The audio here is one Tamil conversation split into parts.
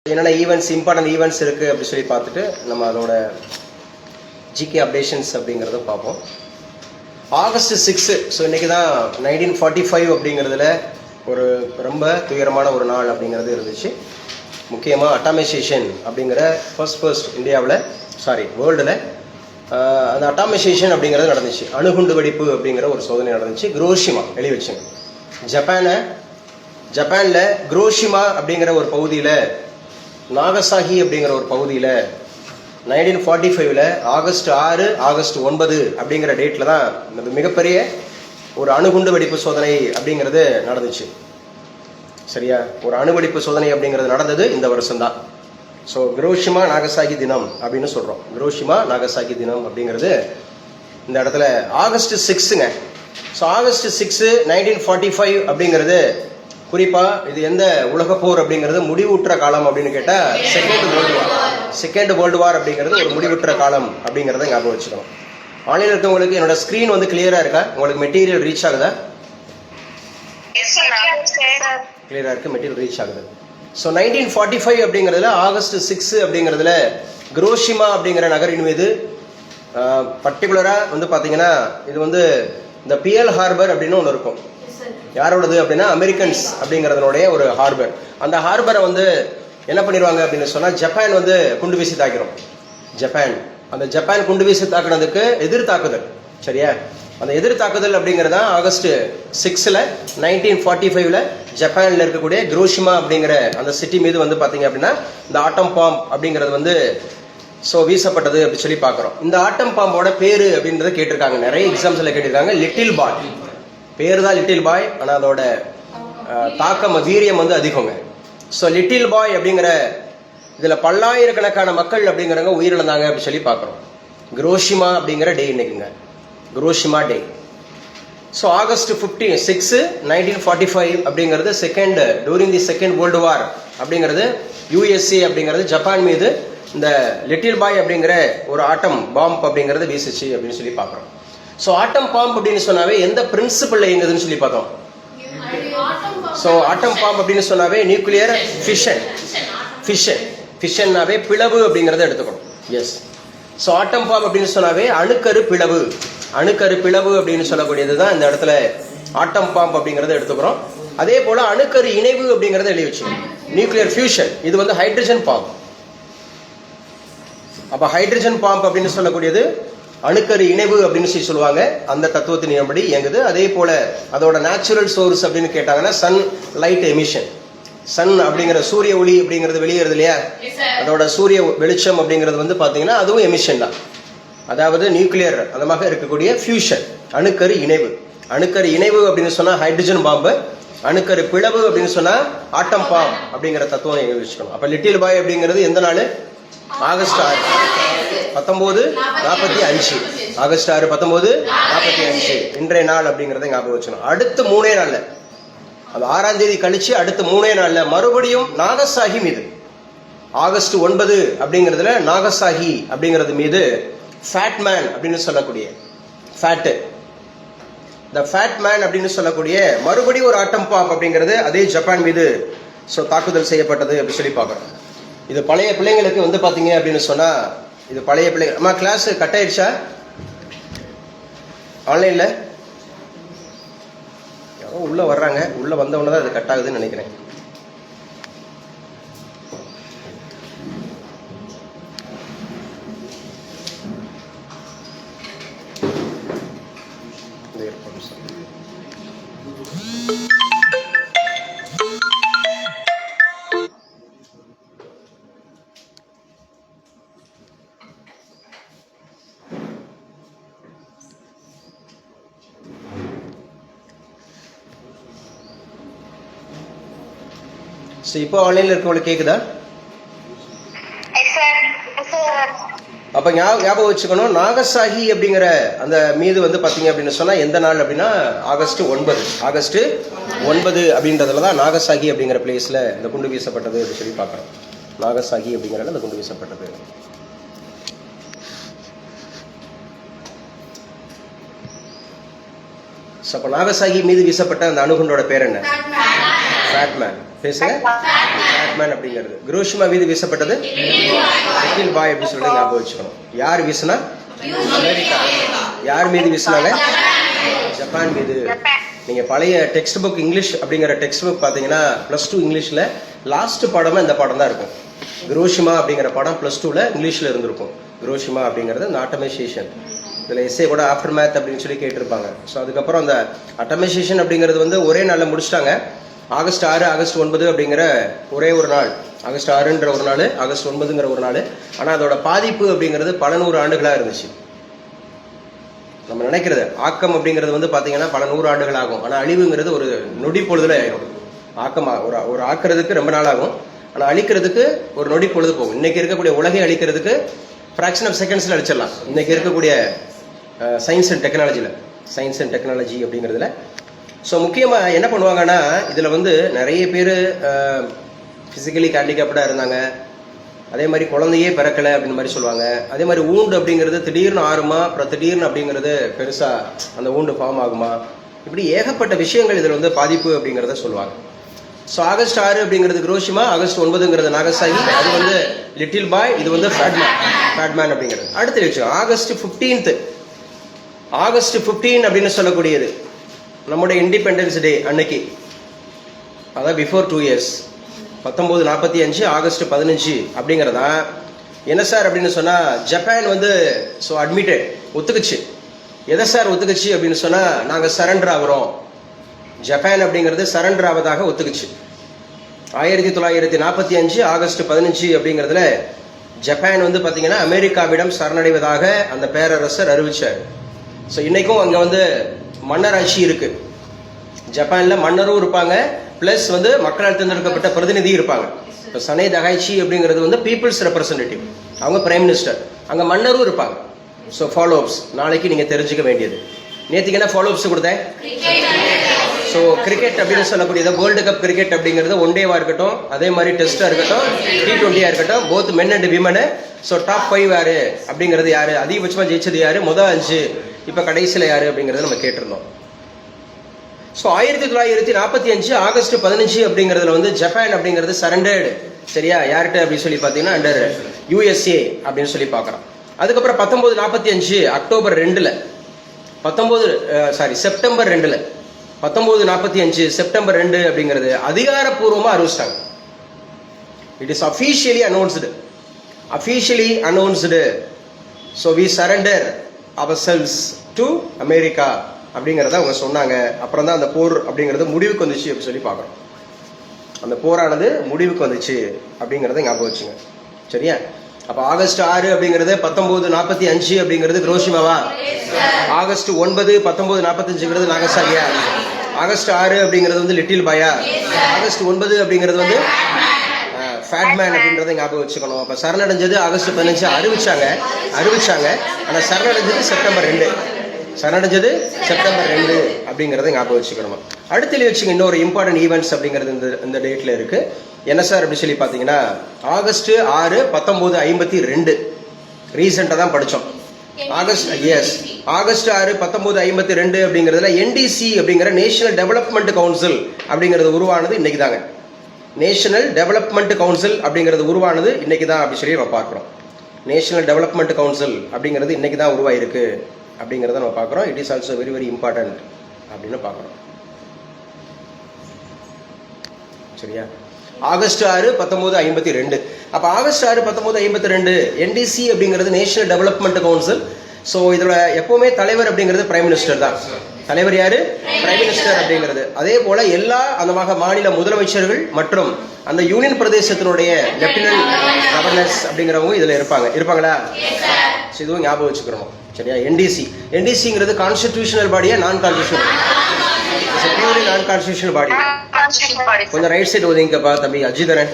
என்னென்ன ஈவெண்ட்ஸ் இம்பார்ட்டன்ட் ஈவெண்ட்ஸ் இருக்குது அப்படி சொல்லி பார்த்துட்டு நம்ம அதோட ஜிகே அப்டேஷன்ஸ் அப்படிங்கிறத பார்ப்போம். ஆகஸ்ட் 6, ஸோ இன்றைக்கி தான் 1945 அப்படிங்கிறதுல ஒரு ரொம்ப துயரமான ஒரு நாள் அப்படிங்கிறது இருந்துச்சு. முக்கியமாக அட்டாமைசேஷன் அப்படிங்கிற ஃபர்ஸ்ட் இந்தியாவில் வேர்ல்டில் அந்த அட்டாமைசேஷன் அப்படிங்கிறது நடந்துச்சு. அணுகுண்டு வெடிப்பு அப்படிங்கிற ஒரு சோதனை நடந்துச்சு. குரோஷிமா எழுதி வச்சுங்க. ஜப்பானில் குரோஷிமா அப்படிங்கிற ஒரு பகுதியில், நாகசாகி அப்படிங்கிற ஒரு பகுதியில் 1945 ஆகஸ்ட் 6, ஆகஸ்ட் 9 அப்படிங்கிற டேட்டில் தான் இந்த மிகப்பெரிய ஒரு அணுகுண்டு வெடிப்பு சோதனை அப்படிங்கிறது நடந்துச்சு. சரியா? ஒரு அணுவெடிப்பு சோதனை அப்படிங்கிறது நடந்தது இந்த வருஷம்தான். ஸோ குரோஷிமா நாகசாகி தினம் அப்படின்னு சொல்கிறோம். குரோஷிமா நாகசாகி தினம் அப்படிங்கிறது இந்த இடத்துல ஆகஸ்ட் 6ங்க. ஸோ ஆகஸ்ட் 6, 1945 அப்படிங்கிறது குறிப்பாக இது எந்த உலகப்போர் அப்படிங்கிறது முடிவுற்ற காலம் அப்படின்னு கேட்டால் செகண்ட் வேர்ல்டு வார் அப்படிங்கிறது ஒரு முடிவுற்ற காலம் அப்படிங்கிறத ஞாபகம் வச்சுக்கணும். ஆன்லைனில் இருக்கவங்களுக்கு என்னோட ஸ்க்ரீன் வந்து கிளியராக இருக்கா? உங்களுக்கு மெட்டீரியல் ரீச் ஆகுதா? கிளியராக இருக்குது, மெட்டீரியல் ரீச் ஆகுது. ஸோ 1945 அப்படிங்கிறதுல ஆகஸ்ட் 6 அப்படிங்கிறதுல குரோஷிமா அப்படிங்கிற நகரின் மீது பர்டிகுலராக வந்து பார்த்தீங்கன்னா இது வந்து இந்த பியல் ஹார்பர் அப்படின்னு ஒன்று இருக்கும். யாரோடது அப்படின்னா அமெரிக்கன்ஸ் அப்படிங்கிறதுனுடைய ஒரு ஹார்பர். அந்த ஹார்பரை வந்து என்ன பண்ணிடுவாங்க அப்படின்னு சொன்னால் ஜப்பான் வந்து குண்டு வீசி தாக்கிறோம். ஜப்பான் குண்டு வீசி தாக்குனதுக்கு எதிர் தாக்குதல். சரியா? அந்த எதிர் தாக்குதல் அப்படிங்கிறது தான் ஆகஸ்ட் 6, 1945 ஜப்பானில் இருக்கக்கூடிய குரோஷிமா அப்படிங்கிற அந்த சிட்டி மீது வந்து பார்த்தீங்க அப்படின்னா இந்த ஆட்டம் பாம்ப் அப்படிங்கிறது வந்து வீசப்பட்டது அப்படி சொல்லி பார்க்குறோம். இந்த ஆட்டம் பாம்போட பேரு அப்படின்றத கேட்டிருக்காங்க, நிறைய எக்ஸாம்ஸில் கேட்டிருக்காங்க. லிட்டில் பாய் பேர் தான் லிட்டில் பாய், ஆனால் அதோட தாக்கம் வீரியம் வந்து அதிகங்க. ஸோ லிட்டில் பாய் அப்படிங்கிற இதில் பல்லாயிரக்கணக்கான மக்கள் அப்படிங்கிறவங்க உயிரிழந்தாங்க அப்படி சொல்லி பார்க்குறோம். குரோஷிமா அப்படிங்கிற டே இன்னைக்குங்க, குரோஷிமா டே. ஸோ ஆகஸ்ட் 6, 1945 அப்படிங்கிறது during the second world war அப்படிங்கிறது யூஎஸ்ஏ அப்படிங்கிறது ஜப்பான் மீது இந்த லிட்டில் பாய் அப்படிங்கிற ஒரு ஆட்டம் பாம்ப் அப்படிங்கிறது வீசிச்சு அப்படின்னு சொல்லி பார்க்குறோம். ஸோ ஆட்டம் பாம்ப் அப்படின்னு சொன்னாவே எந்த பிரின்சிபல்ல இயங்குதுன்னு சொல்லி பார்த்தோம். ஸோ ஆட்டம் பாம்ப் அப்படின்னு சொன்னாவே நியூக்ளியர் ஃபிஷன்னாவே பிளவு அப்படிங்கிறத எடுத்துக்கணும். எஸ். ஸோ ஆட்டம் பாம்ப் அப்படின்னு சொன்னாவே அணுக்கரு பிளவு அப்படின்னு சொல்லக்கூடியது தான் இந்த இடத்துல ஆட்டம் பாம்ப் அப்படிங்கிறத எடுத்துக்கிறோம். அதே போல அணுக்கரு இணைவு அப்படிங்கிறத எழுதி வச்சுக்கணும். நியூக்ளியர் ஃபியூஷன் இது வந்து ஹைட்ரஜன் பாம்ப். அப்போ ஹைட்ரஜன் பாம்ப் அப்படின்னு சொல்லக்கூடியது அணுக்கரு இணைவு அப்படின்னு சொல்லுவாங்க. அந்த தத்துவத்தின்படி இயங்குது. அதே போல அதோட நேச்சுரல் சோர்ஸ் அப்படின்னு கேட்டாங்கன்னா சன் லைட் எமிஷன். சன் அப்படிங்கிற சூரிய ஒளி அப்படிங்கிறது வெளியேறது இல்லையா? அதோட சூரிய வெளிச்சம் அப்படிங்கிறது வந்து பார்த்தீங்கன்னா அதுவும் எமிஷன் தான். அதாவது நியூக்ளியர் அந்த மாதிரி இருக்கக்கூடிய ஃபியூஷன், அணுக்கரு இணைவு அப்படின்னு சொன்னா ஹைட்ரஜன் பாம்பு, அணுக்கரு பிளவு அப்படின்னு சொன்னா ஆட்டம் பாம் அப்படிங்கிற தத்துவம் எங்க வச்சுக்கணும். அப்ப லிட்டில் பாய் அப்படிங்கிறது எந்த நாள்? ஆகஸ்ட் 6, 1945. ஆகஸ்ட் 6, 1945 இன்றைய நாள் அப்படிங்கிறத ஞாபகம் வச்சுக்கணும். அடுத்த 3 நாள்ல, அது 6ஆம் தேதி கழிச்சு அடுத்த 3 நாள்ல மறுபடியும் நாகசாகி மீது ஆகஸ்ட் 9 அப்படிங்கிறதுல நாகசாகி அப்படிங்கிறது மீது ஃபேட்மேன் அப்படின்னு சொல்லக்கூடிய ஃபேட்மேன் அப்படின்னு சொல்லக்கூடிய மறுபடியும் ஒரு ஆட்டம் பாம்ப் அப்படிங்கிறது அதே ஜப்பான் மீது தாக்குதல் செய்யப்பட்டது அப்படி சொல்லி பார்க்குறோம். இது பழைய பிள்ளைங்களுக்கு வந்து பார்த்தீங்க அப்படின்னு சொன்னா, இது பழைய பிள்ளைங்க. அம்மா கிளாஸ் கட் ஆயிடுச்சா ஆன்லைன்ல? யாரோ உள்ள வர்றாங்க, உள்ள வந்தவொன்னு தான் இது கட் ஆகுதுன்னு நினைக்கிறேன். இப்போ ஆன்லைன்ல இருக்கவங்களுக்கு கேக்குதா? அப்ப ஞாபகம் வச்சுக்கணும், நாகசாகி அப்படிங்கிற அந்த மீது வந்து பாத்தீங்க அப்படின்னு சொன்னா எந்த நாள் அப்படின்னா ஆகஸ்ட் 9 அப்படின்றதுலதான் நாகசாகி அப்படிங்கிற பிளேஸ்ல இந்த குண்டு வீசப்பட்டது அப்படின்னு சொல்லி பார்க்கறோம். நாகசாகி அப்படிங்கிறத இந்த குண்டு வீசப்பட்டது. அப்ப நாகசாகி மீது வீசப்பட்ட அந்த அணுகுண்டோட பேர் என்ன? ஃபேட்மேன். பேசுங்க. ஃபேட்மேன் அப்படிங்கிறது. குரோஷிமா மீது வீசப்பட்டது லிட்டில் பாய் அப்படின்னு சொல்லி ஞாபகம் வச்சுக்கணும். யார் வீசினா? அமெரிக்கா. யார் மீது வீசினாங்க? ஜப்பான் மீது. நீங்க பழைய டெக்ஸ்ட் புக் இங்கிலீஷ் அப்படிங்கிற டெக்ஸ்ட் புக் பாத்தீங்கன்னா +2 இங்கிலீஷ்ல லாஸ்ட் பாடமா இந்த பாடம் தான் இருக்கும். குரோஷிமா அப்படிங்கிற படம் +2ல இங்கிலீஷ்ல இருந்திருக்கும். குரோஷிமா அப்படிங்கிறது அந்த அட்டமைசேஷன். இதில் எஸ்ஏ கூட ஆஃப்டர் மேத் அப்படின்னு சொல்லி கேட்டிருப்பாங்க. ஸோ அதுக்கப்புறம் அந்த அட்டமைசேஷன் அப்படிங்கிறது வந்து ஒரே நாளில் முடிச்சிட்டாங்க. ஆகஸ்ட் 6 ஆகஸ்ட் 9 அப்படிங்கிற ஒரே ஒரு நாள். ஆகஸ்ட் 6ன்ற ஒரு நாள், ஆகஸ்ட் 9ங்கிற ஒரு நாள். ஆனால் அதோட பாதிப்பு அப்படிங்கிறது பல 100 ஆண்டுகளாக இருந்துச்சு. நம்ம நினைக்கிறது ஆக்கம் அப்படிங்கிறது வந்து பார்த்தீங்கன்னா பல 100 ஆண்டுகள் ஆகும். ஆனால் அழிவுங்கிறது ஒரு நொடி பொழுதுல ஆயிடும். ஆக்கமா ஒரு ஆக்குறதுக்கு ரொம்ப நாள் ஆகும். ஆனால் அழிக்கிறதுக்கு ஒரு நொடி பொழுது போகும். இன்னைக்கு இருக்கக்கூடிய உலகை அழிக்கிறதுக்கு ஃப்ராக்ஷன் ஆஃப் செகண்ட்ஸில் அழிச்சிடலாம். இன்னைக்கு இருக்கக்கூடிய சயின்ஸ் அண்ட் டெக்னாலஜி அப்படிங்கிறதுல. ஸோ முக்கியமாக என்ன பண்ணுவாங்கன்னா, இதில் வந்து நிறைய பேர் ஃபிசிக்கலி ஹேண்டிகேப்டாக இருந்தாங்க. அதே மாதிரி குழந்தையே பிறக்கலை அப்படின்னு மாதிரி சொல்லுவாங்க. அதே மாதிரி ஊண்டு அப்படிங்கிறது திடீர்னு ஆறுமா, அப்புறம் திடீர்னு அப்படிங்கிறது பெருசாக அந்த ஊண்டு ஃபார்ம் ஆகுமா, இப்படி ஏகப்பட்ட விஷயங்கள் இதில் வந்து பாதிப்பு அப்படிங்கிறத சொல்லுவாங்க. ஸோ ஆகஸ்ட் 6 அப்படிங்கிறது குரோஷிமா, ஆகஸ்ட் 9ங்கிறது நாகசாகி, அது வந்து லிட்டில் பாய், இது வந்து ஃபேட்மேன் அப்படிங்கிறது. அடுத்து வச்சு ஆகஸ்ட் 15 அப்படின்னு சொல்லக்கூடியது நம்முடைய இண்டிபெண்டன்ஸ் டே அன்னைக்கு, அதாவது பிஃபோர் 2 இயர்ஸ் 1945 ஆகஸ்ட் 15 அப்படிங்கிறதா என்ன சார் அப்படின்னு சொன்னால், ஜப்பான் வந்து ஸோ அட்மிட்டட் ஒத்துக்குச்சு. எதை சார் ஒத்துக்குச்சு அப்படின்னு சொன்னால், நாங்கள் சரண்டர் ஆகிறோம். ஜப்பான் அப்படிங்கிறது சரண்டர் ஆவதாக ஒத்துக்குச்சு. 1945 ஆகஸ்ட் 15 அப்படிங்கிறதுல ஜப்பான் வந்து பார்த்தீங்கன்னா அமெரிக்காவிடம் சரணடைவதாக அந்த பேரரசர் அறிவிச்சார். ஸோ இன்னைக்கும் அங்கே வந்து மன்னராட்சி இருக்கு. ஜப்பானில் மன்னரும் இருப்பாங்க, பிளஸ் வந்து மக்களால் தேர்ந்தெடுக்கப்பட்ட பிரதிநிதி இருப்பாங்க. இப்போ சனே தகாய்ச்சி அப்படிங்கிறது வந்து பீப்புள்ஸ் ரெப்ரசன்டேட்டிவ், அவங்க பிரைம் மினிஸ்டர். அங்கே மன்னரும் இருப்பாங்க. ஸோ ஃபாலோஅப்ஸ் நாளைக்கு நீங்கள் தெரிஞ்சுக்க வேண்டியது. நேற்றுக்கு என்ன ஃபாலோஅப்ஸ் கொடுத்தேன்? ஸோ கிரிக்கெட் அப்படின்னு சொல்லக்கூடியது வேர்ல்டு கப் கிரிக்கெட் அப்படிங்கிறது 1 டேவா இருக்கட்டும், அதே மாதிரி டெஸ்ட்டாக இருக்கட்டும், T20 இருக்கட்டும், both men and women. So top 5 யாரு அப்படிங்கிறது யாரு, அதிகபட்சமாக ஜெயிச்சது யாரு, முதல் 5, இப்போ கடைசியில் யாரு அப்படிங்கிறத நம்ம கேட்டிருந்தோம். ஸோ 1945 ஆகஸ்ட் 15 அப்படிங்கிறதுல வந்து ஜப்பான் அப்படிங்கிறது சரண்டர்டு. சரியா? யார்கிட்ட அப்படின்னு சொல்லி பார்த்தீங்கன்னா அண்டர் USA அப்படின்னு சொல்லி பார்க்குறோம். அதுக்கப்புறம் 1945 அக்டோபர் 2ல் செப்டம்பர் 2ல் 1945 செப்டம்பர் 2 அப்படிங்கிறது அதிகாரப்பூர்வமாக அறிவிச்சிட்டாங்க. It is officially announced. So we surrender ourselves to America அப்படிங்கிறத அவங்க சொன்னாங்க. அப்புறம் தான் அந்த போர் அப்படிங்கிறது முடிவுக்கு வந்துச்சு அப்படின்னு சொல்லி பார்க்குறோம். அந்த போரானது முடிவுக்கு வந்துச்சு அப்படிங்கிறத ஞாபகம் வச்சுங்க. சரியா? அப்போ ஆகஸ்ட் 6 அப்படிங்கிறது 1945 அப்படிங்கிறது குரோஷிமாவா? ஆகஸ்ட் 9 1945ங்கிறது நாகசாகியா? ஆகஸ்ட் 6 அப்படிங்கிறது வந்து லிட்டில் பாயா? ஆகஸ்ட் 9 அப்படிங்கிறது வந்து ஃபேட்மேன் அப்படின்றத ஞாபகம் வச்சுக்கணும். அப்போ சரணடைஞ்சது ஆகஸ்ட் 15 அறிவிச்சாங்க. ஆனால் சரணடைஞ்சது செப்டம்பர் 2 அப்படிங்கிறத ஞாபகம் வச்சுக்கணும். அடுத்து வச்சுங்க இன்னொரு இம்பார்ட்டன்ட் ஈவெண்ட்ஸ் அப்படிங்கிறது இந்த டேட்ல இருக்கு. என்ன சார் அப்படின்னு சொல்லி பார்த்தீங்கன்னா, ஆகஸ்ட் 6 1952 ரீசெண்டாக தான் படித்தோம். ஆகஸ்ட் 6 1952 அப்படிங்கிறதுல NDC அப்படிங்கிற நேஷனல் டெவலப்மெண்ட் கவுன்சில் அப்படிங்கிறது உருவானது இன்னைக்கு தாங்க. நேஷனல் டெவலப்மெண்ட் கவுன்சில் அப்படிங்கிறது உருவானது இன்னைக்கு தான் அப்படி சொல்லி நம்ம பார்க்குறோம். நேஷனல் டெவலப்மெண்ட் கவுன்சில் அப்படிங்கிறது இன்னைக்கு தான் உருவாயிருக்கு அப்படிங்கிறத நம்ம பார்க்குறோம். It is also very very important அப்படின்னு பார்க்குறோம். சரியா? ஆகஸ்ட் 6 1952. அப்போ ஆகஸ்ட் 6 1952 NDC அப்படிங்கிறது நேஷனல் டெவலப்மெண்ட் கவுன்சில். ஸோ இதோட எப்பவுமே தலைவர் அப்படிங்கிறது பிரைம் மினிஸ்டர் தான். தலைவர் யாரு? பிரைம் மினிஸ்டர் அப்படிங்கிறது. அதே போல எல்லா அந்த மாநில முதலமைச்சர்கள் மற்றும் அந்த யூனியன் பிரதேசத்தினுடைய லெப்டினன்ட் கவர்னர்ஸ் அப்படிங்கிறவங்க இதுல இருப்பாங்களா? இதுவும் ஞாபகம் வச்சுக்கிறோம். சரியா? NDCங்கிறது கான்ஸ்டிடியூஷனல் பாடியா நான் கான்ஸ்டிடியூஷனல் பாடி? கொஞ்சம் ரைட் சைடு ஒதுங்கப்பா தம்பி அஜிதரன்.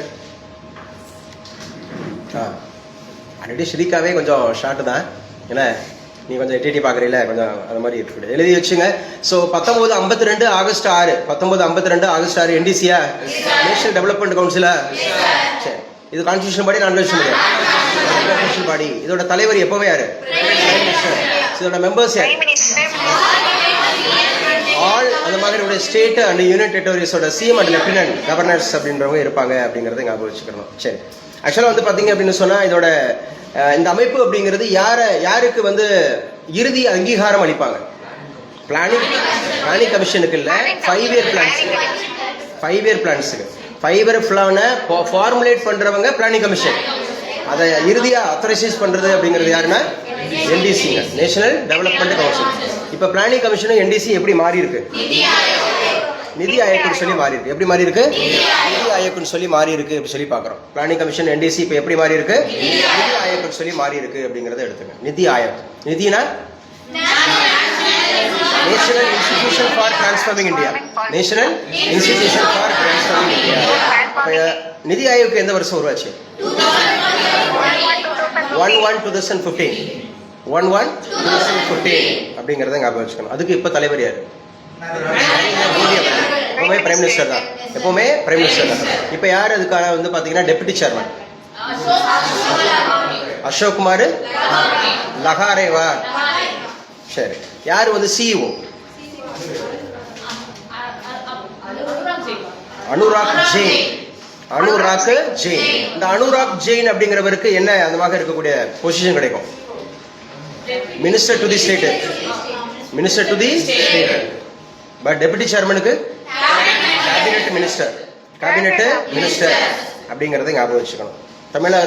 ஆல்ரெடி ஸ்ரீகாவே கொஞ்சம் ஷார்ட் தான், ஏன்னா நீ கொஞ்சம் எட்டி பார்க்குறீல, கொஞ்சம் அது மாதிரி இருக்கு, எழுதி வச்சுங்க. ஸோ 1952 ஆகஸ்ட் 6 1952 ஆகஸ்ட் 6 NDCயா? நேஷனல் டெவலப்மெண்ட் கவுன்சிலா? சரி, இது கான்ஸ்டிடியூஷன் பாடி நான் கான்ஸ்டிடியூஷன் பாடி. இதோட தலைவர் எப்பவே யாரு? இதோட மெம்பர்ஸ் யாரு? அந்த மாதிரி ஸ்டேட் அண்ட் யூனியன் டெரிட்டரிஸோட சிஎம் அண்ட் லெப்டினன்ட் கவர்னர்ஸ் அப்படின்றவங்க இருப்பாங்க அப்படிங்கறத ஞாபகம் வச்சுக்கணும். சரி, ஆக்சுவலா வந்து பாத்தீங்க அப்படின்னு சொன்னா இதோட இந்த அமைப்பு அப்படிங்கிறது யாருக்கு வந்து இறுதி அங்கீகாரம் அளிப்பாங்க? பிளானிங் கமிஷனுக்கு இல்ல, 5 இயர் பிளான்ஸுக்கு 5 இயர் பிளான ஃபார்முலேட் பண்றவங்க பிளானிங் கமிஷன். அதை இறுதியா அத்தாரைசைஸ் பண்றது அப்படிங்கிறது யாருன்னா என்டிசிங்க, நேஷனல் டெவலப்மெண்ட் கவுன்சில். இப்ப பிளானிங் கமிஷனும் என்டிசி எப்படி மாறி இருக்கு? நிதி ஆயோக்னு சொல்லி மாறி இருக்கு. எப்படி மாறி இருக்கு? நிதி ஆயோக்னு சொல்லி மாறி இருக்கு அப்படி சொல்லி பாக்குறோம். பிளானிங் கமிஷன் என்டிசி இப்ப எப்படி மாறி இருக்கு? நிதி ஆயோக்னு சொல்லி மாறி இருக்கு அப்படிங்கறத எடுத்துங்க. நிதி ஆயோக், நிதினா national institution for transforming India. National institution for transforming India. NITI Aayog எந்த வருஷம் உருவாச்சு? 1/1/2015 அப்படிங்கறத ஞாபகம் வச்சுக்கணும். அதுக்கு இப்ப தலைவர் யாரு? எப்பவுமே பிரைம் மினிஸ்டர் தான். எப்பவுமே பிரைம் மினிஸ்டர் தான். இப்ப யார் அதுக்கான வந்து பாத்தீங்கன்னா டெபுட்டி சேர்மன்? அசோக் குமார் லகாரேவா. சரி, யாரு வந்து சிஇஓ? அனுராக் ஜெயின். இந்த அனுராக் ஜெயின் அப்படிங்கிறவருக்கு என்ன அந்த மாதிரி இருக்கக்கூடிய பொசிஷன் கிடைக்கும்? Minister to the state. But deputy சேர்மனுக்கு கேபினெட் மினிஸ்டர் அப்படிங்கறத ஞாபகம் வச்சுக்கணும்.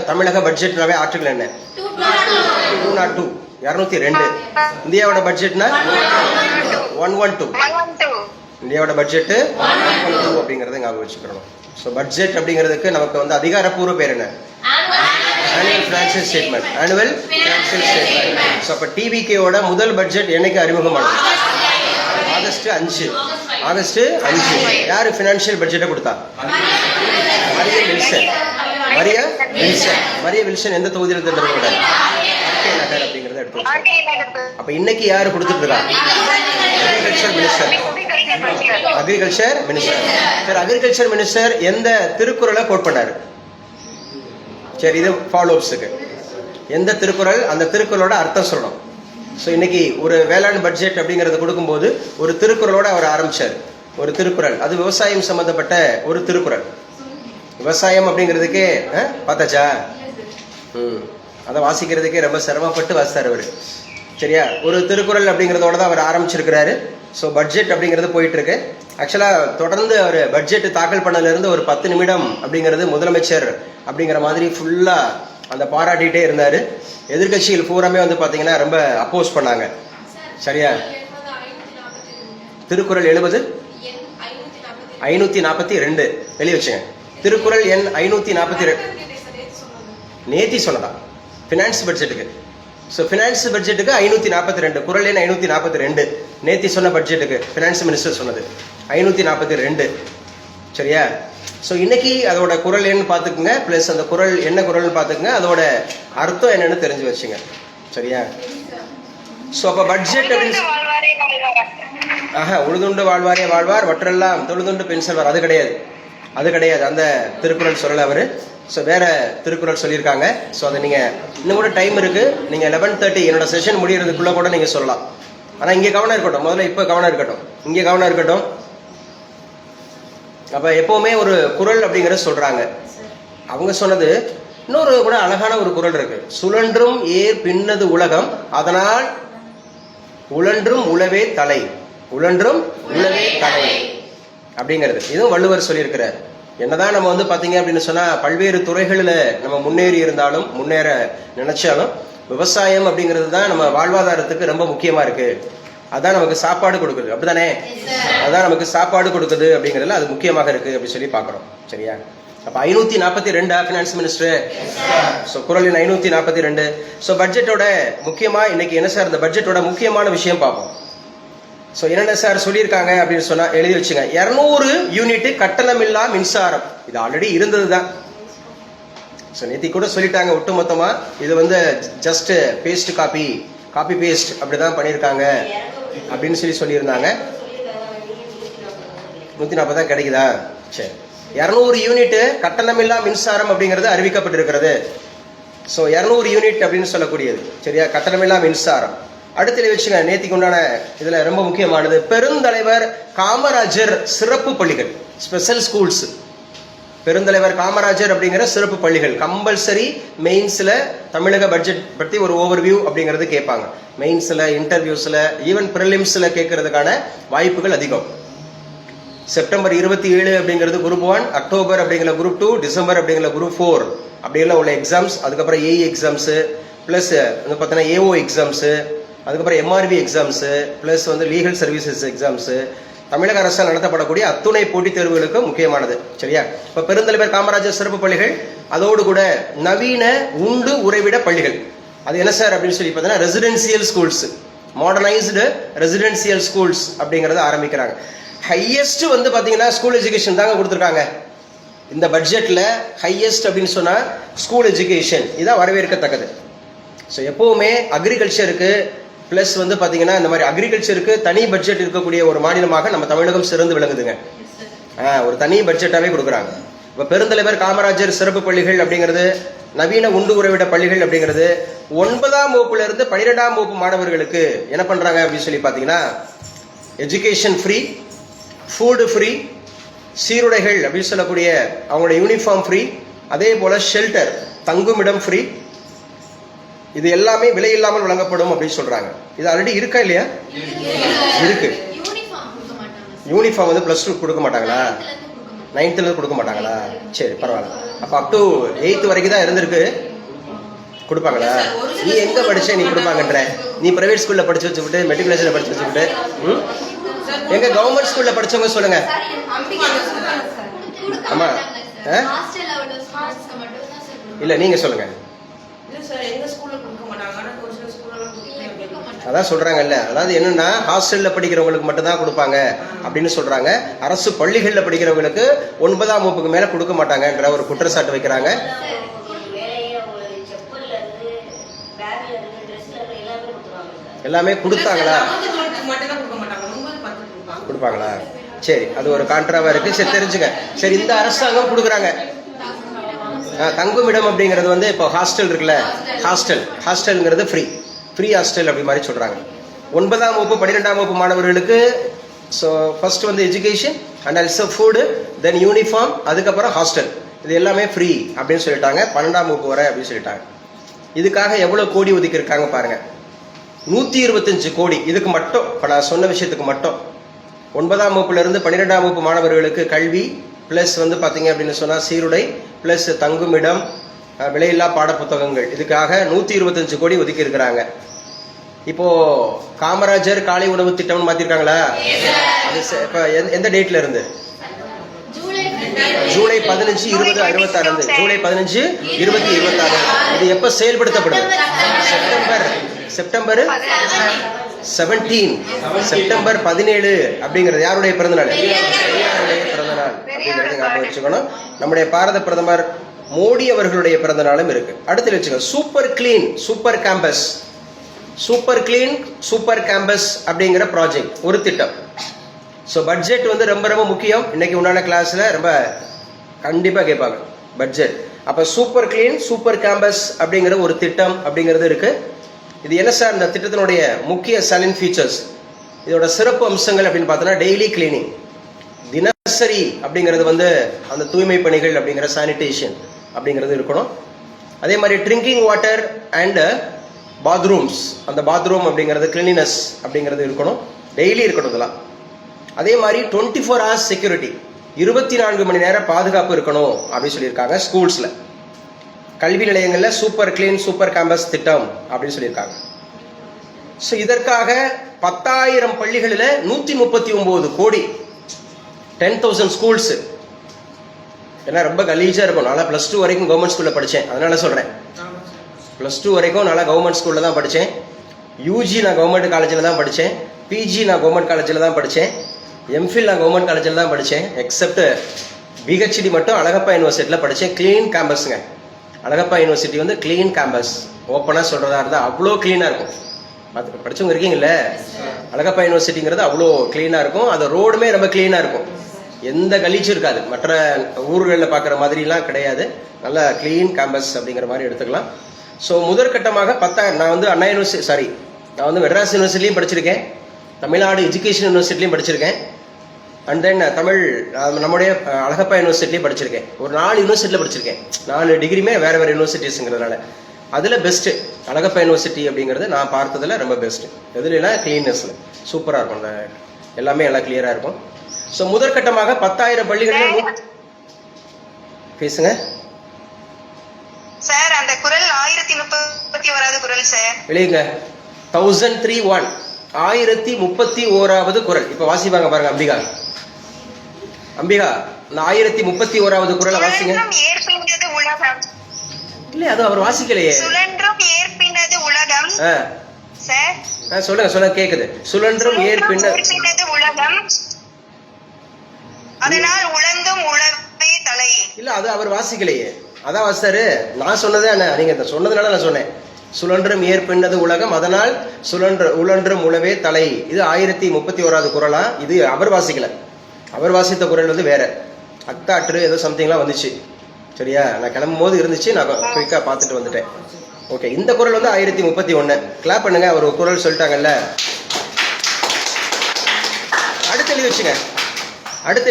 தமிழக பட்ஜெட்னாவே ஆர்டிகல் என்ன? 202 202. இந்தியாவோட பட்ஜெட்னா 112. இந்தியாவோட பட்ஜெட் 112 அப்படிங்கறத ஞாபகம் வச்சுக்கணும். ஸோ பட்ஜெட் அப்படிங்கிறதுக்கு நமக்கு வந்து அதிகாரப்பூர்வ பேர் என்ன? Annual financial statement. ஸோ அப்போ டிவிகேவோட முதல் பட்ஜெட் என்னைக்கு அறிமுகமானது? ஆகஸ்ட் 5. யாரு பினான்சியல் பட்ஜெட்டை கொடுத்தா? மரிய வில்சன் எந்த தொகுதியில் தேர்ந்தெடுக்கப்பட்டார்? நகர் அப்படிங்கறத எடுத்து. அப்ப இன்னைக்கு யாரு கொடுத்துட்டு இருக்கா? அக்ரிகல்ச்சர் மினிஸ்டர் எந்த திருக்குறளை கோட் பண்ணாரு? சரி, இது ஃபாலோ அப்ஸுக்கு எந்த திருக்குறள், அந்த திருக்குறளோட அர்த்தம் சொல்லணும். ஸோ இன்னைக்கு ஒரு வேளாண் பட்ஜெட் அப்படிங்கறத கொடுக்கும்போது ஒரு திருக்குறளோட அவர் ஆரம்பிச்சார். ஒரு திருக்குறள், அது விவசாயம் சம்பந்தப்பட்ட ஒரு திருக்குறள். விவசாயம் அப்படிங்கிறதுக்கே பார்த்தாச்சா? அதை வாசிக்கிறதுக்கே ரொம்ப சிரமப்பட்டு வாசித்தார் அவரு. சரியா, ஒரு திருக்குறள் அப்படிங்கிறதோட தான் அவர் ஆரம்பிச்சிருக்கிறாரு. ஸோ பட்ஜெட் அப்படிங்கிறது போயிட்டு இருக்கு. ஆக்சுவலா தொடர்ந்து அவர் பட்ஜெட் தாக்கல் பண்ணல இருந்து ஒரு 10 நிமிடம் அப்படிங்கிறது முதலமைச்சர் அப்படிங்கிற மாதிரி ஃபுல்லா அந்த பாராட்டிட்டே இருந்தாரு. எதிர்கட்சிகள் பூராமே வந்து பாத்தீங்கன்னா ரொம்ப அப்போஸ் பண்ணாங்க. சரியா, திருக்குறள் 542 வெளியே வச்சுங்க. திருக்குறள் எண் 542 நேத்தி சொன்னதா பினான்ஸ் பட்ஜெட்டுக்கு. ஸோ பினான்ஸ் பட்ஜெட்டுக்கு 542, குறள் எண் 542 நேத்தி சொன்ன பட்ஜெட்டுக்கு பினான்ஸ் மினிஸ்டர் சொன்னது 542. சரியா, ஸோ இன்னைக்கு அதோட குறள் எண் பார்த்துக்குங்க, பிளஸ் அந்த குறள் என்ன குறள்னு பார்த்துக்குங்க, அதோட அர்த்தம் என்னன்னு தெரிஞ்சு வச்சுங்க. சரியா, ஸோ அப்போ பட்ஜெட் அப்படின்னு உழுதுண்டு வாழ்வாரே வாழ்வார் வற்றெல்லாம் தொழுதுண்டு பெண் செல்வார், அது கிடையாது. அந்த திருக்குறள் சொல்லல அவரு. ஸோ வேற திருக்குறள் சொல்லியிருக்காங்க. ஸோ அதை நீங்க இன்னும் கூட டைம் இருக்கு, நீங்க 11:30 என்னோட செஷன் முடியறதுக்குள்ள கூட நீங்க சொல்லலாம். ஆனா இங்க கவனம் இருக்கட்டும், முதல்ல இப்ப கவனம் இருக்கட்டும், இங்க கவனம் இருக்கட்டும். அப்ப எப்பவுமே ஒரு குறள் அப்படிங்கறத சொல்றாங்க. அவங்க சொன்னது இன்னொரு கூட அழகான ஒரு குறள் இருக்கு. சுழன்றும் ஏர் பின்னது உலகம், அதனால் உழன்றும் உழவே தலை. அப்படிங்கிறது இதுவும் வள்ளுவர் சொல்லியிருக்கிறார். என்னதான் நம்ம வந்து பாத்தீங்க அப்படின்னு சொன்னா பல்வேறு துறைகளில் நம்ம முன்னேறி இருந்தாலும் முன்னேற நினைச்சாலும் விவசாயம் அப்படிங்கிறது தான் நம்ம வாழ்வாதாரத்துக்கு ரொம்ப முக்கியமா இருக்கு. அதான் நமக்கு சாப்பாடு கொடுக்குது, அப்படித்தானே? அதான் நமக்கு சாப்பாடு கொடுக்குது அப்படிங்கிறதுல அது முக்கியமாக இருக்கு அப்படி சொல்லி பாக்குறோம். சரியா, அப்ப 542 பினான்ஸ் மினிஸ்டர். ஸோ குறள் எண் 542. ஸோ பட்ஜெட்டோட முக்கியமா இன்னைக்கு என்ன சார் இந்த பட்ஜெட்டோட முக்கியமான விஷயம் பார்ப்போம். ஸோ என்னென்ன சார் சொல்லியிருக்காங்க அப்படின்னு சொன்னா எழுதி வச்சுங்க. 200 யூனிட் கட்டணமில்லா மின்சாரம். இது ஆல்ரெடி இருந்தது தான். ஸோ நேத்தி கூட சொல்லிட்டாங்க ஒட்டுமொத்தமா இது வந்து ஜஸ்ட் காப்பி பேஸ்ட் அப்படிதான் பண்ணியிருக்காங்க அப்படின்னு சொல்லியிருந்தாங்க. 140 தான் கிடைக்குதா? சரி, 200 யூனிட் கட்டணமில்லா மின்சாரம் அப்படிங்கிறது அறிவிக்கப்பட்டிருக்கிறது. ஸோ 200 யூனிட் அப்படின்னு சொல்லக்கூடியது. சரியா, கட்டணமில்லா மின்சாரம். அடுத்த வச்சுங்க நேத்திக்கு உண்டான இதுல ரொம்ப முக்கியமானது பெருந்தலைவர் காமராஜர் சிறப்பு பள்ளிகள், ஸ்பெஷல் ஸ்கூல்ஸ். பெருந்தலைவர் காமராஜர் அப்படிங்கிற சிறப்பு பள்ளிகள் கம்பல்சரி மெயின்ஸ்ல தமிழக பட்ஜெட் பற்றி ஒரு ஓவர்வியூ அப்படிங்கிறது கேட்பாங்க. மெயின்ஸ்ல, இன்டர்வியூஸ்ல, ஈவன் பிரிலிம்ஸ்ல கேட்கறதுக்கான வாய்ப்புகள் அதிகம். செப்டம்பர் 27 அப்படிங்கிறது குரூப் 1, அக்டோபர் அப்படிங்கிற குரூப் 2, டிசம்பர் அப்படிங்கிற குரூப் 4 அப்படியெல்லாம் உள்ள எக்ஸாம்ஸ். அதுக்கப்புறம் ஏஇ எக்ஸாம்ஸ் பிளஸ் வந்து பார்த்தீங்கன்னா ஏஓ எக்ஸாம்ஸ், அதுக்கப்புறம் எம்ஆர்பி எக்ஸாம்ஸ் பிளஸ் வந்து லீகல் சர்வீசஸ் எக்ஸாம்ஸ். தமிழக அரசால் நடத்தப்படக்கூடிய அத்துணை போட்டித் தேர்வுகளுக்கு முக்கியமானது. சரியா? இப்ப பெருந்தலைவர் காமராஜர் சிறப்பு பள்ளிகள், அதோடு கூட நவீன உண்டு உறைவிட பள்ளிகள். அது என்ன சார் அப்படின்னு சொல்லி பார்த்தீங்கன்னா residential schools, modernised residential schools அப்படிங்கறத ஆரம்பிக்கிறாங்க. ஹையஸ்ட் வந்து பாத்தீங்கன்னா ஸ்கூல் எஜுகேஷன் தாங்க கொடுத்துருக்காங்க இந்த பட்ஜெட்ல. ஹையஸ்ட் அப்படின்னு சொன்னா ஸ்கூல் எஜுகேஷன், இதான் வரவேற்கத்தக்கது. ஸோ எப்பவுமே அக்ரிகல்ச்சருக்கு பிளஸ் வந்து பாத்தீங்கன்னா இந்த மாதிரி அக்ரிகல்ச்சருக்கு தனி பட்ஜெட் இருக்கக்கூடிய ஒரு மாநிலமாக நம்ம தமிழகம் சிறந்து விளங்குதுங்க. ஒரு தனி பட்ஜெட்டாவே கொடுக்குறாங்க. இப்ப பெருந்தலைவர் காமராஜர் சிறப்பு பள்ளிகள் அப்படிங்கிறது, நவீன உண்டு உறைவிட பள்ளிகள் அப்படிங்கிறது 9ஆம் வகுப்புல இருந்து 12ஆம் வகுப்பு மாணவர்களுக்கு என்ன பண்றாங்க அப்படின்னு சொல்லி பாத்தீங்கன்னா எஜுகேஷன் ஃப்ரீ, ஃபுட் ஃப்ரீ, சீருடைகள் அப்படின்னு சொல்லக்கூடிய அவங்களோட யூனிஃபார்ம் ஃப்ரீ, அதே போல ஷெல்டர் தங்குமிடம் ஃப்ரீ. இது எல்லாமே விலை இல்லாமல் வழங்கப்படும் அப்படின்னு சொல்றாங்க. இது ஆல்ரெடி இருக்கா இல்லையா? இருக்கு. யூனிஃபார்ம் வந்து +2 கொடுக்க மாட்டாங்களா? 9th கொடுக்க மாட்டாங்களா? சரி, பரவாயில்ல. அப்ப அப் டு 8th வரைக்கும் தான் இருந்திருக்கு. கொடுப்பாங்களா? நீ எங்க படிச்ச நீ கொடுப்பாங்கன்ற? நீ பிரைவேட் ஸ்கூல்ல படிச்சு வச்சுக்கிட்டு மெட்ரிகுலேஷன்ல படிச்சு வச்சுக்கிட்டு எங்க கவர்மெண்ட் ஸ்கூல்ல படிச்சவங்க சொல்லுங்க. ஆமா, இல்ல நீங்க சொல்லுங்க. அதான் சொல்றாங்கல்ல, அதாவது என்னன்னா ஹாஸ்டல்ல படிக்கிறவங்களுக்கு மட்டும் தான் கொடுப்பாங்க அப்படின்னு சொல்றாங்க. அரசு பள்ளிகள்ல படிக்கிறவங்களுக்கு 9ஆம் வகுப்புக்கு மேல கொடுக்க மாட்டாங்கன்ற ஒரு குற்றச்சாட்டு வைக்கிறாங்க. எல்லாமே கொடுத்தாங்களா? கொடுப்பாங்களா? சரி, அது ஒரு கான்ட்ராவா இருக்கு. சரி, தெரிஞ்சுங்க. சரி, இந்த அரசாங்கம் கொடுக்குறாங்க. தங்குமிடம் அப்படிங்கிறது வந்து இப்போ ஹாஸ்டல் இருக்குல்ல, ஹாஸ்டல்ங்கிறது ஃப்ரீ ஹாஸ்டல் அப்படி மாதிரி சொல்றாங்க. 9ஆம் வகுப்பு 12ஆம் வகுப்பு மாணவர்களுக்கு ஸோ ஃபர்ஸ்ட் வந்து education and also food, then uniform, அதுக்கப்புறம் ஹாஸ்டல், இது எல்லாமே ஃப்ரீ அப்படின்னு சொல்லிட்டாங்க. 12ஆம் வகுப்பு வரை அப்படின்னு சொல்லிட்டாங்க. இதுக்காக எவ்வளவு கோடி ஒதுக்கி இருக்காங்க பாருங்க. 125 கோடி இதுக்கு மட்டும். இப்போ நான் சொன்ன விஷயத்துக்கு மட்டும் 9ஆம் வகுப்புல இருந்து 12ஆம் வகுப்பு மாணவர்களுக்கு கல்வி பிளஸ் வந்து பாத்தீங்க அப்படின்னு சொன்னா சீருடை பிளஸ் தங்குமிடம், விலையில்லா பாட புத்தகங்கள், இதுக்காக 125 கோடி ஒதுக்கி இருக்கிறாங்க. இப்போ காமராஜர் காலை உணவு திட்டம் மாத்திருக்காங்களா? அது இப்ப எந்த டேட்ல இருந்து? ஜூலை 15, 20, 26. ஜூலை 15, 20, 26. இது எப்ப செயல்படுத்தப்படுது? செப்டம்பர் 17, செப்டம்பர் 17 அப்படிங்கிறது யாருடைய பிறந்தநாள்? பெரியாருடைய பிறந்தநாள் அப்படிங்கிறது ஞாபகம் வச்சுக்கணும். நம்முடைய பாரத பிரதமர் மோடி அவர்களுடைய பிறந்த நாளும் இருக்கு. அடுத்து வச்சுக்கோங்க, super clean super campus. Super clean super campus அப்படிங்கிற ப்ராஜெக்ட் ஒரு திட்டம். ஸோ பட்ஜெட் வந்து ரொம்ப ரொம்ப முக்கியம். இன்னைக்கு உண்டான கிளாஸ்ல ரொம்ப கண்டிப்பா கேட்பாங்க பட்ஜெட். அப்ப சூப்பர் கிளீன் சூப்பர் கேம்பஸ் அப்படிங்கிற ஒரு திட்டம் அப்படிங்கிறது இருக்கு. இது என்ன சார் இந்த திட்டத்தினுடைய முக்கிய சைலண்ட் ஃபீச்சர்ஸ், இதோட சிறப்பு அம்சங்கள் அப்படின்னு பார்த்தோன்னா டெய்லி கிளீனிங், தினசரி அப்படிங்கிறது வந்து அந்த தூய்மை பணிகள் அப்படிங்கிற சானிடேஷன் அப்படிங்கிறது இருக்கணும். அதே மாதிரி ட்ரிங்கிங் வாட்டர் அண்ட் பாத்ரூம்ஸ், அந்த பாத்ரூம் அப்படிங்கிறது கிளீனினஸ் அப்படிங்கிறது இருக்கணும், டெய்லி இருக்கணும் இதெல்லாம். அதே மாதிரி 24 hours செக்யூரிட்டி, 24 மணி நேரம் பாதுகாப்பு இருக்கணும் அப்படின்னு சொல்லியிருக்காங்க. ஸ்கூல்ஸ்ல கல்வி நிலையங்கள்ல சூப்பர் கிளீன் சூப்பர் கேம்பஸ் திட்டம் அப்படின்னு சொல்லியிருக்காங்க. ஸோ இதற்காக 10,000 பள்ளிகளில் 139 கோடி, 10,000 ஸ்கூல்ஸ். ஏன்னா ரொம்ப கலீஜா இருக்கும். நான் +2 வரைக்கும் கவர்மெண்ட் ஸ்கூல்ல படித்தேன், அதனால சொல்றேன். +2 வரைக்கும் நான் கவர்மெண்ட் ஸ்கூல்ல தான் படித்தேன். யூஜி நான் கவர்மெண்ட் காலேஜில் தான் படித்தேன். பிஜி நான் கவர்மெண்ட் காலேஜில் தான் படித்தேன். எம்ஃபில் நான் கவர்மெண்ட் காலேஜில் தான் படித்தேன். எக்ஸப்ட் பிஹெச்டி மட்டும் அழகப்பா யூனிவர்சிட்டியில் படித்தேன். கிளீன் கேம்பஸ்ங்க. அழகப்பா யூனிவர்சிட்டி வந்து கிளீன் கேம்பஸ். ஓப்பனாக சொல்றதா இருந்தால் அவ்வளோ கிளீனாக இருக்கும். படிச்சவங்க இருக்கீங்கல்ல, அழகப்பா யூனிவர்சிட்டிங்கிறது அவ்வளோ கிளீனாக இருக்கும். அது ரோடுமே ரொம்ப கிளீனாக இருக்கும், எந்த கலீச்சும் இருக்காது. மற்ற ஊர்களில் பார்க்குற மாதிரிலாம் கிடையாது. நல்லா கிளீன் கேம்பஸ் அப்படிங்கிற மாதிரி எடுத்துக்கலாம். ஸோ முதற்கட்டமாக 10,000 நான் வந்து அண்ணா யூனிவர்சிட்டி நான் வந்து மெட்ராஸ் யூனிவர்சிட்டிலையும் படிச்சிருக்கேன், தமிழ்நாடு எஜுகேஷன் யூனிவர்சிட்டிலையும் படிச்சிருக்கேன், அண்ட் தென் தமிழ் நம்முடைய அழகப்பா யூனிவர்சிட்டிலையும் படிச்சிருக்கேன். ஒரு 4 யூனிவர்சிட்டியில் படிச்சிருக்கேன். 4 டிகிரியுமே வேறு வேறு யூனிவர்சிட்டிஸுங்கிறதுனால அதில் பெஸ்ட்டு அழகப்பா யூனிவர்சிட்டி அப்படிங்கிறது நான் பார்த்ததில் ரொம்ப பெஸ்ட்டு. எதுலாம் க்ளீன்னஸில் சூப்பராக இருக்கும், அந்த எல்லாமே எல்லாம் கிளியராக இருக்கும். ஸோ முதற்கட்டமாக 10,000 பள்ளிகளில் பேசுங்க சார். அந்த குறள் 1031வது குறள் சார். வெளியுங்க 1031 1031வது குறள். இப்போ வாசிப்பாங்க பாருங்க அம்பிகா. அம்பிகா இந்த 1031வது குறளை வாசிங்க. ஏற்பினது உலகம். இல்ல அது அவர் வாசிக்கலையே. சுழன்றும் ஏற்பினது உலகம். சார் சொல்லுங்க சொல்லுங்க கேக்குது. சுழன்றும் ஏற்பினது உலகம், அதனால் உழந்தும் உழவே தலை. இல்ல அது அவர் வாசிக்கலையே, அதான் வாசித்தாரு. நான் சொன்னதே என்ன, நீங்க சொன்னதுனால நான் சொன்னேன். சுழன்றும் ஏற்பின்னது உலகம், அதனால் உழன்றும் உழவே தலை. இது 1031வது குறளா? இது அவர் வாசிக்கல. அவர் வாசித்த குறள் வந்து வேற, அத்தாற்று ஏதோ சம்திங்லாம் வந்துச்சு. சரியா, நான் கிளம்பும் போது இருந்துச்சு, நான் குயிக்காக பார்த்துட்டு வந்துட்டேன். ஓகே, இந்த குறள் வந்து 1031. கிளாப் பண்ணுங்க, அவர் ஒரு குறள் சொல்லிட்டாங்கல்ல. அடுத்து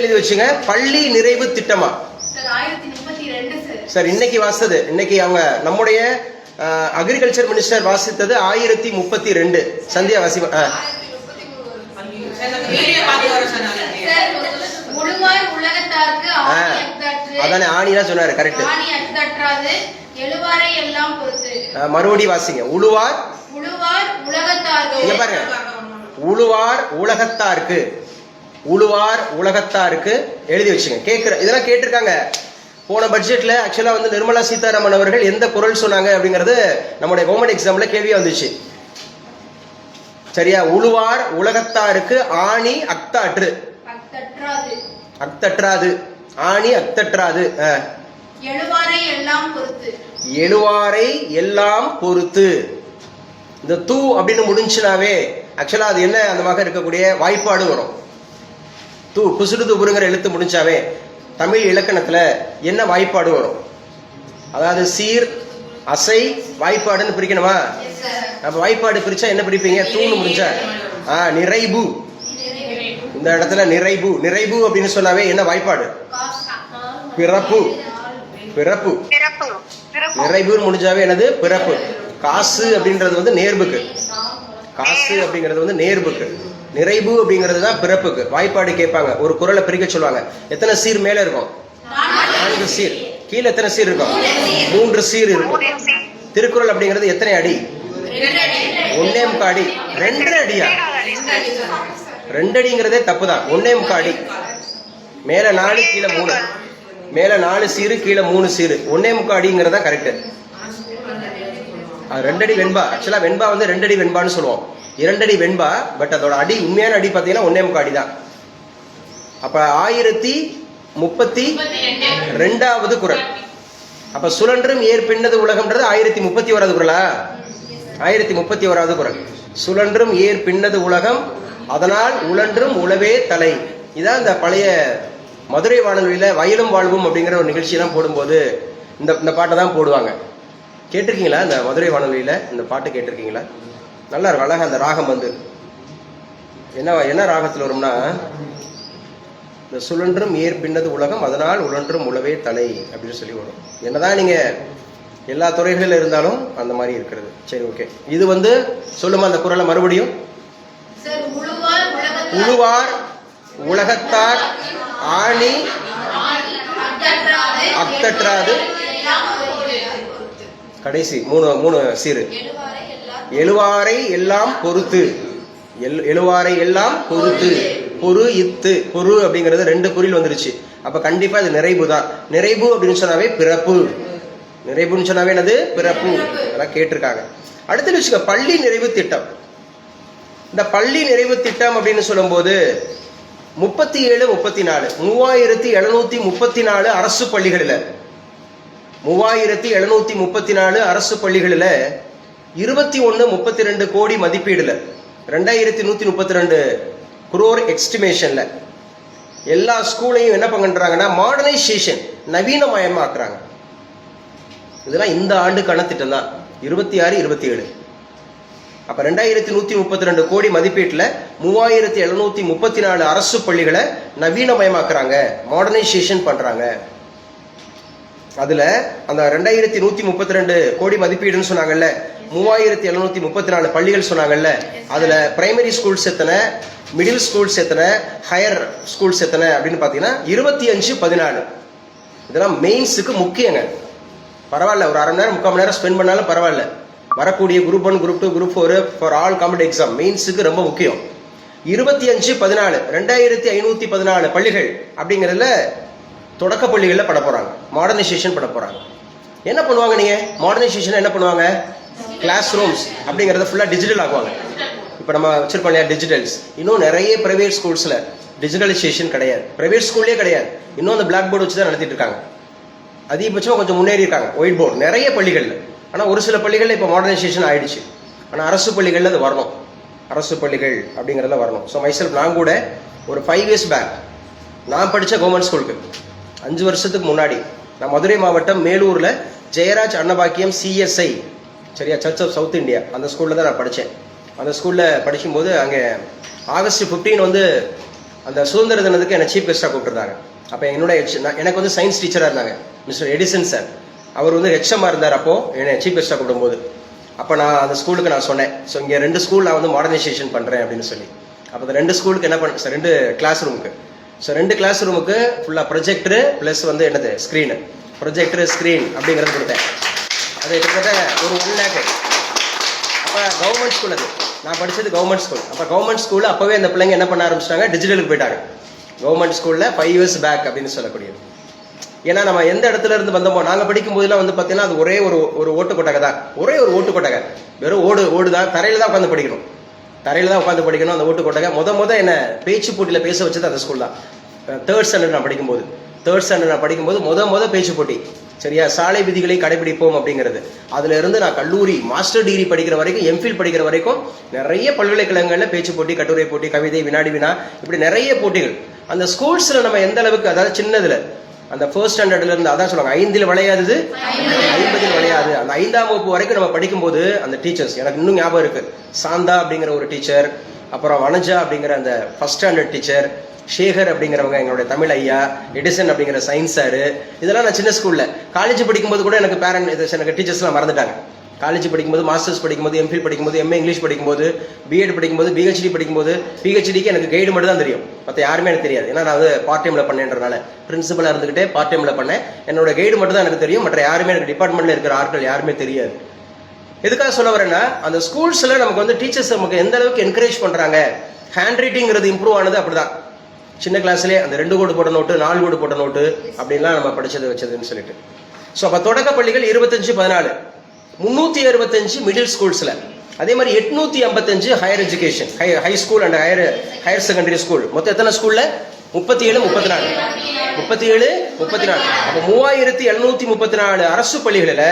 எழுதி வச்சுங்க. பள்ளி நிறைவு திட்டமா சார் இன்னைக்கு வாசித்தது. இன்னைக்கு அவங்க நம்முடைய அக்ரிகல்ச்சர் மினிஸ்டர் வாசித்தது 1032. சந்தியா வாசி. அதானே ஆணிலாம் சொன்னாரு. கரெக்ட். மறுபடி வாசிங்க. உழுவார் பாருங்க, உழுவார் உலகத்தாருக்கு, உழுவார் உலகத்தாருக்கு எழுதி வச்சுங்க. இதெல்லாம் கேட்டிருக்காங்க போன பட்ஜெட்ல. ஆக்சுவலா வந்து நிர்மலா சீதாராமன் அவர்கள் எந்த குறள் சொன்னாங்க அப்படிங்கிறது நம்முடைய கவர்மெண்ட் எக்ஸாம்ல கேள்வியா வந்துச்சு. சரியா, உழுவார் உலகத்தாருக்கு ஆணி அக்தாற்று, அக்தற்றாது, ஆணி அக்தற்றாது, எழுவாரை எல்லாம் பொறுத்து. இந்த தூ அப்படின்னு முடிஞ்சுனாவே ஆக்சுவலா அது என்ன, அந்த மாதிரி இருக்கக்கூடிய வாய்ப்பாடு வரும். தூ குசுடு துபுருங்கிற எழுத்து முடிஞ்சாவே தமிழ் இலக்கணத்துல என்ன வாய்ப்பாடு வரும்? அதாவது சீர் அசை வாய்ப்பாடுன்னு பிரிக்கணுமா? அப்ப வாய்ப்பாடு பிரிச்சா என்ன பிரிப்பீங்க? தூணு முடிஞ்சா நிறைவு. இந்த இடத்துல நிறைவு, நிறைவு அப்படின்னு சொன்னாவே என்ன வாய்ப்பாடு? பிறப்பு, பிறப்பு. நிறைவுன்னு முடிஞ்சாவே என்னது? பிறப்பு. காசு அப்படின்றது வந்து நேர்புக்கு, காசு அப்படிங்கிறது வந்து நேர்புக்கு. நிறைவு அப்படிங்கிறது தான் பிறப்புக்கு. வாய்ப்பாடு கேட்பாங்க, ஒரு குறளை பிரிக்க சொல்லுவாங்க. எத்தனை சீர் மேல இருக்கும்? 4 சீர். கீழே எத்தனை சீர் இருக்கும்? 3 சீர் இருக்கும். திருக்குறள் அப்படிங்கிறது எத்தனை அடி? 1.25 அடி. 2 அடியா? 2 அடிங்கிறதே தப்புதான். 1.25 அடி. மேல 4 கீழே 3, மேல 4 சீரு கீழே 3 சீரு. 1.25 அடிங்கிறதா கரெக்ட். 2 அடி வெண்பா. ஆக்சுவலா வெண்பா வந்து 2 அடி வெண்பான்னு சொல்லுவோம். 2 அடி வெண்பா. பட் அதோட அடி, உண்மையான அடி பார்த்தீங்கன்னா 1.25 அடி தான். அப்ப 1032வது குறள். அப்ப சுழன்றும் ஏற்பின்னது உலகம்ன்றது 1031வது குறளா? 1031வது குறள். சுழன்றும் ஏற்பின்னது உலகம், அதனால் உழன்றும் உழவே தலை. இதான் இந்த பழைய மதுரை வானொலியில வயலும் வாழ்வும் அப்படிங்கிற ஒரு நிகழ்ச்சியெல்லாம் போடும்போது இந்த பாட்டை தான் போடுவாங்க. கேட்டிருக்கீங்களா? இந்த மதுரை வானொலியில இந்த பாட்டு கேட்டிருக்கீங்களா? நல்லா இருக்கும், அழகா. அந்த ராகம் வந்து என்ன ராகத்தில் வரும்னா, இந்த சுழன்றும் ஏற்பின்னது உலகம், அதனால் உழன்றும் உழவே தலை அப்படின்னு சொல்லி வரும். என்னதான் நீங்க எல்லா துறைகளில் இருந்தாலும் அந்த மாதிரி இருக்கிறது. சரி, ஓகே. இது வந்து சொல்லுமா அந்த குறளை மறுபடியும்? உழுவார் உலகத்தார் ஆணி அக்தற்றாது, கடைசி 3 சீரு. எழுவாரை எல்லாம் பொறுத்து, எழுவாரை எல்லாம் பொறுத்து. பொறு இத்து, பொறு அப்படிங்கிறது 2 குறில் வந்துருச்சு. அப்ப கண்டிப்பா இது நிறைவு தான். நிறைவு அப்படின்னு சொன்னாவே பிறப்பு. நிறைவுன்னு சொன்னாவே என்னது? பிறப்பு. அதெல்லாம் கேட்டிருக்காங்க. அடுத்து வச்சுக்க, பள்ளி நிறைவு திட்டம். இந்த பள்ளி நிறைவு திட்டம் அப்படின்னு சொல்லும் போது 37, 34, 3734 அரசு பள்ளிகளில், 3734 அரசு பள்ளிகளில் 2132 கோடி மதிப்பீடுல, 2132 crore எஸ்டிமேஷன்ல எல்லா ஸ்கூலையும் என்ன பண்றாங்கன்னா மாடர்னைசேஷன், நவீனமயமாக்குறாங்க. இதெல்லாம் இந்த ஆண்டுக்கான திட்டம் தான். 26, 27 அப்ப 2132 கோடி மதிப்பீட்டுல 3734 அரசு பள்ளிகளை நவீனமயமாக்குறாங்க, மாடர்னைசேஷன் பண்றாங்க. அதுல அந்த 2132 கோடி மதிப்பீடுன்னு சொன்னாங்கல்ல, 3734 பள்ளிகள் சொன்னாங்கல்ல, அதுல பிரைமரி ஸ்கூல்ஸ் எத்தனை, மிடில் ஸ்கூல்ஸ் எத்தனை, ஹையர் ஸ்கூல்ஸ் எத்தனை அப்படின்னு பாத்தீங்கன்னா 25-14. இதெல்லாம் மெயின்ஸுக்கு முக்கியங்க. பரவாயில்ல, ஒரு அரை மணி நேரம் 3/4 மணி நேரம் ஸ்பெண்ட் பண்ணாலும் பரவாயில்ல. வரக்கூடிய group 1, group 2, group 4 for all competitive exam மெயின்ஸுக்கு ரொம்ப முக்கியம். 25-14 2514 பள்ளிகள் அப்படிங்கிறதுல தொடக்க பள்ளிகளில் பண்ண போறாங்க, மாடர்னைசேஷன் பண்ண போறாங்க. என்ன பண்ணுவாங்க நீங்க மாடர்னைசேஷன் என்ன பண்ணுவாங்க? கிளாஸ் ரூம்ஸ் அப்படிங்கறத ஃபுல்லா டிஜிட்டல் ஆக்குவாங்க. இப்போ நம்ம வச்சிருப்போம் இல்லையா டிஜிட்டல்ஸ். இன்னும் நிறைய பிரைவேட் ஸ்கூல்ஸ்ல டிஜிட்டலைசேஷன் கிடையாது, பிரைவேட் ஸ்கூல்லே கிடையாது. இன்னும் அந்த பிளாக் போர்டு வச்சு தான் நடத்திட்டு இருக்காங்க. அதிகபட்சம் கொஞ்சம் முன்னேறி இருக்காங்க ஒயிட் போர்டு நிறைய பள்ளிகள்ல. ஆனா ஒரு சில பள்ளிகள்ல இப்போ மாடர்னைசேஷன் ஆயிடுச்சு. ஆனா அரசு பள்ளிகள்ல அது வரணும், அரசு பள்ளிகள் அப்படிங்கறதுல வரணும். ஸோ மைசெல்ஃப் நான் கூட ஒரு 5 years பேக் நான் படிச்ச கவர்மெண்ட் ஸ்கூலுக்கு 5 வருஷத்துக்கு முன்னாடி நான் மதுரை மாவட்டம் மேலூர்ல ஜெயராஜ் அன்னபாக்கியம் CSI, சரியா, சர்ச் ஆஃப் சவுத் இந்தியா, அந்த ஸ்கூல்ல தான் நான் படித்தேன். அந்த ஸ்கூல்ல படிக்கும்போது அங்கே August 15 வந்து அந்த சுதந்திர தினத்துக்கு என்னை சீஃப் கெஸ்டாக கூப்பிட்டுருந்தாங்க. அப்போ எனக்கு வந்து சயின்ஸ் டீச்சராக இருந்தாங்க மிஸ்டர் எடிசன் சார். அவர் வந்து HMஆ இருந்தார் அப்போ என்னை சீஃப் கெஸ்டாக கூப்பிடும்போது. அப்போ நான் அந்த ஸ்கூலுக்கு நான் சொன்னேன், ஸோ இங்கே 2 ஸ்கூல் நான் வந்து மாடர்னைசேஷன் பண்ணுறேன் அப்படின்னு சொல்லி. அப்போ அந்த 2 ஸ்கூலுக்கு என்ன பண்ண, 2 கிளாஸ் ரூமுக்கு, ஸோ 2 கிளாஸ் ரூமுக்கு ஃபுல்லாக ப்ரொஜெக்டரு ப்ளஸ் வந்து என்னது ஸ்க்ரீனு, ப்ரொஜெக்டரு ஸ்க்ரீன் அப்படிங்கிறது கொடுத்தேன். அது கிட்டத்தட்ட ஒரு 1 lakh. அப்போ கவர்மெண்ட் ஸ்கூல், அது நான் படித்தது கவர்மெண்ட் ஸ்கூல். அப்போ கவர்மெண்ட் ஸ்கூலில் அப்போவே அந்த பிள்ளைங்க என்ன பண்ண ஆரம்பிச்சிட்டாங்க, டிஜிட்டலுக்கு போயிட்டாங்க. கவர்மெண்ட் ஸ்கூலில் 5 years பேக் அப்படின்னு சொல்லக்கூடியது. ஏன்னா நம்ம எந்த இடத்துல இருந்து வந்தோமோ, நாங்கள் படிக்கும் போதெல்லாம் வந்து பார்த்தீங்கன்னா அது ஒரே ஒரு ஓட்டு கொட்டகை தான், ஒரே ஒரு ஓட்டு கொட்டகை, வெறும் ஓடு தான், தரையில் தான் உட்காந்து படிக்கணும், தரையில் தான் உட்காந்து படிக்கணும். அந்த ஓட்டு கொட்டகை முத என்ன பேச்சு போட்டியில் பேச வச்சது அந்த ஸ்கூல் தான். 3rd standard நான் படிக்கும்போது முத பேச்சு போட்டி, சரியா, சாலை விதிகளை கடைபிடிப்போம் அப்படிங்கிறது. அதுல இருந்து நான் கல்லூரி மாஸ்டர் டிகிரி படிக்கிற வரைக்கும், எம்ஃபில் படிக்கிற வரைக்கும் நிறைய பல்கலைக்கழகங்கள்ல பேச்சு போட்டி, கட்டுரை போட்டி, கவிதை, வினாடி வினா, இப்படி நிறைய போட்டிகள். அந்த ஸ்கூல்ஸ்ல நம்ம எந்த அளவுக்கு, அதாவது சின்னதுல அந்த 1st standardல இருந்து, அதான் சொல்லுவாங்க 5ல் விளையாதது 50ல் விளையாது. அந்த 5ஆம் வகுப்பு வரைக்கும் நம்ம படிக்கும்போது அந்த டீச்சர்ஸ் எனக்கு இன்னும் ஞாபகம் இருக்கு. சாந்தா அப்படிங்கிற ஒரு டீச்சர், அப்புறம் வனஜா அப்படிங்கிற அந்த 1st standard டீச்சர், சேகர் அப்படிங்கிறவங்க எங்களுடைய தமிழ் ஐயா, எடிசன் அப்படிங்கிற சயின்ஸ் சாரு, இதெல்லாம் நான் சின்ன ஸ்கூல்ல. காலேஜ் படிக்கும்போது கூட எனக்கு எனக்கு டீச்சர்ஸ்லாம் மறந்துட்டாங்க. காலேஜ் படிக்கும்போது, மாஸ்டர்ஸ் படிக்கும்போது, எம்ஃபில் படிக்கும்போது, MA இங்கிலீஷ் படிக்கும்போது, பிஎட் படிக்கும்போது, PhD படிக்கும்போது, PhDக்கு எனக்கு கைடு மட்டும் தான் தெரியும், மற்ற யாருமே எனக்கு தெரியாது. ஏன்னா நான் வந்து பார்ட் டைம்ல பண்ணேன்றனால, பிரின்சிபலா இருந்துகிட்டே பார்ட் டைம்ல பண்ணேன். என்னோட கைடு மட்டும் தான் எனக்கு தெரியும், மற்ற யாருமே எனக்கு டிபார்ட்மெண்ட்ல இருக்கிற ஆட்கள் யாருமே தெரியாது. எதுக்காக சொல்ல வரேன்னா, அந்த ஸ்கூல்ஸ்ல நமக்கு வந்து டீச்சர்ஸ் நமக்கு எந்த அளவுக்கு என்கரேஜ் பண்றாங்க. ஹேண்ட் ரைட்டிங்கிறது இம்ப்ரூவ் ஆனது அப்படிதான். சின்ன கிளாஸ்லேயே அந்த 2 கோடு போட்ட நோட்டு, 4 கோடு போட்ட நோட்டு அப்படின்லாம் நம்ம படிச்சது வச்சதுன்னு சொல்லிட்டு. ஸோ அப்போ தொடக்க பள்ளிகள் 25-14, 365 மிடில் ஸ்கூல்ஸ்ல, அதே மாதிரி 855 higher education, high school and higher secondary school. மொத்தம் எத்தனை ஸ்கூல்ல? 37-34. அப்போ 3734 அரசு பள்ளிகளில்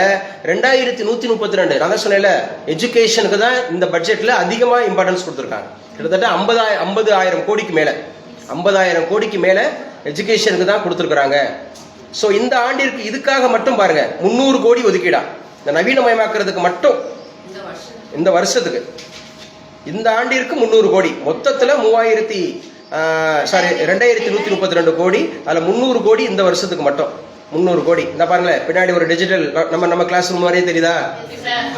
2132. நான் தான் சொன்னேன்ல, எஜுகேஷனுக்கு தான் இந்த பட்ஜெட்ல அதிகமா இம்பார்ட்டன்ஸ் கொடுத்துருக்காங்க. கிட்டத்தட்ட 50,000 கோடிக்கு மேல, 50,000 கோடிக்கு மேல எஜுகேஷனுக்கு தான் கொடுத்துருக்காங்க. ஸோ இந்த ஆண்டிற்கு இதுக்காக மட்டும் பாருங்க 300 கோடி ஒதுக்கீடா, இந்த நவீனமயமாக்குறதுக்கு மட்டும் இந்த வருஷத்துக்கு, இந்த ஆண்டிற்கு 300 கோடி. மொத்தத்தில் 2132 கோடி, அதில் 300 கோடி இந்த வருஷத்துக்கு மட்டும். 300 கோடி. இந்த பாருங்களேன், பின்னாடி ஒரு டிஜிட்டல், நம்ம கிளாஸ் ரூம் மாதிரியே தெரியுதா,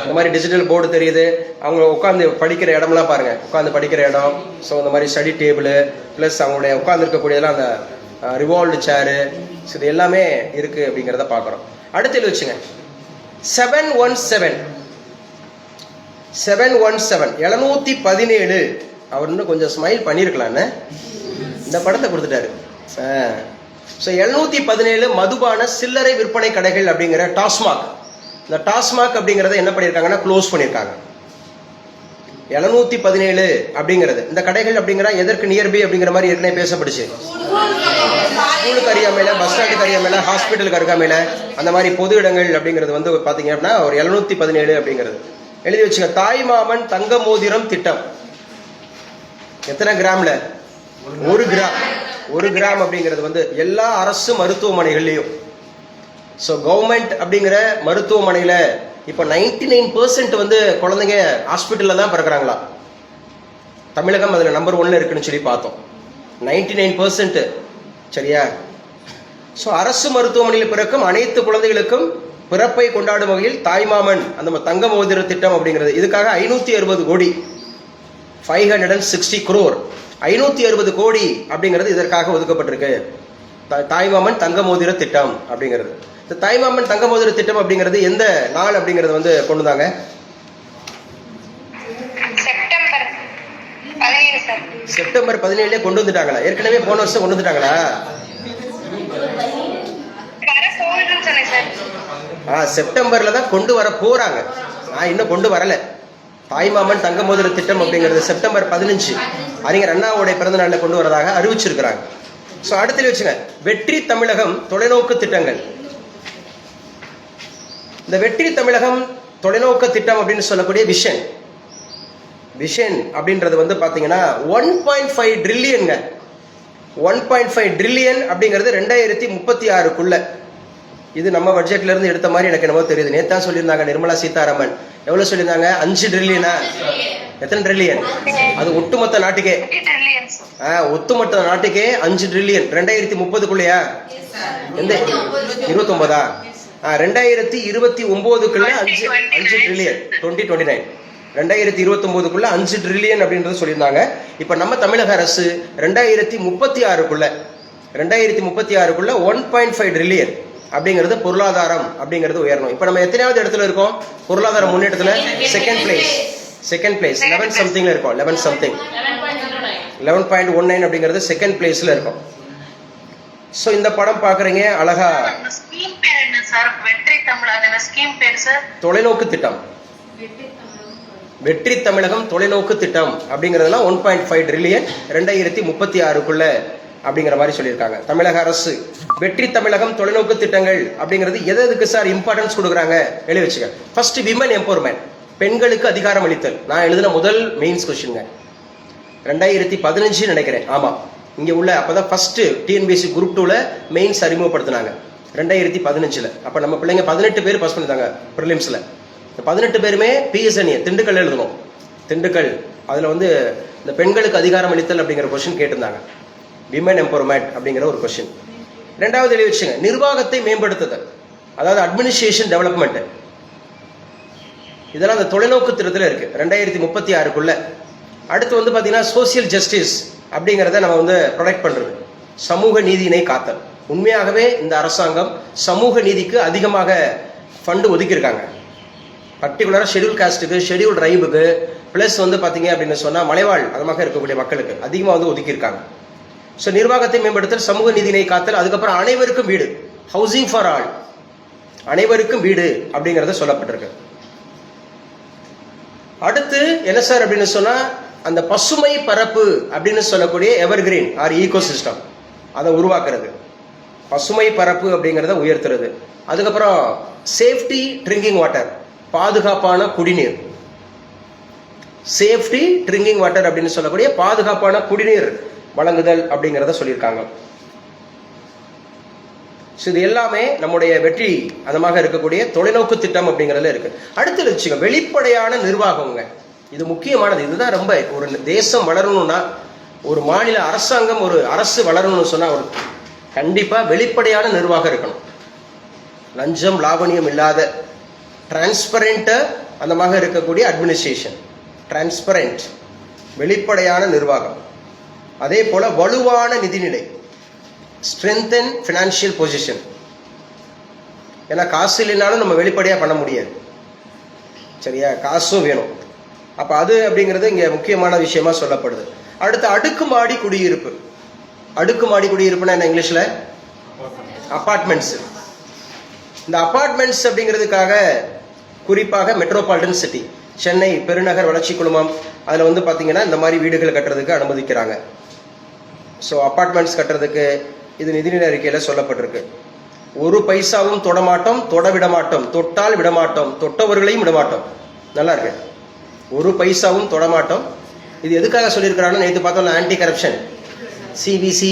இந்த மாதிரி டிஜிட்டல் போர்டு தெரியுது. அவங்க உட்காந்து படிக்கிற இடம்லாம் பாருங்க, உட்காந்து படிக்கிற இடம். ஸோ இந்த மாதிரி ஸ்டடி டேபிள் ப்ளஸ் அவங்களுடைய உட்காந்து இருக்கக்கூடியதெல்லாம் அந்த ரிவால்வ்டு சேரு, இது எல்லாமே இருக்கு அப்படிங்கிறத பார்க்குறோம். அடுத்து எழுதி வச்சுங்க 717 717. அவர் இன்னும் கொஞ்சம் ஸ்மைல் பண்ணியிருக்கலான்னு இந்த படத்தை கொடுத்துட்டாரு. ஸோ 717 மதுபான சில்லறை விற்பனை கடைகள் அப்படிங்கிற டாஸ்மாக். இந்த டாஸ்மாக் அப்படிங்கிறத என்ன பண்ணியிருக்காங்கன்னா க்ளோஸ் பண்ணியிருக்காங்க. 717 அப்படிங்கிறது இந்த கடைகள் அப்படிங்கிற எதற்கு நியர்பை அப்படிங்கிற மாதிரி ஏற்கனவே பேசப்படுச்சு. ஸ்கூலுக்கு அறியாமையில, பஸ் ஸ்டாண்டுக்கு அறியாமையில, ஹாஸ்பிட்டலுக்கு அருகாமையில, அந்த மாதிரி பொது இடங்கள் அப்படிங்கிறது வந்து பாத்தீங்க அப்படின்னா ஒரு 717 அப்படிங்கிறது எழுதி வச்சுங்க. தாய்மாமன் தங்க மோதிரம் திட்டம் எத்தனை கிராம்ல? 1 கிராம். 1 கிராம் அப்படிங்கிறது வந்து எல்லா அரசு மருத்துவமனைகள்லையும், ஸோ கவர்மெண்ட் அப்படிங்கிற மருத்துவமனையில இப்போ 99% வந்து குழந்தைங்க ஹாஸ்பிட்டலில் தான் பிறக்கிறாங்களா. தமிழகம் அதில் நம்பர் 1 இருக்குன்னு சொல்லி பார்த்தோம். 99%. சரியா? ஸோ அரசு மருத்துவமனையில் பிறக்கும் அனைத்து குழந்தைகளுக்கும் பிறப்பை கொண்டாடும் வகையில் தாய்மாமன் அந்த தங்க மோதிர திட்டம் அப்படிங்கிறது, இதுக்காக 560 கோடி 560 crore 560 கோடி அப்படிங்கிறது இதற்காக ஒதுக்கப்பட்டிருக்கு. தாய்மாமன் தங்க மோதிர திட்டம் அப்படிங்கிறது. இந்த தாய்மாமன் தங்க மோதிர திட்டம் அப்படிங்கிறது எந்த நாள் அப்படிங்கறது வந்து கொண்டு வந்தாங்க? செப்டம்பர் 17 கொண்டு வந்துட்டாங்களா? ஏற்கனவே போன வருஷம் கொண்டு வந்துட்டாங்களா? செப்டம்பர்ல தான் கொண்டு வர போறாங்க. இன்னும் கொண்டு வரல. தாய்மாமன் தங்க மோதிர திட்டம் அப்படிங்கிறது செப்டம்பர் 15 அறிஞர் அண்ணாவுடைய பிறந்த நாளில் கொண்டு வரதாக அறிவிச்சிருக்கிறாங்க. ஸோ அடுத்து வச்சுங்க, வெற்றி தமிழகம் தொலைநோக்கு திட்டங்கள். இந்த வெற்றி தமிழகம் தொலைநோக்கு திட்டம் அப்படின்னு சொல்லக்கூடிய விஷன் அப்படின்றது வந்து பாத்தீங்கன்னா 1.5 ட்ரில்லியன் 1.5 ட்ரில்லியன் அப்படிங்கிறது 2036க்குள்ள. இது நம்ம பட்ஜெட்ல இருந்து எடுத்த மாதிரி எனக்கு என்னமோ தெரியுது. நேத்தான் சொல்லியிருந்தாங்க நிர்மலா சீதாராமன். எவ்வளவு சொல்லியிருந்தாங்க? 5 ட்ரில்லியனா? எத்தனை ட்ரில்லியன்? அது ஒட்டுமொத்த நாட்டுக்கே. ஒட்டுமொத்த நாட்டுக்கே 5 ட்ரில்லியன் 2030க்குள்ளயா? எந்த 29ஆ? 2029க்குள்ள 5 ட்ரில்லியன் 2029 2029க்குள்ள 5 ட்ரில்லியன் அப்படின்றது சொல்லியிருந்தாங்க. இப்ப நம்ம தமிழக அரசு 2036க்குள்ள 1.5 ட்ரில்லியன் அப்படிங்கிறது பொருளாதாரம் அப்படிங்கிறது உயரணும். இப்ப நம்ம எத்தனையாவது இடத்துல இருக்கோம்? பொருளாதார முன்னேற்றத்துல செகண்ட் பிளேஸ் 11 சம்திங்ல இருக்கோம். 11 சம்திங் 11.19 அப்படிங்கிறது செகண்ட் பிளேஸ்ல இருக்கும். சோ இந்த படம் பாக்குறீங்க அழகா. தொலைநோக்கு திட்டம், வெற்றி தமிழகம் தொலைநோக்கு திட்டம் அப்படிங்கறதெல்லாம் 1.5 ட்ரில்லியன் 2036க்குள்ள அப்படிங்கிற மாதிரி சொல்லியிருக்காங்க. தமிழக அரசு வெற்றி தமிழகம் தொலைநோக்கு திட்டங்கள் அப்படிங்கிறது எதுக்கு சார் இம்பார்ட்டன்ஸ் கொடுக்குறாங்க? எழுதி வச்சுக்க. ஃபர்ஸ்ட் விமன் எம்பவர்மெண்ட், பெண்களுக்கு அதிகாரம் அளித்தல். நான் எழுதின முதல் மெயின்ஸ் கொஸ்டின் 2015 நினைக்கிறேன். ஆமா, இங்க உள்ள அப்பதான் ஃபர்ஸ்ட் டிஎன்பிஎஸ்சி குரூப் 2ல மெயின்ஸ் அறிமுகப்படுத்தினாங்க 2015ல. அப்ப நம்ம பிள்ளைங்க 18 பேர் பாஸ் பண்ணிட்டாங்க பிரிலிம்ஸ்ல. 18 பேருமே பிஎஸ்என்ஏ திண்டுக்கல் எழுதணும். திண்டுக்கல் அதுல வந்து இந்த பெண்களுக்கு அதிகாரம் அளித்தல் அப்படிங்கிற கொஸ்டின் கேட்டிருந்தாங்க. விமன் எம்பவர்மெண்ட் அப்படிங்கிற ஒரு கொஸ்டின். ரெண்டாவது எழுதி வச்சுங்க, நிர்வாகத்தை மேம்படுத்துதல், அதாவது அட்மினிஸ்ட்ரேஷன் டெவலப்மெண்ட். இதெல்லாம் அந்த தொலைநோக்கு திட்டத்தில் இருக்கு 2036க்குள்ள. அடுத்து வந்து பாத்தீங்கன்னா சோசியல் ஜஸ்டிஸ் அப்படிங்கிறத நம்ம வந்து ப்ரொடெக்ட் பண்றது, சமூக நீதியினை காத்தல். உண்மையாகவே இந்த அரசாங்கம் சமூக நீதிக்கு அதிகமாக ஃபண்டு ஒதுக்கியிருக்காங்க. பர்டிகுலராக ஷெட்யூல் காஸ்ட்டுக்கு, ஷெட்யூல் ட்ரைபுக்கு, பிளஸ் வந்து பார்த்தீங்க அப்படின்னு சொன்னால் மலைவாழ் அதமாக இருக்கக்கூடிய மக்களுக்கு அதிகமாக வந்து ஒதுக்கியிருக்காங்க. ஸோ நிர்வாகத்தை மேம்படுத்தல், சமூக நீதியினை காத்தல், அதுக்கப்புறம் அனைவருக்கும் வீடு, ஹவுசிங் ஃபார் ஆல், அனைவருக்கும் வீடு அப்படிங்கிறத சொல்லப்பட்டிருக்கு. அடுத்து என்ன சார் அப்படின்னு சொன்னா, அந்த பசுமை பரப்பு அப்படின்னு சொல்லக்கூடிய எவர்கிரீன் ஆர் ஈகோ சிஸ்டம் அதை உருவாக்குறது, பசுமை பரப்பு அப்படிங்கிறத உயர்த்துறது. அதுக்கப்புறம் சேஃப்டி ட்ரிங்கிங் வாட்டர், பாதுகாப்பான குடிநீர். சேஃப்டி ட்ரிங்கிங் வாட்டர் அப்படின்னு சொல்லக்கூடிய பாதுகாப்பான குடிநீர் வழங்குதல் அப்படிங்கிறத சொல்லியிருக்காங்க. இது எல்லாமே நம்முடைய வெற்றி அதமாக இருக்கக்கூடிய தொலைநோக்கு திட்டம் அப்படிங்கிறதுல இருக்கு. அடுத்து வச்சுங்க, வெளிப்படையான நிர்வாகம்ங்க. இது முக்கியமானது. இதுதான் ரொம்ப, ஒரு தேசம் வளரணும்னா, ஒரு மாநில அரசாங்கம், ஒரு அரசு வளரணும்னு சொன்னா ஒரு கண்டிப்பா வெளிப்படையான நிர்வாகம் இருக்கணும். லஞ்சம் லாவணியம் இல்லாத டிரான்ஸ்பரண்ட் அந்தமாக இருக்கக்கூடிய அட்மினிஸ்ட்ரேஷன், டிரான்ஸ்பரண்ட் வெளிப்படையான நிர்வாகம். அதே போல வலுவான நிதிநிலை, ஸ்ட்ரென்தன் ஃபினான்ஷியல் பொசிஷன். ஏன்னா காசு இல்லைனாலும் நம்ம வெளிப்படையா பண்ண முடியாது, சரியா? காசும் வேணும். அப்ப அது அப்படிங்கிறது இங்க முக்கியமான விஷயமா சொல்லப்படுது. அடுத்து அடுக்குமாடி குடியிருப்பு. அடுக்குமாடி குடியிருப்புனா என்ன இங்கிலீஷ்ல? அபார்ட்மெண்ட்ஸ். இந்த அபார்ட்மெண்ட்ஸ் அப்படிங்கிறதுக்காக குறிப்பாக மெட்ரோபாலிட்டன் சிட்டி, சென்னை பெருநகர் வளர்ச்சி குழுமம், அதில் வந்து பார்த்தீங்கன்னா இந்த மாதிரி வீடுகள் கட்டுறதுக்கு அனுமதிக்கிறாங்க. ஸோ அபார்ட்மெண்ட்ஸ் கட்டுறதுக்கு இது நிதிநிலை அறிக்கையில் சொல்லப்பட்டிருக்கு. ஒரு பைசாவும் தொடமாட்டோம், தொட விடமாட்டோம், தொட்டால் விடமாட்டோம், தொட்டவர்களையும் விடமாட்டோம். நல்லா இருக்கு. ஒரு பைசாவும் தொடமாட்டோம். இது எதுக்காக சொல்லியிருக்கிறாங்க? நேற்று பார்த்தோம்ல, ஆன்டி கரப்ஷன், சிபிசி,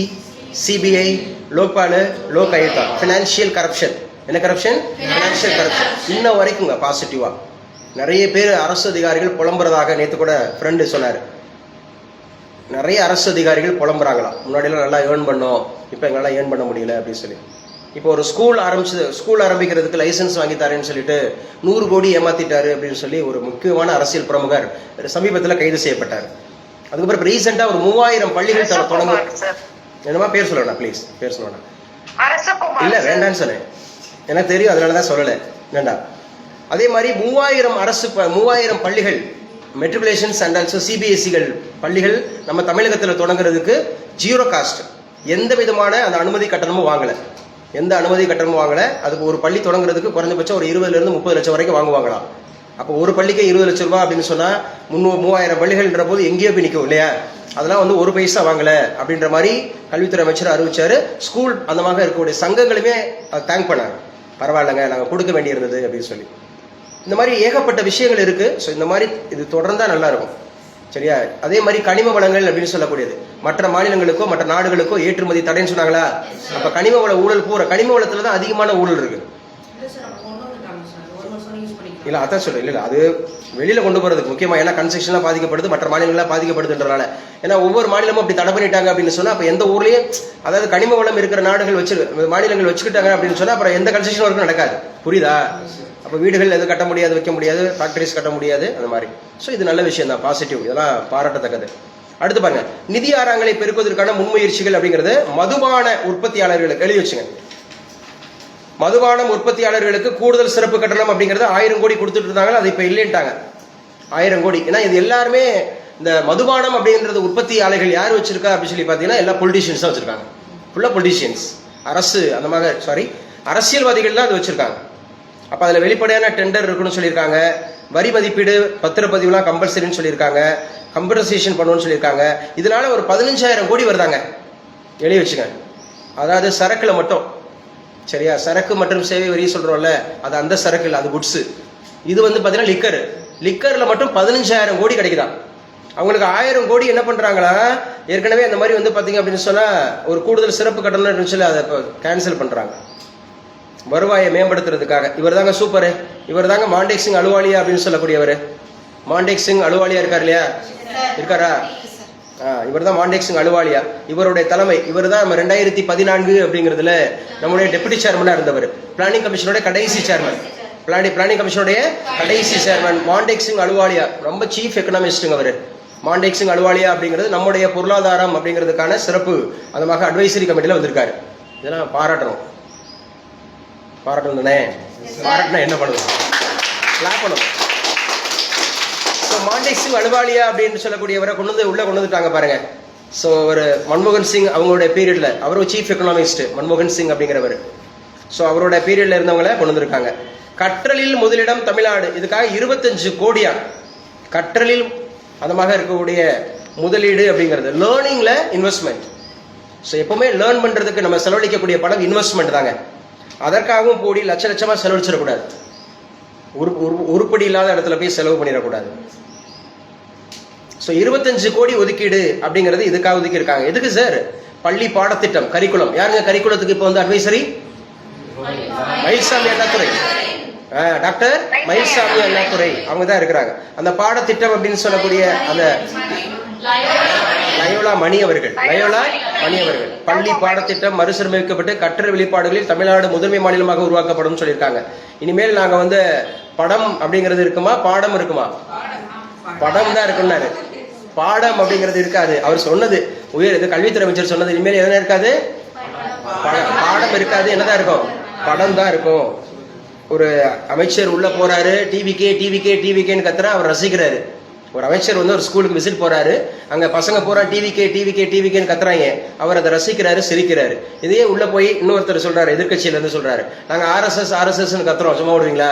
CBI, Lokpal, Lokayukta, financial corruption, என்ன கரப்ஷன்? Financial corruption. இன்ன வரைக்குங்க பாசிட்டிவா நிறைய பேர் அரசு அதிகாரிகள் புலம்புறதாக நேற்று கூட ஃப்ரெண்டு சொன்னார். நிறைய அரசு அதிகாரிகள் புலம்புறாங்களாம், முன்னாடியெல்லாம் நல்லா ஏர்ன் பண்ணோம், இப்போ எங்களால் ஏர்ன் பண்ண முடியல அப்படின்னு சொல்லி. இப்போ ஒரு ஸ்கூல் ஆரம்பிக்கிறதுக்கு லைசன்ஸ் வாங்கி தரேன்னு சொல்லிட்டு 100 கோடி ஏமாத்திட்டாரு அப்படின்னு சொல்லி ஒரு முக்கியமான அரசியல் பிரமுகர் சமீபத்தில் கைது செய்யப்பட்டார். அதுக்கப்புறம் ரீசெண்டாக ஒரு 3000 பள்ளிகள் தொடங்க. என்னமா பேர் சொல்லணும் ப்ளீஸ், பேர் சொல்லணும். இல்லை வேண்டான்னு சொன்னேன், எனக்கு தெரியும், அதனால தான் சொல்லலை, வேண்டாம். அதே மாதிரி 3000 பள்ளிகள் மெட்ரிகுலேஷன்ஸ் அண்ட் ஆல்சோ சிபிஎஸ்சிகள் பள்ளிகள் நம்ம தமிழகத்தில் தொடங்குறதுக்கு ஜீரோ காஸ்ட், எந்த விதமான அந்த அனுமதி கட்டணமும் வாங்கலை, எந்த அனுமதி கட்டணமும் வாங்கலை. அதுக்கு ஒரு பள்ளி தொடங்குறதுக்கு குறைஞ்சபட்சம் ஒரு 20 to 30 லட்சம் வரைக்கும் வாங்குவாங்களாம். அப்போ ஒரு பள்ளிக்கு 20 லட்சம் ரூபாய் அப்படின்னு சொன்னால் 3000 பள்ளிகள்ன்ற போது எங்கேயோ போய் நிற்கும் இல்லையா? அதெல்லாம் வந்து ஒரு பைசா வாங்கலை அப்படின்ற மாதிரி கல்வித்துறை அமைச்சர் அறிவிச்சாரு. ஸ்கூல் அந்த மாதிரி இருக்கக்கூடிய சங்கங்களுமே தேங்க் பண்ணாங்க, பரவாயில்லைங்க நாங்கள் கொடுக்க வேண்டியிருந்தது அப்படின்னு சொல்லி. இந்த மாதிரி ஏகப்பட்ட விஷயங்கள் இருக்கு. ஸோ இந்த மாதிரி இது தொடர்ந்தா நல்லா இருக்கும், சரியா? அதே மாதிரி கனிம வளங்கள் அப்படின்னு சொல்லக்கூடியது மற்ற மாநிலங்களுக்கோ மற்ற நாடுகளுக்கோ ஏற்றுமதி தடைன்னு சொன்னாங்களா? அப்ப கனிம வள ஊழல் பூரா கனிம வளத்துல தான் அதிகமான ஊழல் இருக்கு. இல்ல அதான் சொல்றேன், இல்ல அது வெளியில கொண்டு போறதுக்கு முக்கியமா, ஏன்னா கன்ஸ்ட்ரக்ஷன்லாம் பாதிக்கப்படுது, மற்ற மாநிலங்கள்லாம் பாதிக்கப்படுதுன்றனால. ஏன்னா ஒவ்வொரு மாநிலமும் அப்படி தடை பண்ணிட்டாங்க அப்படின்னு சொன்னா அப்ப எந்த ஊர்லயும், அதாவது கனிம வளம் இருக்கிற நாடுகள் மாநிலங்கள் வச்சுக்கிட்டாங்க அப்படின்னு சொன்னா அப்புறம் எந்த கன்ஸ்ட்ரக்ஷன் ஒர்க்கும் நடக்காது. புரியுதா? அப்போ வீடுகள் எதுவும் கட்ட முடியாது, வைக்க முடியாது, ஃபேக்டரிஸ் கட்ட முடியாது, அந்த மாதிரி. ஸோ இது நல்ல விஷயம் தான், பாசிட்டிவ், இதெல்லாம் பாராட்டத்தக்கது. அடுத்து பாருங்க, நிதி ஆதாரங்களை பெருக்குவதற்கான முன்முயற்சிகள் அப்படிங்கிறது மதுபான உற்பத்தியாளர்களுக்கு எழுதி வச்சுங்க. மதுபானம் உற்பத்தியாளர்களுக்கு கூடுதல் சிறப்பு கட்டணம் அப்படிங்கிறது 1000 கோடி கொடுத்துட்டு இருந்தாங்க, அது இப்போ இல்லைன்ட்டாங்க. 1000 கோடி. ஏன்னா இது எல்லாருமே இந்த மதுபானம் அப்படின்றது உற்பத்தி ஆலைகள் யார் வச்சிருக்கா அப்படின்னு சொல்லி பார்த்தீங்கன்னா எல்லா பொலிட்டீஷியன்ஸ் தான் வச்சிருக்காங்க. ஃபுல்லாக பொலிட்டீஷியன்ஸ், அரசு அந்த மாதிரி அரசியல்வாதிகள் தான் அது வச்சிருக்காங்க. அப்போ அதில் வெளிப்படையான டெண்டர் இருக்குன்னு சொல்லியிருக்காங்க, வரி மதிப்பீடு பத்திரப்பதிவுலாம் கம்பல்சரின்னு சொல்லியிருக்காங்க, கம்பன்சேஷன் பண்ணுவோன்னு சொல்லியிருக்காங்க. இதனால ஒரு 15000 கோடி வருதாங்க, எழுதி வச்சுங்க. அதாவது சரக்குல மட்டும், சரியா? சரக்கு மற்றும் சேவை வரி சொல்றோம்ல, அது அந்த சரக்கு இல்லை, அது குட்ஸு. இது வந்து பார்த்தீங்கன்னா லிக்கரில் மட்டும் 15000 கோடி கிடைக்குதான். அவங்களுக்கு 1000 கோடி என்ன பண்றாங்களா, ஏற்கனவே அந்த மாதிரி வந்து பார்த்தீங்க அப்படின்னு சொன்னா ஒரு கூடுதல் சிறப்பு கட்டணம் இருந்துச்சு, அதை கேன்சல் பண்றாங்க வருவாயை மேம்படுத்துறதுக்காக. இவர் தாங்க சூப்பரு, இவர் தாங்க மாண்டேக் சிங் அலுவாலியா அப்படின்னு சொல்லக்கூடியவர். மாண்டேக் சிங் அலுவாலியா இருக்கார் இல்லையா? இருக்காரா? இவர் தான் மாண்டேக் சிங் அலுவாலியா. இவருடைய தலைமை, இவர் தான் நம்ம 2014 அப்படிங்கிறதுல நம்முடைய டெபுட்டி சேர்மனா இருந்தவர். பிளானிங் கமிஷனுடைய கடைசி சேர்மன், பிளானிங் கமிஷனுடைய கடைசி சேர்மன் மாண்டேக் சிங் அலுவாலியா. ரொம்ப சீஃப் எக்கனாமிஸ்டுங்க அவர். மாண்டேக் சிங் அலுவாலியா அப்படிங்கிறது நம்முடைய பொருளாதாரம் அப்படிங்கிறதுக்கான சிறப்பு அந்த அட்வைசரி கமிட்டியில் வந்திருக்காரு. இதெல்லாம் பாராட்டணும். பாராட்டணும் தானே? பாராட்டினா என்ன பண்ணுவோம்? கிளாப் பண்ணணும். ஸோ மாண்டேக் சிங் அலுவாலியா அப்படின்னு சொல்லக்கூடியவரை உள்ள கொண்டு வந்துட்டாங்க பாருங்க. ஸோ ஒரு மன்மோகன் சிங் அவங்களுடைய பீரியட்ல, அவர் ஒரு சீஃப் எக்கனாமிஸ்ட் மன்மோகன் சிங் அப்படிங்கிறவர். ஸோ அவரோட பீரியட்ல இருந்தவங்கள கொண்டு வந்திருக்காங்க. கற்றலில் முதலிடம் தமிழ்நாடு, இதுக்காக 25 கோடியா கற்றலில் அந்த மாதிரி இருக்கக்கூடிய முதலீடு அப்படிங்கிறது. லேர்னிங்ல இன்வெஸ்ட்மெண்ட். ஸோ எப்பவுமே லேர்ன் பண்றதுக்கு நம்ம செலவழிக்கக்கூடிய பணம் இன்வெஸ்ட்மெண்ட் தாங்க. அதற்காகவும் போடி லட்சமா செலவழிச்சிடக்கூடாது. உருப்படி இல்லாத இடத்துல போய் செலவு பண்ணிடக்கூடாது. ஸோ 25 கோடி ஒதுக்கீடு அப்படிங்கிறது இதுக்காக ஒதுக்கி இருக்காங்க. எதுக்கு சார்? பள்ளி பாடத்திட்டம், கரிக்குலம். யாருங்க கரிக்குலத்துக்கு இப்போ வந்து அட்வைசரி? மயில்சாமி அண்ணாதுரை, டாக்டர் மயில்சாமி அண்ணாதுரை அவங்க தான் இருக்கிறாங்க. அந்த பாடத்திட்டம் அப்படின்னு சொல்லக்கூடிய அந்த லயோலா மணி அவர்கள் பள்ளி பாடத்திட்டம் மறுசீரமைக்கப்பட்டு கற்றல் வெளிப்பாடுகளில் தமிழ்நாடு முதன்மை மாநிலமாக உருவாக்கப்படும் சொல்லியிருக்காங்க. இனிமேல் நாங்க வந்து படம் அப்படிங்கிறது இருக்குமா, பாடம் இருக்குமா? படம் தான் இருக்குன்னாரு, பாடம் அப்படிங்கிறது இருக்காது. அவர் சொன்னது இது கல்வித்துறை அமைச்சர் சொன்னது. இனிமேல் எதனா இருக்காது, பாடம் இருக்காது, என்னதான் இருக்கும்? படம் தான் இருக்கும். ஒரு அமைச்சர் உள்ள போறாரு, டிவிக்கேன்னு கத்துறா, அவர் ரசிக்கிறாரு. ஒரு அமைச்சர் வந்து ஒரு ஸ்கூலுக்கு விசிட் போறாரு, அங்க பசங்க போறா டிவிக்கேன்னு கத்துறாங்க, அவர் அதை ரசிக்கிறாரு, சிரிக்கிறாரு. இதையே உள்ள போய் இன்னொருத்தர் சொல்றாரு, எதிர்கட்சியில இருந்து சொல்றாரு, நாங்க ஆர்எஸ்எஸ் கத்துறோம், சும்மா விடுவீங்களா?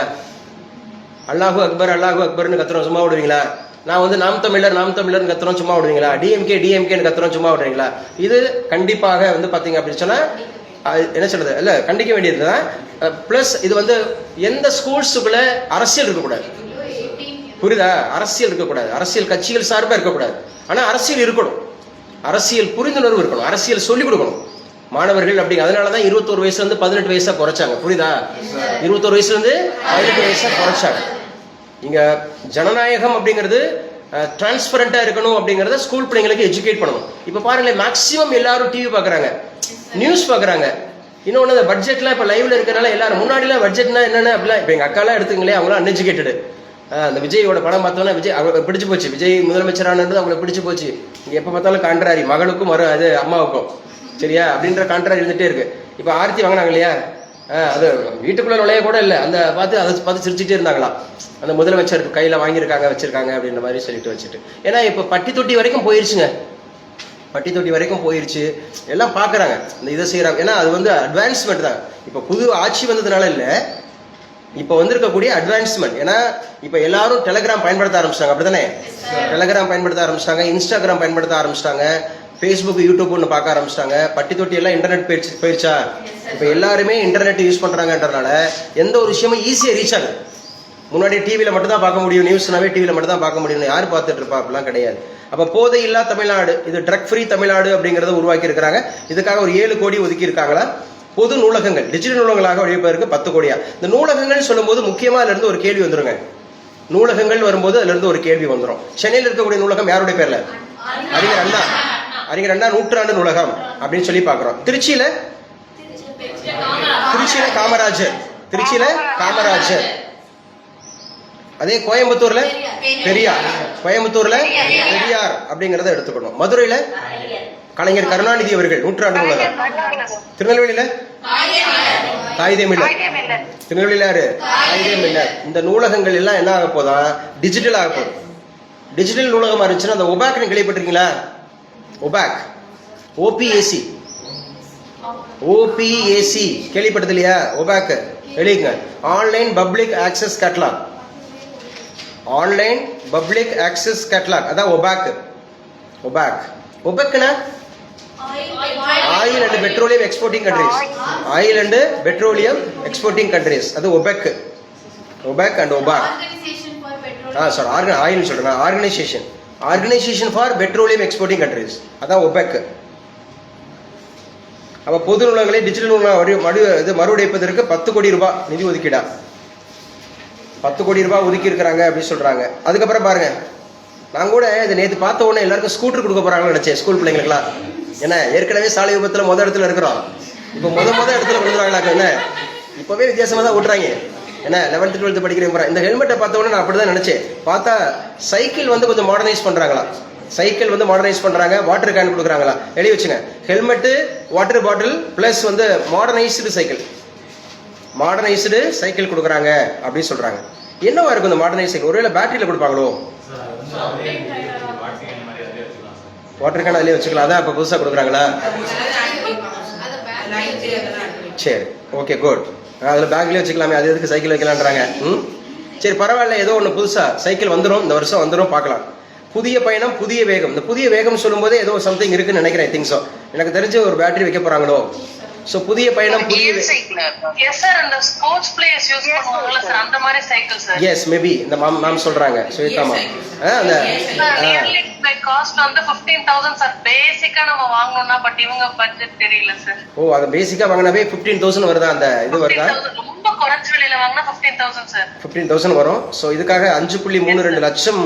அல்லாஹு அக்பர்னு கத்துறோம், சும்மா விடுவீங்களா? நான் வந்து நாம் தமிழர் கத்துறோம், சும்மா விடுவீங்களா? டிஎம்கேன்னு கத்துறோம், சும்மா விடுவீங்களா? இது கண்டிப்பாக வந்து பாத்தீங்க அப்படின்னு சொன்னா என்ன சொல்றது, இல்ல கண்டிக்க வேண்டியதுதான். பிளஸ் இது வந்து எந்த ஸ்கூல்ஸுக்குள்ள அரசியல் இருக்கக்கூடாது, புரியுதா? அரசியல் இருக்கக்கூடாது, அரசியல் கட்சிகள் சார்பா இருக்கக்கூடாது. ஆனா அரசியல் இருக்கணும், அரசியல் புரிந்துணர்வு இருக்கணும், அரசியல் சொல்லிக் கொடுக்கணும். மாணவர்கள் அப்படி. அதனால தான் 21 வயசுல இருந்து 18 வயசா குறைச்சாங்க. புரியுதா? 21 வயசுல இருந்து 18 வயசா குறைச்சாங்க. இங்க ஜனநாயகம் அப்படிங்கிறது டிரான்ஸ்பரண்டா இருக்கணும் அப்படிங்கறத ஸ்கூல் பிள்ளைங்களுக்கு எஜுகேட் பண்ணணும். இப்ப பாருங்களேன், மேக்சிமம் எல்லாரும் டிவி பாக்குறாங்க, நியூஸ் பாக்குறாங்க. இன்னொன்னு அந்த பட்ஜெட்லாம் இப்ப லைவ்ல இருக்கிறனால எல்லாரும், முன்னாடிலாம் பட்ஜெட்னா என்னன்னு அப்படிலாம், இப்ப எங்க அக்காலாம் எடுத்துங்களேன், அவங்களாம் அன்எஜுகேட்டடு. அந்த விஜயோட படம் பார்த்தோம்னா விஜய் அவங்க பிடிச்சு போச்சு, விஜய் முதலமைச்சரானது அவங்களுக்கு பிடிச்சு போச்சு. இங்க எப்ப பார்த்தாலும் கான்ட்ராரி, மகளுக்கும் அது அம்மாவுக்கும், சரியா அப்படின்ற கான்ட்ராரி இருந்துட்டே இருக்கு. இப்ப ஆர்த்தி வாங்கினாங்க இல்லையா, அது வீட்டுக்குள்ள நுழைய கூட இல்லை, அந்த அதை பார்த்து சிரிச்சுட்டே இருந்தாங்களாம். அந்த முதலமைச்சர் கையில வாங்கியிருக்காங்க வச்சிருக்காங்க அப்படின்ற மாதிரி சொல்லிட்டு வச்சுட்டு. ஏன்னா இப்ப பட்டி தொட்டி வரைக்கும் போயிருச்சுங்க, பட்டி தொட்டி வரைக்கும் போயிருச்சு, எல்லாம் பாக்குறாங்க, இந்த இதை செய்யறாங்க. ஏன்னா அது வந்து அட்வான்ஸ்மெண்ட் தான். இப்ப புது ஆட்சி வந்ததுனால இல்ல, இப்ப வந்திருக்கக்கூடிய அட்வான்ஸ்மெண்ட். ஏன்னா இப்ப எல்லாரும் டெலிகிராம் பயன்படுத்த ஆரம்பிச்சிட்டாங்க, அப்படித்தானே? டெலிகிராம் பயன்படுத்த ஆரம்பிச்சிட்டாங்க, இன்ஸ்டாகிராம் பயன்படுத்த ஆரம்பிச்சிட்டாங்க, ஃபேஸ்புக் யூடியூப் ஒன்று பார்க்க ஆரம்பிச்சிட்டாங்க. பட்டி தொட்டி எல்லாம் இன்டர்நெட் போயிடுச்சா? இப்ப எல்லாருமே இன்டர்நெட் யூஸ் பண்றாங்கன்றனால எந்த ஒரு விஷயமும் ஈஸியா ரீச் ஆகுது. முன்னாடி டிவியில மட்டும் தான் பார்க்க முடியும், நியூஸ்னாவே டிவியில மட்டும் தான் பார்க்க முடியும், யாரு பார்த்துட்டு இருப்பா? அப்படிலாம் கிடையாது. அப்ப போதை இல்லா தமிழ்நாடு, இது ட்ரக் ஃப்ரீ தமிழ்நாடு அப்படிங்கறத உருவாக்கி இருக்கிறாங்க. இதுக்காக ஒரு 7 கோடி ஒதுக்கி இருக்காங்களா. பொது நூலகங்கள், டிஜிட்டல் நூலகங்களாக வடிவமைப்பதற்கு 10 கோடியா. இந்த நூலகங்கள் சொல்லும் போது முக்கியமா அதுல இருந்து ஒரு கேள்வி வந்துருங்க. நூலகங்கள் வரும்போது அதுல இருந்து ஒரு கேள்வி வந்துடும். சென்னையில் இருக்கக்கூடிய நூலகம் யாருடைய பேர்ல? அறிஞர் அண்ணா, அறிஞர் அண்ணா நூற்றாண்டு நூலகம் அப்படின்னு சொல்லி பாக்குறோம். திருச்சியில காமராஜர், திருச்சியில காமராஜர். அதே கோயம்புத்தூர்ல பெரியார், கோயம்புத்தூர்ல பெரியார் அப்படிங்கறத எடுத்துக்கணும். மதுரையில கலைஞர் கருணாநிதி அவர்கள் நூற்றாண்டு நூலகம். திருநெல்வேலியில காகிதம் இல்ல, திருநெல்வேலியில யாரு? காகிதம் இல்ல. இந்த நூலகங்கள் எல்லாம் என்ன ஆக போதா? டிஜிட்டல் ஆக போகுது. டிஜிட்டல் நூலகமா இருந்துச்சுன்னா அந்த ஒபாக் கேள்விப்பட்டிருக்கீங்களா? ஒபாக், ஓபிஏசி, ஓபிஏசி கேள்விப்பட்டது இல்லையா? ஒபாக் எழுதிங்க, online public access catalogue, online public access catalogue, அதான் ஒபாக். ஒபாக், ஒபக்னா oil and petroleum exporting countries, oil and petroleum exporting countries, அது OPEC. OPEC and OPAC. Sorry, oil சொல்றேன், organisation, organisation for petroleum exporting countries, அதான் ஒபெக். அப்ப பொது நூலகங்களை டிஜிட்டல் நூலகம் மறுவடைப்பதற்கு 10 கோடி ரூபாய் நிதி ஒதுக்கீடா, 10 கோடி ரூபாய் ஒதுக்கி இருக்கிறாங்க அப்படின்னு சொல்றாங்க. அதுக்கப்புறம் பாருங்க, நான் கூட இதை நேற்று பார்த்த உடனே எல்லாருக்கும் ஸ்கூட்டர் கொடுக்க போறாங்கன்னு நினைச்சேன், ஸ்கூல் பிள்ளைங்களுக்குலாம். ஏன்னா ஏற்கனவே சாலை விபத்துல முத இடத்துல இருக்கிறோம், இப்ப முத இடத்துல கொடுக்குறாங்களா? என்ன இப்பவே வித்தியாசமா தான் ஓட்டுறாங்க. ஏன்னா 11th 12th படிக்கிறேன். இந்த ஹெல்மெட்டை பார்த்த உடனே நான் அப்படிதான் நினைச்சேன். பார்த்தா சைக்கிள் வந்து கொஞ்சம் மாடர்னைஸ் பண்றாங்களா, சைக்கிள் வந்து மாடர்னைஸ் பண்றாங்க, வாட்டர் கேன் கொடுக்குறாங்களா. எழுதி வச்சுங்க, ஹெல்மெட்டு, வாட்டர் பாட்டில் பிளஸ் வந்து மாடர்னைஸ்டு சைக்கிள், மாடர்னைஸ்டு சைக்கிள் கொடுக்குறாங்க அப்படின்னு சொல்றாங்க. என்னவா இருக்கும் இந்த மாடர்னைஸ் சைக்கிள்? ஒருவேளை பேட்டரியில கொடுப்பாங்களோ? வாட்டர் கேன் அதுலயே வச்சுக்கலாம், அதான் இப்ப புதுசா கொடுக்குறாங்களா? சரி, ஓகே, குட். அதுல பேக்லயே வச்சுக்கலாமே, அது எதுக்கு சைக்கிள் வைக்கலான்றாங்க. சரி, பரவாயில்ல, ஏதோ ஒண்ணு புதுசா சைக்கிள் வந்துடும், இந்த வருஷம் வந்துடும், பார்க்கலாம். புதிய பயணம் புதிய வேகம். இந்த புதிய வேகம் சொல்லும் போதே ஏதோ சம்திங் இருக்குன்னு நினைக்கிறேன். திங்க் சோ, எனக்கு தெரிஞ்ச ஒரு பேட்டரி வைக்க போறாங்களோ. சோ புதிய பயணம் புதிய எஸ் சார், அந்த ஸ்போர்ட்ஸ் பிளேயர்ஸ் யூஸ் பண்ணுவாங்கல சார், அந்த மாதிரி சைக்கிள் சார். எஸ், மேபி இந்த மேம் சொல்றாங்க, ஸ்வேதா மேம். அந்த காஸ்ட் வந்து 15,000 சார், பேசிக்கா நம்ம வாங்கணும்னா. பட் இவங்க பட்ஜெட் தெரியல சார். ஓ, அது பேசிக்கா வாங்கினாவே 15,000 வருதா? அந்த இது வருதா? ரொம்ப குறைச்ச விலையில வாங்கினா 15,000 சார். 15,000 வரும். சோ இதுக்காக 5.32 லட்சம்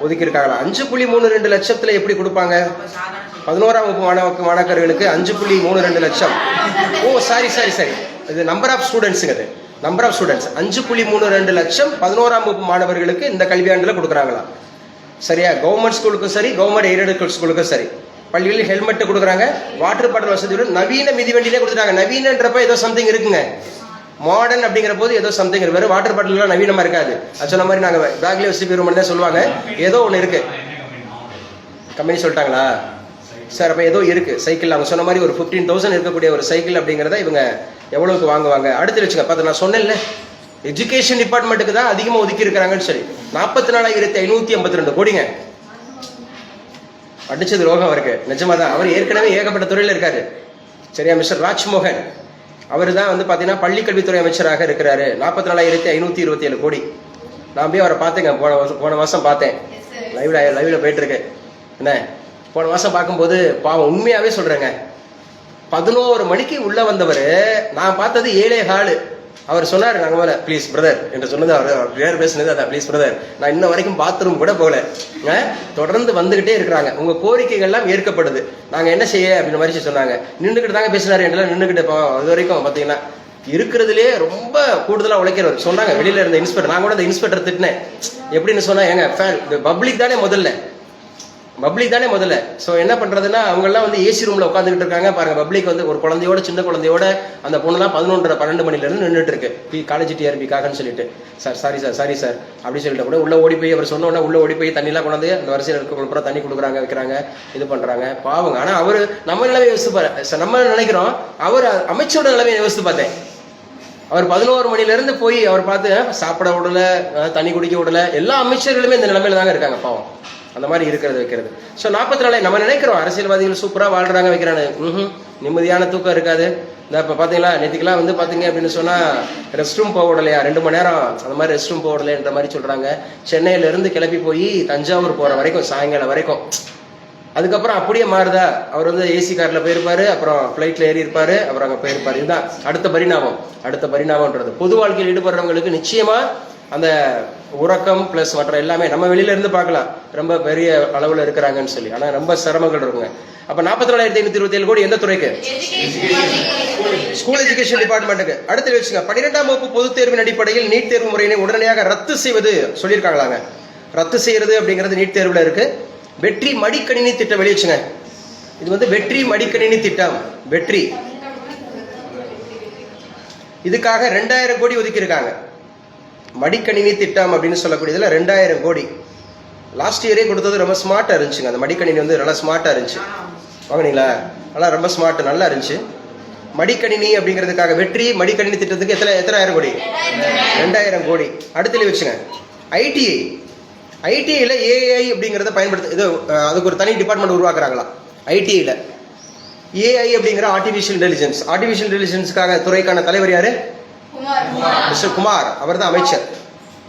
ஒதுக்கி இருக்காங்களா? 5.32 லட்சத்துல எப்படி கொடுப்பாங்க? 11ஆம் வகுப்பு மாணவர்களுக்கு 5.32 லட்சம். ஓ, சாரி, இது நம்பர் ஆஃப் ஸ்டூடெண்ட்ஸுங்க, அது நம்பர் ஆஃப் ஸ்டூடெண்ட்ஸ். 5.32 லட்சம் 11ஆம் வகுப்பு மாணவர்களுக்கு இந்த கல்வியாண்டுல கொடுக்குறாங்களா? சரியா? கவர்மெண்ட் ஸ்கூலுக்கும் சரி, கவர்மெண்ட் எய்டட் ஸ்கூலுக்கும் சரி. பள்ளிகளில் ஹெல்மெட் கொடுக்குறாங்க, வாட்டர் பாட்டில் வசதியுடன் நவீன மிதிவண்டியிலே கொடுத்துட்டாங்க. நவீனன்றப்ப ஏதோ சம்திங் இருக்குங்க, மாடர்ன் அப்படிங்கிற போது ஏதோ சம்திங் இருக்கு. வேறு வாட்டர் பாட்டில் நவீனமா இருக்காது. அது சொன்ன மாதிரி நாங்கள் பேக்லேயே வச்சு போயிருவோம் தான் சொல்லுவாங்க. ஏதோ ஒன்று இருக்கு, கம்பெனி சொல்லிட்டாங்களா சார்? அப்போ ஏதோ இருக்கு சைக்கிள். அவங்க சொன்ன மாதிரி ஒரு 15,000 இருக்கக்கூடிய ஒரு சைக்கிள் அப்படிங்கிறத இவங்க எவ்வளவுக்கு வாங்குவாங்க? அடுத்து வச்சுங்க, பார்த்து நான் சொன்னேன்ல, எஜுகேஷன் டிபார்ட்மெண்ட்டுக்கு தான் அதிகமாக ஒதுக்கி இருக்கிறாங்கன்னு சொல்லி 44,552 கோடிங்க. அடிச்சது ரோகம் அவருக்கு, நிஜமாதான். அவர் ஏற்கனவே ஏகப்பட்ட துறையில் இருக்காரு. சரியா? மிஸ்டர் ராஜ்மோகன் அவர் தான் வந்து பார்த்தீங்கன்னா பள்ளிக்கல்வித்துறை அமைச்சராக இருக்கிறாரு. 44,527 கோடி. நான் போய் அவரை பார்த்தேங்க, போன மாதம் பார்த்தேன். லைவ்ல போயிட்டு இருக்கு. என்ன, போன மாதம் பார்க்கும்போது பாவம், உண்மையாகவே சொல்கிறேங்க, 11 மணிக்கு உள்ள வந்தவர் நான் பார்த்தது 7:15. அவர் சொன்னார், நாங்க மேல ப்ளீஸ் பிரதர் என்று சொன்னது, அவர் பேர் பேசுனது அதான், ப்ளீஸ் பிரதர் நான் இன்ன வரைக்கும் பாத்ரூம் கூட போகல, தொடர்ந்து வந்துகிட்டே இருக்கிறாங்க, உங்க கோரிக்கைகள் எல்லாம் ஏற்கப்படுது, நாங்க என்ன செய்ய அப்படின்னு மாதிரி சொன்னாங்க. நின்றுகிட்டு தாங்க பேசினாரு, எல்லாம் நின்றுகிட்டு அது வரைக்கும் பாத்தீங்கன்னா இருக்கிறதுலே ரொம்ப கூடுதலா உழைக்கிறவர் சொன்னாங்க. வெளியில இருந்த இன்ஸ்பெக்டர், நான் கூட அந்த இன்ஸ்பெக்டர் திட்டினேன். எப்படின்னு சொன்னா, எங்க பப்ளிக் தானே முதல்ல, பப்ளிக் தானே முதல்ல. ஸோ என்ன பண்றதுன்னா, அவங்க எல்லாம் வந்து ஏசி ரூம்ல உட்காந்துக்கிட்டு இருக்காங்க பாருங்க. பப்ளிக் வந்து ஒரு குழந்தையோட, சின்ன குழந்தையோட, அந்த பொண்ணுலாம் 11:30-12 மணில இருந்து நின்றுட்டு இருக்கு காலேஜ் டிஆர்பிக்காகன்னு சொல்லிட்டு. சார் சாரி சார் அப்படி சொல்லிட்டு கூட உள்ள ஓடி போய், அவர் சொன்ன உடனே உள்ள ஓடி போய் தண்ணிலாம் கொண்டாந்து அந்த வரிசையில் இருக்க தண்ணி கொடுக்குறாங்க, வைக்கிறாங்க, இது பண்றாங்க. பாவங்க. ஆனா அவரு நம்ம நிலைமை யோசித்து பாரு, நம்ம நினைக்கிறோம், அவர் அமைச்சரோட நிலைமையை யோசித்து பார்த்தேன். அவர் 11 மணில இருந்து போய் அவர் பார்த்து சாப்பிட விடல, தண்ணி குடிக்க விடல. எல்லா அமைச்சர்களுமே இந்த நிலைமையில தாங்க இருக்காங்க பாவம். அந்த மாதிரி இருக்கிறது வைக்கிறது. ஸோ 44 நம்ம நினைக்கிறோம் அரசியல்வாதிகள் சூப்பரா வாழ்றாங்க வைக்கிறாங்க. நிம்மதியான தூக்கம் இருக்காது. இந்த இப்போ பார்த்தீங்களா, நேற்றுக்கெல்லாம் வந்து பார்த்தீங்க அப்படின்னு சொன்னா ரெஸ்ட் ரூம் போக விடலையா, 2 மணி நேரம் அந்த மாதிரி ரெஸ்ட் ரூம் போக விடலைன்ற மாதிரி சொல்றாங்க. சென்னையில இருந்து கிளப்பி போய் தஞ்சாவூர் போற வரைக்கும், சாயங்காலம் வரைக்கும். அதுக்கப்புறம் அப்படியே மாறுதா, அவர் வந்து ஏசி கார்ல போயிருப்பாரு, அப்புறம் பிளைட்ல ஏறி இருப்பாரு, அப்புறம் அங்க போயிருப்பாரு. இதுதான் அடுத்த பரிணாமம்ன்றது. பொது வாழ்க்கையில் ஈடுபடுறவங்களுக்கு நிச்சயமா அந்த உறக்கம் பிளஸ் மற்ற எல்லாமே நம்ம வெளியில இருந்து பார்க்கலாம், ரொம்ப பெரிய அளவுல இருக்கிறாங்கன்னு சொல்லி. ஆனா ரொம்ப சிரமங்கள் இருக்குங்க. அப்ப 44,527 கோடி எந்த துறைக்கு? ஸ்கூல் எஜுகேஷன் டிபார்ட்மெண்ட்டுக்கு. அடுத்து வச்சுங்க, 12ஆம் வகுப்பு பொதுத் தேர்வின் அடிப்படையில் நீட் தேர்வு முறையினை உடனடியாக ரத்து செய்வது சொல்லியிருக்காங்களாங்க. ரத்து செய்யறது அப்படிங்கிறது நீட் தேர்வுல இருக்கு. வெற்றி மடிக்கணினி திட்டம் வெளியே வச்சுங்க. இது வந்து வெற்றி மடிக்கணினி திட்டம். வெற்றி இதுக்காக 2000 கோடி ஒதுக்கி இருக்காங்க. மடிக்கணினி திட்டம் அப்படின்னு சொல்லக்கூடியதுல 2000 கோடி. லாஸ்ட் இயரே கொடுத்தது ரொம்ப ஸ்மார்ட்டா இருந்துச்சுங்க. அந்த மடிக்கணினி வந்து நல்லா ஸ்மார்ட்டா இருந்துச்சு. வாங்கினீங்களா? நல்லா ரொம்ப ஸ்மார்ட், நல்லா இருந்துச்சு. மடிக்கணினி அப்படிங்கிறதுக்காக வெற்றி மடிக்கணினி திட்டத்துக்கு எத்தனை ஆயிரம் கோடி? 2000 கோடி. அடுத்துல வச்சுங்க, ஐடிஐல ஏஐ அப்படிங்கிறத பயன்படுத்த, இது அதுக்கு ஒரு தனி டிபார்ட்மெண்ட் உருவாக்குறாங்களா ஐடிஐல. ஏஐ அப்படிங்கிற ஆர்டிபிஷியல் இன்டெலிஜென்ஸுக்காக துறைக்கான தலைவர் யாரு? மிஸ்டர் குமார். அவர் தான் அமைச்சர்.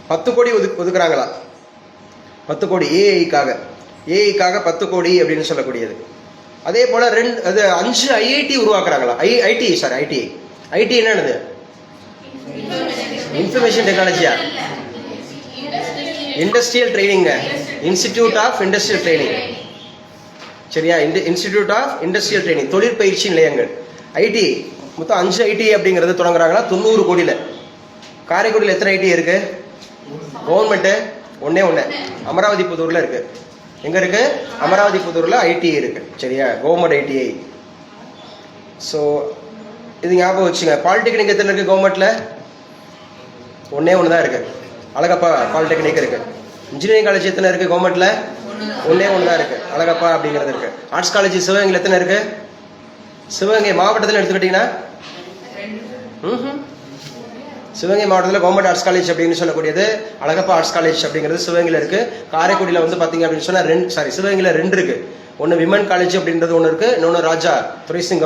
10 கோடி ஒதுக்குறாங்களா? 10 கோடி ஏஐக்காக 10 கோடி அப்படின்னு சொல்லக்கூடியது. அதே போல 5 ஐஐடி உருவாக்குறாங்களா? ஐடி என்னது? இன்ஃபர்மேஷன் டெக்னாலஜியா? Industrial training, institute of industrial training. சரியா? இன்ஸ்டிடியூட் ஆஃப் இண்டஸ்ட்ரியல் ட்ரைனிங், தொழிற்பயிற்சி நிலையங்கள். ஐடி மொத்தம் 5 ஐடி அப்படிங்கிறது தொடங்குறாங்களா 90 கோடியில. காரைக்குடியில் எத்தனை ஐடி இருக்கு? கவர்மெண்ட் ஒன்னே அமராவதி புதூர்ல இருக்கு. எங்க இருக்கு? அமராவதி புதூர்ல ஐடி இருக்கு. சரியா? Government ITI. ஸோ இது ஞாபகம் வச்சுங்க. பாலிடெக்னிக் எத்தனை இருக்கு கவர்மெண்ட்ல? ஒன்னே தான் இருக்கு. அழகப்பா பாலிடெக்னிக் இருக்கு. இன்ஜினியரிங் காலேஜ் எத்தனை இருக்கு கவர்மெண்ட்ல? ஒன்னே தான் இருக்கு, அழகப்பா அப்படிங்கிறது இருக்கு. ஆர்ட்ஸ் காலேஜ் சிவகங்கையில் எத்தனை இருக்கு? சிவகங்கை மாவட்டத்தில் எடுத்துக்கிட்டீங்கன்னா சிவகங்கை மாவட்டத்தில் கவர்மெண்ட் ஆர்ட்ஸ் காலேஜ் அப்படின்னு சொல்லக்கூடியது அழகப்பா ஆர்ட்ஸ் காலேஜ் அப்படிங்கிறது சிவகங்கையில் இருக்கு. காரைக்குடியில் வந்து பாத்தீங்க அப்படின்னு சொன்னா சிவகங்கையில் 2 இருக்கு. ஒன்னு விமன் காலேஜ் அப்படின்றது ஒன்று இருக்கு, இன்னொன்று ராஜா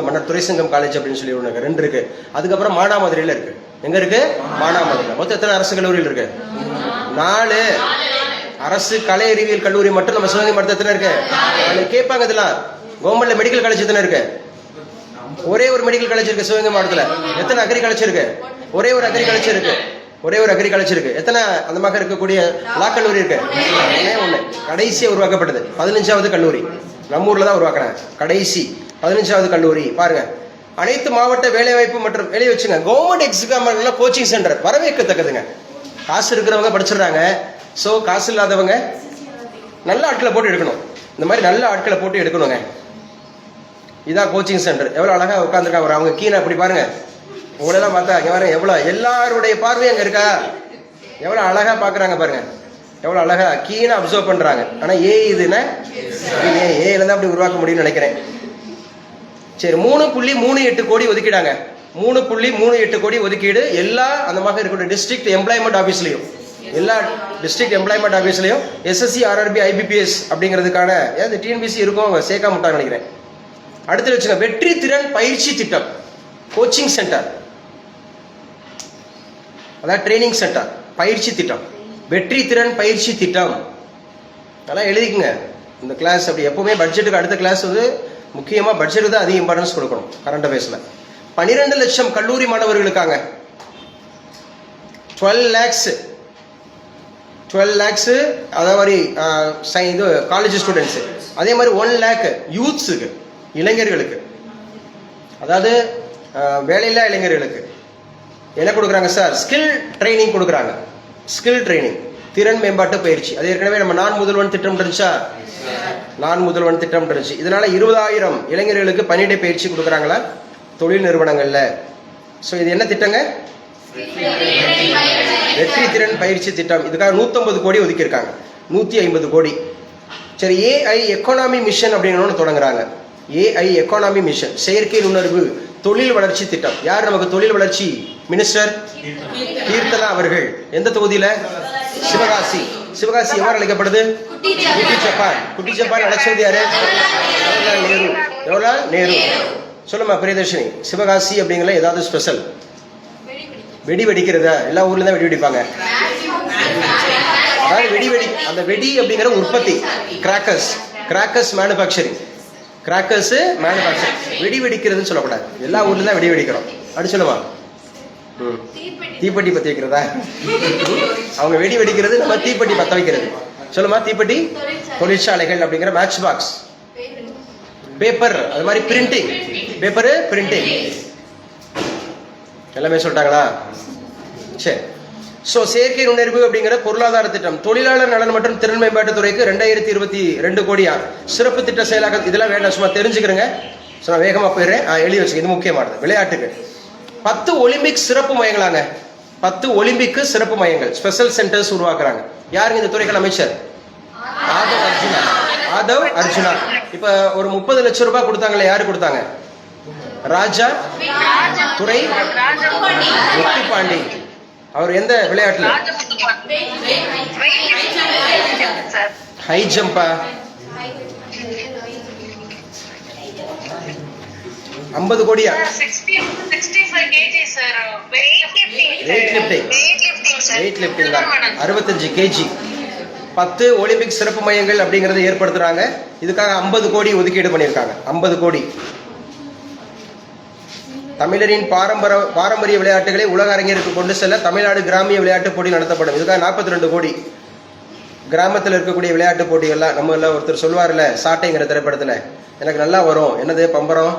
மன்னர் துரைசிங்கம் காலேஜ் அப்படின்னு சொல்லி ஒன்று 2 இருக்கு. அதுக்கப்புறம் மானாமதுரையில் இருக்கு. எங்க இருக்கு? மானாமதுரை. மொத்தம் எத்தனை அரசு கல்லூரியில் இருக்கு? 4 அரசு கலை அறிவியல் கல்லூரி மட்டும் நம்ம சிவகங்கை மாவட்டத்தில் இருக்கு. கேட்பாங்க, இதெல்லாம் கவர்மெண்ட்ல மெடிக்கல் காலேஜ் எத்தனை இருக்கு? ஒரே ஒரு மெடிக்கல் காலேஜ் இருக்கு சிவகங்கை மாவட்டத்தில். எத்தனை அக்ரிகல்ச்சர் இருக்கு? ஒரே ஒரு அக்ரிகல்ச்சர் இருக்கு. எத்தனை அந்த மாதிரி இருக்கக்கூடிய லா கல்லூரி இருக்கு? ஒண்ணு. கடைசியா உருவாக்கப்பட்டது 15வது கல்லூரி நம்ம ஊர்ல தான் உருவாக்குறாங்க. கடைசி 15வது கல்லூரி பாருங்க. அனைத்து மாவட்ட வேலைவாய்ப்பு மற்றும் வேலையை வச்சுங்க. கவர்மெண்ட் எக்ஸாம்ல கோச்சிங் சென்டர் வரவேற்கத்தக்கதுங்க. காசு இருக்கிறவங்க படிச்சிடறாங்க. ஸோ காசு இல்லாதவங்க நல்ல ஆட்களை போட்டு எடுக்கணும். இந்த மாதிரி நல்ல ஆட்களை போட்டு எடுக்கணுங்க. இதான் கோச்சிங் சென்டர். எவ்வளவு அழகா உட்காந்துருக்காங்க. அவங்க கீழே அப்படி பாருங்க. உங்களெல்லாம் பார்த்தா இங்க பாருங்க, எவ்வளவு எல்லாருடைய பார்வையும் அங்க இருக்கா? எவ்வளவு அழகா பாக்குறாங்க பாருங்க. எவ்வளவு அழகா கீழே அப்சர்வ் பண்றாங்க. ஆனா இதுன்னா ஏல தான் அப்படி உருவாக்க முடியும்னு நினைக்கிறேன். சரி, 3.38 கோடி ஒதுக்கிடாங்க. 3.38 கோடி ஒதுக்கீடு எல்லா அந்த மாதிரி இருக்கக்கூடிய டிஸ்ட்ரிக்ட் எம்ப்ளாய்மெண்ட் ஆஃபீஸ்லையும், எல்லா டிஸ்ட்ரிக்ட் எம்ப்ளாய்மெண்ட் ஆஃபீஸ்லையும் எஸ்எஸ்சி ஆர்ஆர்பி ஐபிபிஎஸ் அப்படிங்கிறதுக்கான ஏதாவது டிஎன்பிசி இருக்கும், அவங்க சேர்க்க மாட்டாங்க நினைக்கிறேன். அடுத்து வச்சுங்க, வெற்றி திறன் பயிற்சி திட்டம், கோச்சிங் சென்டர், அதான் ட்ரைனிங் சென்டர், பயிற்சி திட்டம், வெற்றி திறன் பயிற்சி திட்டம். அதெல்லாம் எழுதிக்குங்க இந்த கிளாஸ். அப்படி எப்பவுமே பட்ஜெட்டுக்கு அடுத்த கிளாஸ் வந்து முக்கியமாக பட்ஜெட்டுக்கு தான் அதிக இம்பார்ட்டன்ஸ் கொடுக்கணும் கரண்ட் அஃபேர்ஸில். 12 லட்சம் கல்லூரி மாணவர்களுக்காங்க 12 lakhs அதே மாதிரி இது காலேஜ் ஸ்டூடெண்ட்ஸு, அதே மாதிரி 1 lakh யூத்ஸுக்கு, இளைஞர்களுக்கு, அதாவது வேலையில்லா இளைஞர்களுக்கு என்ன கொடுக்குறாங்க சார்? ஸ்கில் ட்ரைனிங் கொடுக்குறாங்க. ஸ்கில் ட்ரைனிங், திறன் மேம்பாட்டு பயிற்சி. அது ஏற்கனவே நம்ம நான் முதல்வன் திட்டம் இருந்துச்சா? நான் முதல்வன் திட்டம் இருந்துச்சு. இதனால 20,000 இளைஞர்களுக்கு பணியிடை பயிற்சி கொடுக்குறாங்களா தொழில் நிறுவனங்கள்ல. ஸோ இது என்ன திட்டங்க? வெற்றி திறன் பயிற்சி திட்டம். இதுக்காக 150 கோடி ஒதுக்கியிருக்காங்க, 150 கோடி. சரி, ஏஐ எக்கானமி மிஷன் அப்படின்னு ஒன்று தொடங்குறாங்க. ஏஐ எக்கானமி மிஷன், செயற்கை நுண்ணறிவு தொழில் வளர்ச்சி திட்டம். யார் நமக்கு தொழில் வளர்ச்சி மினிஸ்டர்? கீர்த்தனா அவர்கள். எந்த தொகுதியில? சிவகாசி. சிவகாசி எவ்வாறு அழைக்கப்படுது? குட்டி ஜப்பான். குட்டி ஜப்பான் அழைச்சது யாரு? ஜவஹர்லால் நேரு. ஜவஹர்லால் நேரு. சொல்லுமா பிரியதர்ஷினி, சிவகாசி அப்படிங்கிற ஏதாவது ஸ்பெஷல்? வெடி வெடிக்கிறதா? எல்லா ஊர்ல தான் வெடி வெடிப்பாங்க. அதாவது அந்த வெடி அப்படிங்கிற உற்பத்தி, கிராக்கர்ஸ் மேனுஃபேக்சரிங். வெடி வெடிக்கிறதுன்னு சொல்லக்கூடாது, எல்லா ஊர்ல தான் வெடி வெடிக்கிறோம். அப்படி சொல்லுவா. தீப்பெட்டி பத்த வைக்கிறதா? அவங்க வெடி வெடிக்கிறது, நம்ம தீப்பெட்டி பத்த வைக்கிறது. சொல்லுமா, தீப்பெட்டி தொழிற்சாலைகள் அப்படிங்கிற மேட்ச் பாக்ஸ், பேப்பர், அது மாதிரி பிரிண்டிங், பேப்பரு பிரிண்டிங் எல்லாமே சொல்லிட்டாங்களா? சரி. ஸோ செயற்கை நுண்ணறிவு அப்படிங்கிற பொருளாதார திட்டம், தொழிலாளர் நலன் மற்றும் திறன் மேம்பாட்டுத் துறைக்கு 2022 கோடியா சிறப்பு திட்ட செயலாக்கம். இதெல்லாம் வேண்டாம், சும்மா தெரிஞ்சுக்கிறேங்க. ஸோ நான் வேகமாக போயிடுறேன், எழுதி வச்சுக்க. இது முக்கியமானது. விளையாட்டுக்கு 10 ஒலிம்பிக் சிறப்பு மையங்களாங்க. 10 ஒலிம்பிக்கு சிறப்பு மையங்கள், ஸ்பெஷல் சென்டர்ஸ் உருவாக்குறாங்க. யாருங்க இந்த துறைக்கான அமைச்சர்? ஆதவ் அர்ஜுனா. இப்ப ஒரு 30 லட்சம் ரூபாய் கொடுத்தாங்களே, யாரு கொடுத்தாங்க? ராஜா துறை முத்துப்பாண்டி. அவர் எந்த விளையாட்டுல? ஹை ஜம்பா. 50 கோடியா? 65 kg சார். வெயிட் லிஃப்டிங் தான் 65 kg. 10 ஒலிம்பிக் சிறப்பு மையங்கள் அப்படிங்கறத ஏற்படுத்துறாங்க. இதுக்காக 50 கோடி ஒதுக்கீடு பண்ணியிருக்காங்க. 50 கோடி. தமிழரின் பாரம்பரிய விளையாட்டுகளை உலக அரங்கிற்கு கொண்டு செல்ல தமிழ்நாடு கிராமிய விளையாட்டு போட்டி நடத்தப்படும். இதுக்காக 42 கோடி. கிராமத்தில் இருக்கக்கூடிய விளையாட்டு போட்டிகள்லாம், நம்ம எல்லாம் ஒருத்தர் சொல்லுவார்ல சாட்டைங்கிற திரைப்படத்துல, எனக்கு நல்லா வரும், என்னது பம்பரம்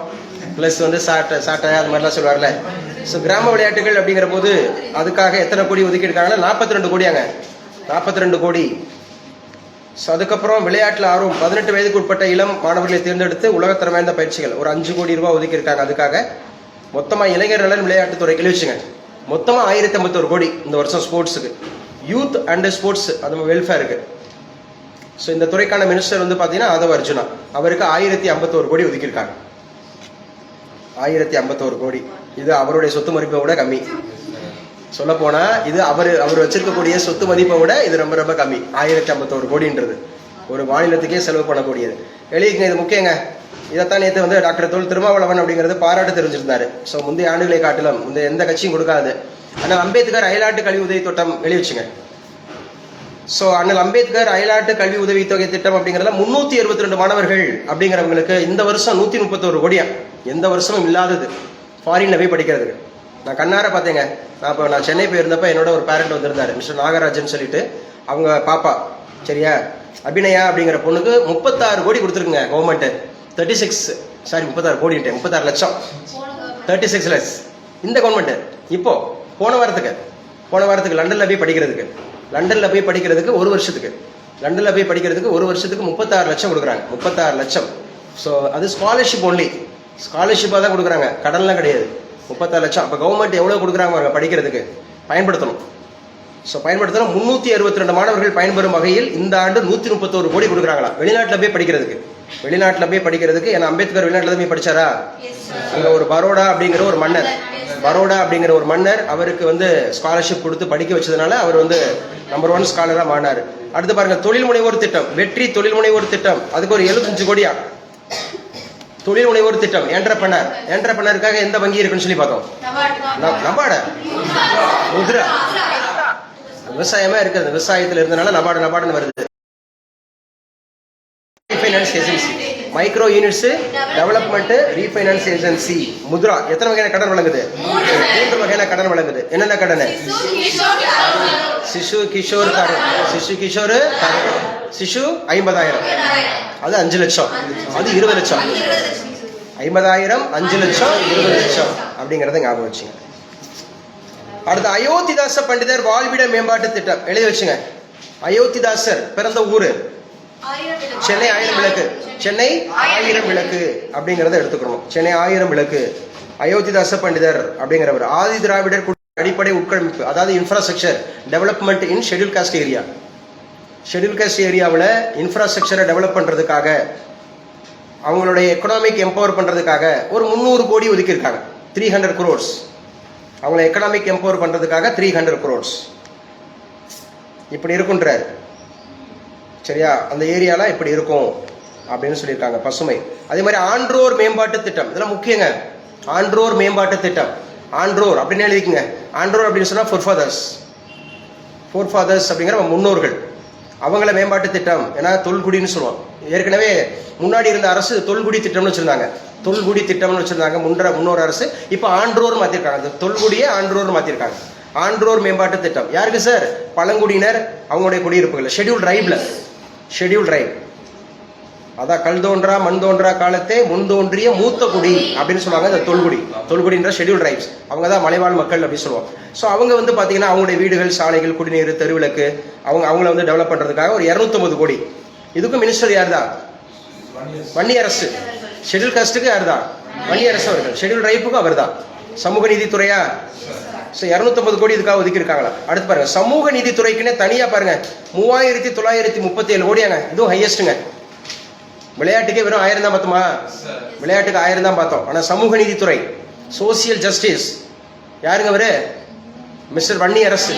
பிளஸ் சாட்டை அது மாதிரிலாம் சொல்லுவார்ல. ஸோ கிராம விளையாட்டுகள் அப்படிங்கிற போது அதுக்காக எத்தனை கோடி ஒதுக்கியிருக்காங்கன்னா 42 கோடியாங்க. 42 கோடி. ஸோ அதுக்கப்புறம் விளையாட்டில் ஆர்வம் 18 வயதுக்கு உட்பட்ட இளம் மாணவர்களை தேர்ந்தெடுத்து உலகத்தரம் வாய்ந்த பயிற்சிகள் ஒரு 5 கோடி ரூபாய் ஒதுக்கியிருக்காங்க. அதுக்காக மொத்தமாக இளைஞர் நலன் விளையாட்டுத்துறை வச்சுங்க, மொத்தமாக 1051 கோடி இந்த வருஷம் ஸ்போர்ட்ஸுக்கு, யூத் அண்ட் ஸ்போர்ட்ஸ் அது வெல்ஃபேருக்கு. ஸோ இந்த துறைக்கான மினிஸ்டர் வந்து பார்த்தீங்கன்னா ஆதவ் அர்ஜுனா. அவருக்கு 1051 கோடி ஒதுக்கியிருக்காங்க. 1051 கோடி. இது அவருடைய சொத்து மதிப்பை விட கம்மி. சொல்ல போனா இது அவர் வச்சிருக்கக்கூடிய சொத்து மதிப்பை விட இது ரொம்ப ரொம்ப கம்மி. 1051 கோடின்றது ஒரு மாநிலத்துக்கே செலவு பண்ணக்கூடியது. எழுதிங்க, இது முக்கியங்க. இதைத்தான் நேற்று வந்து டாக்டர் தொல் திருமாவளவன் அப்படிங்கிறது பாராட்டு தெரிஞ்சிருந்தாரு. ஸோ முந்தைய ஆண்டுகளை காட்டிலும் முந்தைய எந்த கட்சியும் கொடுக்காது. ஆனால் அம்பேத்கர் அயலாட்டு கல்வி உதவி திட்டம் எழுதி வச்சுங்க. ஸோ அண்ணல் அம்பேத்கர் அயலாட்டு கல்வி உதவித்தொகை திட்டம் அப்படிங்கிறதுல 362 மாணவர்கள் அப்படிங்கிறவங்களுக்கு இந்த வருஷம் 131 கோடியா. எந்த வருஷமும் இல்லாதது ஃபாரின்ல போய் படிக்கிறதுக்கு. நான் கண்ணார பார்த்தேங்க. நான் சென்னை போயிருந்தப்ப என்னோட ஒரு பேரண்ட் வந்திருந்தாரு, மிஸ்டர் நாகராஜன் சொல்லிட்டு. அவங்க பாப்பா சரியா அபிநயா அப்படிங்கிற பொண்ணுக்கு 36 கோடி கொடுத்துருக்குங்க கவர்மெண்ட். 36 லட்சம் 36 லட்சம் இந்த கவர்மெண்ட். இப்போ போன வாரத்துக்கு லண்டன்ல போய் படிக்கிறதுக்கு ஒரு வருஷத்துக்கு 36 லட்சம் கொடுக்குறாங்க. 36 லட்சம். ஸோ அது ஸ்காலர்ஷிப் ஒன்லி, ஸ்காலர்ஷிப்பாக தான் கொடுக்குறாங்க, கடன்லாம் கிடையாது. 36 லட்சம். அப்போ கவர்மெண்ட் எவ்வளோ கொடுக்குறாங்க படிக்கிறதுக்கு? பயன்படுத்தணும். ஸோ பயன்படுத்தணும். 362 மாணவர்கள் பயன்பெறும் வகையில் இந்த ஆண்டு 131 கோடி கொடுக்குறாங்களா வெளிநாட்டில் போய் படிக்கிறதுக்கு. ஏன்னா அம்பேத்கர் வெளிநாட்டில் போய் படிச்சாரா? அங்கே ஒரு பரோடா அப்படிங்கிற ஒரு மன்னர் அவருக்கு வந்து ஸ்காலர்ஷிப் கொடுத்து படிக்க வச்சதுனால அவர் வந்து நம்பர் 1 ஸ்காலராக மாறினார். அடுத்து பாருங்க, தொழில் முனைவோர் திட்டம், வெற்றி தொழில் முனைவோர் திட்டம். அதுக்கு ஒரு 75 கோடியா. தொழில் முனைவோர் திட்டம் என்டர்பிரனருக்காக எந்த வங்கி இருக்குன்னு சொல்லி பார்த்தோம். நபார்டு, முத்ரா. விவசாயமா இருக்குது, விவசாயத்தில் இருந்தனால நபார்டுன்னு வருது. Finance agency, micro units development refinance agency. Mudra எத்தனை வகையான கடன் வழங்குது? 3 வகையான கடன் வழங்குது. என்னென்ன கடன்? சிசு கிஷோர் கடன், சிசு கிஷோர் கடன், சிசு 50,000 அது 5 லட்சம், அது 20 லட்சம். 50,000 5 லட்சம் 20 லட்சம் அப்படிங்கறத ஞாபகம் வச்சுங்க. அடுத்து அயோத்திதாச பண்டிதர் வாழ்விட மேம்பாட்டு திட்டம் எழுதி வச்சுங்க. அயோத்திதாசர் பிறந்த ஊரு சென்னை 1000 விளக்கு, சென்னை 1000 விளக்கு அப்படிங்கறத எடுத்துக்கணும். சென்னை 1000 விளக்கு. அயோத்திதாச பண்டிதர் அப்படிங்கிறவர் ஆதி திராவிடர் அடிப்படை உட்கட்டமைப்பு, அதாவது இன்ஃப்ராஸ்ட்ரக்சர் டெவலப்மெண்ட் இன் schedule cost area. Schedule cost ஏரியாவில் இன்ஃப்ராஸ்ட்ரக்சரை டெவலப் பண்றதுக்காக, அவங்களுடைய எக்கனாமிக் எம்பவர் பண்றதுக்காக ஒரு 300 கோடி ஒதுக்கியிருக்காங்க. 300 crores. அவங்களை எக்கனாமிக் எம்பவர் பண்றதுக்காக 300 crores. இப்படி இருக்குன்றார். சரியா? அந்த ஏரியால இப்படி இருக்கும் அப்படின்னு சொல்லியிருக்காங்க. பசுமை. அதே மாதிரி ஆன்றோர் மேம்பாட்டு திட்டம், இதெல்லாம் முக்கியங்க. ஆன்றோர் மேம்பாட்டு திட்டம். ஆன்றோர் அப்படின்னு எழுதிக்கங்க. ஆன்றோர் அப்படின்னு சொன்னா ஃபோர்ஃபாதர்ஸ் அப்படிங்கிற முன்னோர்கள், அவங்கள மேம்பாட்டு திட்டம். ஏன்னா தொல்குடின்னு சொல்லுவோம். ஏற்கனவே முன்னாடி இருந்த அரசு தொல்குடி திட்டம்னு வச்சிருந்தாங்க. தொல்குடி திட்டம்னு வச்சிருந்தாங்க முன்னோர் அரசு. இப்போ ஆன்றோர் மாத்திருக்காங்க. அந்த தொல்குடியை ஆன்றோர் மாத்திருக்காங்க. ஆன்றோர் மேம்பாட்டு திட்டம் யாருக்கு சார்? பழங்குடியினர், அவங்களுடைய குடியிருப்புகள். Schedule try. அதான் கல் தோன்றா மண் தோன்றா காலத்தே முன் தோன்றிய மூத்த குடி அப்படின்னு சொல்லுவாங்க. இந்த தொல்குடின்ற ஷெட்யூல் ட்ரைப்ஸ், அவங்க தான் மலைவாழ் மக்கள் அப்படின்னு சொல்லுவோம். ஸோ அவங்க வந்து பார்த்தீங்கன்னா அவங்களுடைய வீடுகள், சாலைகள், குடிநீர், தெருவிளக்கு, அவங்கள வந்து டெவலப் பண்றதுக்காக ஒரு 250 கோடி. இதுக்கும் மினிஸ்டர் யார் தான்? வன்னியரசு. ஷெட்யூல் காஸ்டுக்கு யார் தான்? வன்னியரசு அவர்கள். ஷெட்யூல் ட்ரைப்புக்கும் அவர் தான். சமூக நீதித்துறையா? 250 கோடி இதுக்காக ஒதுக்கி இருக்காங்களா? அடுத்து பாருங்க, சமூக நீதித்துறைக்குன்னே தனியா பாருங்க 3937 கோடியாங்க. இதுவும் ஹையஸ்ட்டுங்க. விளையாட்டுக்கே வெறும் 1000 தான் பார்த்தோமா? விளையாட்டுக்கு 1000 தான் பார்த்தோம். ஆனா சமூக நீதித்துறை, சோசியல் ஜஸ்டிஸ் யாருங்க அவரு? மிஸ்டர் வன்னியரசு.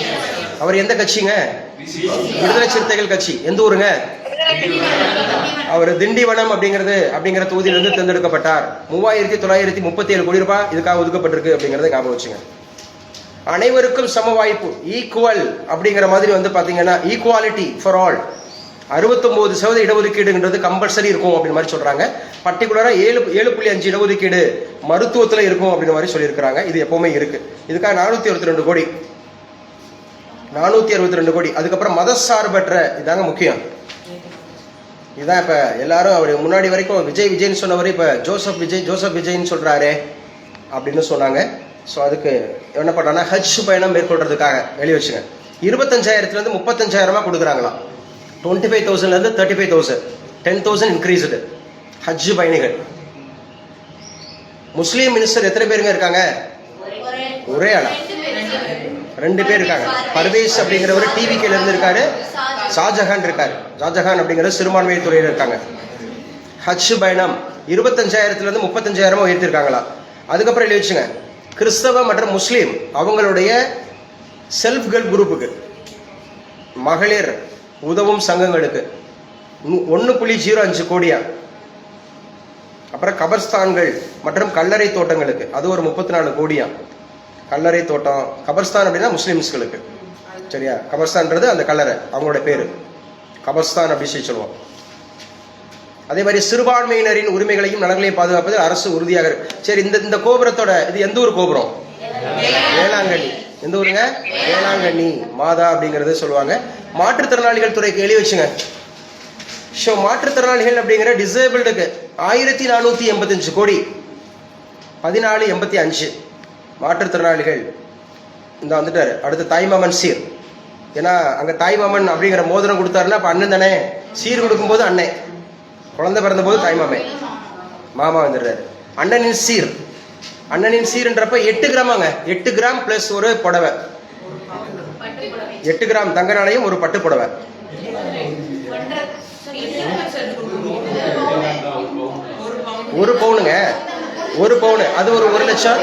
அவர் எந்த கட்சிங்க? விடுதலை சிறுத்தைகள் கட்சி. எந்த ஊருங்க? அவர் திண்டிவனம் அப்படிங்கிற தொகுதியிலிருந்து தேர்ந்தெடுக்கப்பட்டார். 3937 கோடி ரூபாய் இதுக்காக ஒதுக்கப்பட்டிருக்கு அப்படிங்கறத ஞாபகம் வச்சுங்க. அனைவருக்கும் சம வாய்ப்பு, ஈக்குவல் அப்படிங்கிற மாதிரி வந்து பாத்தீங்கன்னா ஈக்குவாலிட்டி ஃபார் ஆல். 69% இடஒதுக்கீடுன்றது கம்பல்சரி இருக்கும் அப்படின்னு மாதிரி சொல்றாங்க. பர்டிகுலரா 7.5 இடஒதுக்கீடு மருத்துவத்துல இருக்கும் அப்படின்னு மாதிரி சொல்லியிருக்கிறாங்க. இது எப்பவுமே இருக்கு. இதுக்காக 462 கோடி. 462 கோடி. அதுக்கப்புறம் மதசார்பற்ற, இதாங்க முக்கியம். இதுதான் இப்ப எல்லாரும் அவர் முன்னாடி வரைக்கும் விஜய்னு சொன்னவர் இப்ப ஜோசப் விஜய்னு சொல்றாரு அப்படின்னு சொன்னாங்க. ஸோ அதுக்கு என்ன பண்றாங்கன்னா ஹஜ் பயணம் மேற்கொள்றதுக்காக எழுதி வச்சுங்க. 25,000 35,000 கொடுக்குறாங்களாம். 25,000 35,000, 10,000 இன்க்ரீஸ்டு. ஹஜ் பயணிகள். முஸ்லீம் மினிஸ்டர் எத்தனை பேருங்க இருக்காங்க? ஒரே ஆளா? 2 பேர் இருக்காங்க. பர்வேஸ் அப்படிங்கிறவர் டிவிகேல இருந்து இருக்காரு. ஷாஜஹான் இருக்காரு. ஷாஜஹான் அப்படிங்கிற சிறுபான்மை துறையில் இருக்காங்க. ஹஜ் பயணம் 25,000 35,000 உயர்த்திருக்காங்களா? அதுக்கப்புறம் எழுதி வச்சுங்க, கிறிஸ்தவ மற்றும் முஸ்லீம் அவங்களுடைய செல்ஃப் ஹெல்ப் குரூப்புக்கு, மகளிர் உதவும் சங்கங்களுக்கு 1.05 கோடியா. அப்புறம் கபர்ஸ்தான்கள் மற்றும் கல்லறை தோட்டங்களுக்கு அது ஒரு 34 கோடியா. கல்லறை தோட்டம், கபர்ஸ்தான் அப்படின்னா முஸ்லிம்ஸ்களுக்கு. சரியா? கபர்ஸ்தான்ன்றது அந்த கல்லறை, அவங்களோட பேரு கபர்ஸ்தான் அப்படி சொல்லுவோம். அதே மாதிரி சிறுபான்மையினரின் உரிமைகளையும் நலன்களையும் பாதுகாப்பதில் அரசு உறுதியாக இருக்கு. சரி, இந்த கோபுரத்தோட இது எந்த ஊர் கோபுரம்? வேளாங்கண்ணி. எந்த ஊருங்க? வேளாங்கண்ணி மாதா அப்படிங்கறது சொல்லுவாங்க. மாற்றுத்திறனாளிகள் துறைக்கு எழுதி வச்சுங்க. ஸோ மாற்றுத்திறனாளிகள் அப்படிங்கிற டிசேபிள்டுக்கு 1485 கோடி. 1485 மாற்றுத்திறனாளிகள். இந்த வந்துட்டாரு. அடுத்து தாய்மாமன் சீர். ஏன்னா அங்க தாய்மாமன் அப்படிங்கிற மோதிரம் கொடுத்தாருன்னா அப்ப அண்ணன் தானே. சீர் கொடுக்கும் போது அண்ணன், குழந்தை பிறந்த போது தாய்மாமே, மாமா வந்துடுறாரு. அண்ணனின் சீர். அண்ணனின் சீர்ன்றப்ப 8 கிராமாங்க. 8 கிராம் பிளஸ் ஒரு புடவை. 8 கிராம் தங்க நாணயம், ஒரு பட்டு புடவை. ஒரு பவுனுங்க. 1 பவுன் அது ஒரு 1 லட்சம்.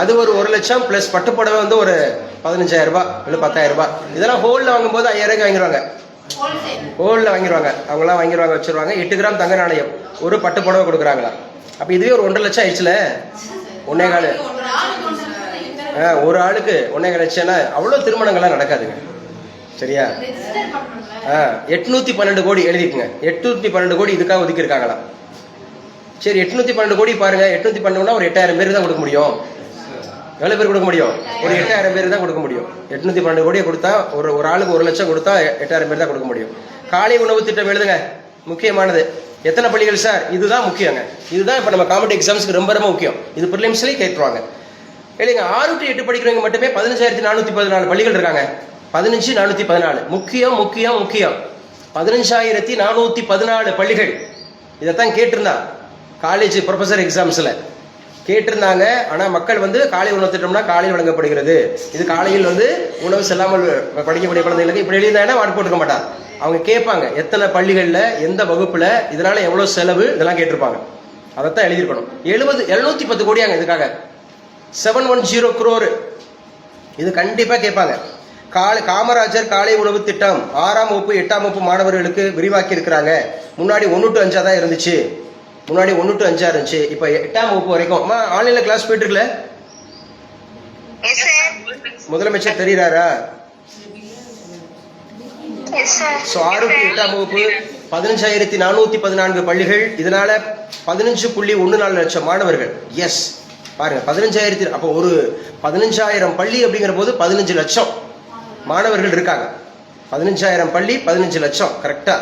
அது ஒரு 1 லட்சம் பிளஸ் பட்டு புடவை வந்து ஒரு 15,000 ரூபாய் இல்லை 10,000 ரூபாய். இதெல்லாம் ஹோல்ல வாங்கும்போது 5,000 வாங்கிடுவாங்க. ஹோல்ல வாங்கிடுவாங்க, அவங்களாம் வாங்கிடுவாங்க, வச்சிருவாங்க. 8 கிராம் தங்க நாணயம், ஒரு பட்டு புடவை கொடுக்குறாங்களா? அப்ப இதுவே ஒரு 1.5 லட்சம் ஆயிடுச்சுல. 1.25 ஒரு ஆளுக்கு 1.25 லட்சம்னா அவ்வளவு திருமணங்கள்லாம் நடக்காதுங்க. சரியா? 812 கோடி எழுதிக்குங்க. 812 கோடி இதுக்காக ஒதுக்கி இருக்காங்களா? சரி 812 கோடி பாருங்க, 812 ஒரு 8000 பேர் தான் கொடுக்க முடியும். எவ்வளவு பேர் கொடுக்க முடியும்? ஒரு 8000 பேர் தான் கொடுக்க முடியும். 812 கோடியை கொடுத்தா ஒரு ஆளுக்கு 1 லட்சம் கொடுத்தா 8000 பேர் தான் கொடுக்க முடியும். காலை உணவு திட்டம் எழுதுங்க, முக்கியமானது. எத்தனை பள்ளிகள் சார்? இதுதான் முக்கியங்க. இதுதான் இப்ப நம்ம காம்படிட்டிவ் எக்ஸாம்ஸ்க்கு ரொம்ப ரொம்ப முக்கியம். இது பிரிலிம்ஸ்லயே கேட்டுருவாங்க. இல்லைங்க, 6 to 8 படிக்கிறவங்க மட்டுமே 15,414 பள்ளிகள் இருக்காங்க. 15,414 முக்கியம் முக்கியம் முக்கியம். 15,414 பள்ளிகள். இதைத்தான் கேட்டிருந்தான் காலேஜ் ப்ரொஃபஸர் எக்ஸாம்ஸ்ல கேட்டிருந்தாங்க. ஆனா மக்கள் வந்து காலை உணவு திட்டம்னா காலையில் வழங்கப்படுகிறது, இது காலையில் வந்து உணவு செல்லாமல் படிக்கக்கூடிய குழந்தைகளுக்கு இப்படி எழுதினா வார்டு போட்டுக்க மாட்டாங்க. அவங்க கேட்பாங்க எத்தனை பள்ளிகள்ல எந்த வகுப்புல இதனால எவ்வளவு செலவு, இதெல்லாம் கேட்டிருப்பாங்க. அதைத்தான் எழுதியிருக்கணும். 710 கோடியாங்க இதுக்காக. 710 crore. இது கண்டிப்பா கேட்பாங்க. காமராஜர் காலை உணவு திட்டம் 6ஆம் வகுப்பு 8ஆம் வகுப்பு மாணவர்களுக்கு விரிவாக்கி இருக்கிறாங்க. முன்னாடி 1 to 5 தான் இருந்துச்சு. முன்னாடி 1 to 5 இருந்துச்சு. இப்ப 8ஆம் வகுப்பு வரைக்கும் ஆன்லைன்ல கிளாஸ் போயிட்டு இருக்குல்ல. முதலமைச்சர் தெரியுறாரா? 6 to 8ஆம் வகுப்பு 15,414 பள்ளிகள். இதனால 15.14 லட்சம் மாணவர்கள். எஸ் பாருங்க, 15,000. அப்போ ஒரு 15,000 பள்ளி அப்படிங்கிற போது 15 லட்சம் மாணவர்கள் இருக்காங்க. 15,000 பள்ளி 15 லட்சம். கரெக்டா?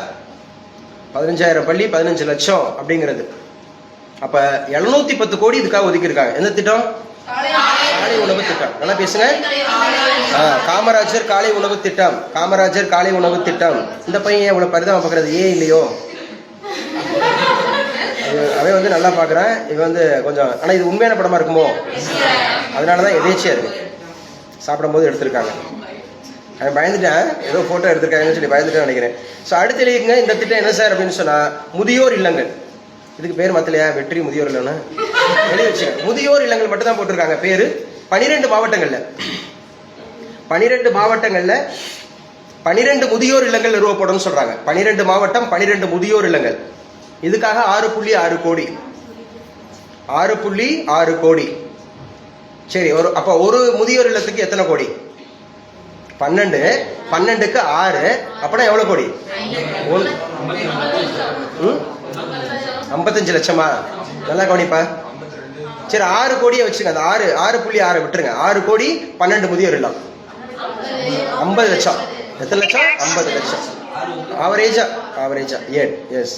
15,000 பள்ளி 15 லட்சம் அப்படிங்கிறது. அப்ப 710 கோடி இதுக்காக ஒதுக்கி இருக்காங்க. எந்த திட்டம்? காலை உணவு திட்டம். நல்லா பேசுங்க. காமராஜர் காலை உணவு திட்டம். காமராஜர் காலை உணவு திட்டம். இந்த பையன் இவ்வளவு பரிதாபம் பார்க்கறது ஏன் இல்லையோ? அவன் வந்து நல்லா பாக்குறான், இவன் வந்து கொஞ்சம். ஆனா இது உண்மையான படமா இருக்குமோ? அதனாலதான் எதேச்சியா இருக்கு. சாப்பிடும் போது எடுத்திருக்காங்க. அவன் பயந்துட்டான், ஏதோ போட்டோ எடுத்திருக்காங்கன்னு சொல்லி பயந்துட்டேன் நினைக்கிறேன். ஸோ அடுத்து எழுதிங்க, இந்த திட்டம் என்ன சார் அப்படின்னு சொன்னா முதியோர் இல்லங்கள். இதுக்கு பேர் மத்தலையா? வெற்றி முதியோர் இல்லைன்னா எழுதி வச்சுங்க. முதியோர் இல்லங்கள் மட்டும் தான் போட்டிருக்காங்க பேரு. 12 மாவட்டங்கள்ல 12 முதியோர் இல்லங்கள் நிறுவப்படும் சொல்றாங்க. 12 மாவட்டம் 12 முதியோர் இல்லங்கள். இதுக்காக 6.6 கோடி. 6.6 கோடி. சரி, அப்ப ஒரு முதியோர் இல்லத்துக்கு எத்தனை கோடி? 12. 12க்கு 6 அப்படின்னா எவ்வளவு கோடி? 55 லட்சமா? நல்லா கவனிப்பா. சரி, 6 கோடியை வச்சுங்க. அந்த 6.6 விட்டுருங்க. 6 கோடி 12 முதியோர் இல்லம் 50 லட்சம். எத்தனை லட்சம்? 50 லட்சம். ஆவரேஜா எஸ்.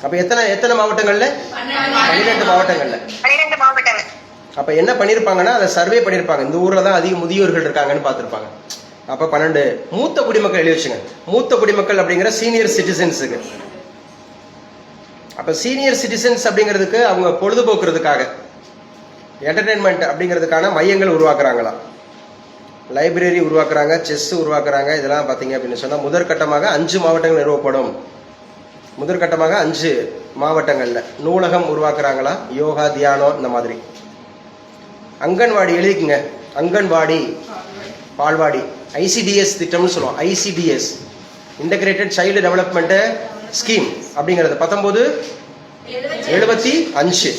அப்ப எத்தனை மாவட்டங்கள்ல? 12 மாவட்டங்கள்ல. அப்ப என்ன பண்ணிருப்பாங்கன்னா அதை சர்வே பண்ணிருப்பாங்க. இந்த ஊர்ல தான் அதிக முதியோர்கள் இருக்காங்கன்னு பார்த்திருப்பாங்க. அப்ப 12 மூத்த குடிமக்கள் எழுதி வச்சுங்க. மூத்த குடிமக்கள் அப்படிங்கிற சீனியர் சிட்டிசன்ஸுக்கு. அப்ப சீனியர் சிட்டிசன்ஸ் அப்படிங்கிறதுக்கு அவங்க பொழுதுபோக்குறதுக்காக என்டர்டைன்மெண்ட் அப்படிங்கிறதுக்கான மையங்கள் உருவாக்குறாங்களாம். லைப்ரரி உருவாக்குறாங்க, செஸ் உருவாக்குறாங்க. இதெல்லாம் பாத்தீங்க அப்படின்னு சொன்னா முதற்கட்டமாக 5 மாவட்டங்கள் நிறுவப்படும். முதற்கட்டமாக 5 மாவட்டங்கள்ல நூலகம் உருவாக்குறாங்களா, யோகா தியானம் இந்த மாதிரி. அங்கன்வாடி எழுதிக்குங்க. அங்கன்வாடி பால்வாடி ஐசிடிஎஸ் திட்டம்னு சொல்லுவோம். ICDS integrated child development scheme அப்படிங்கிறது 1975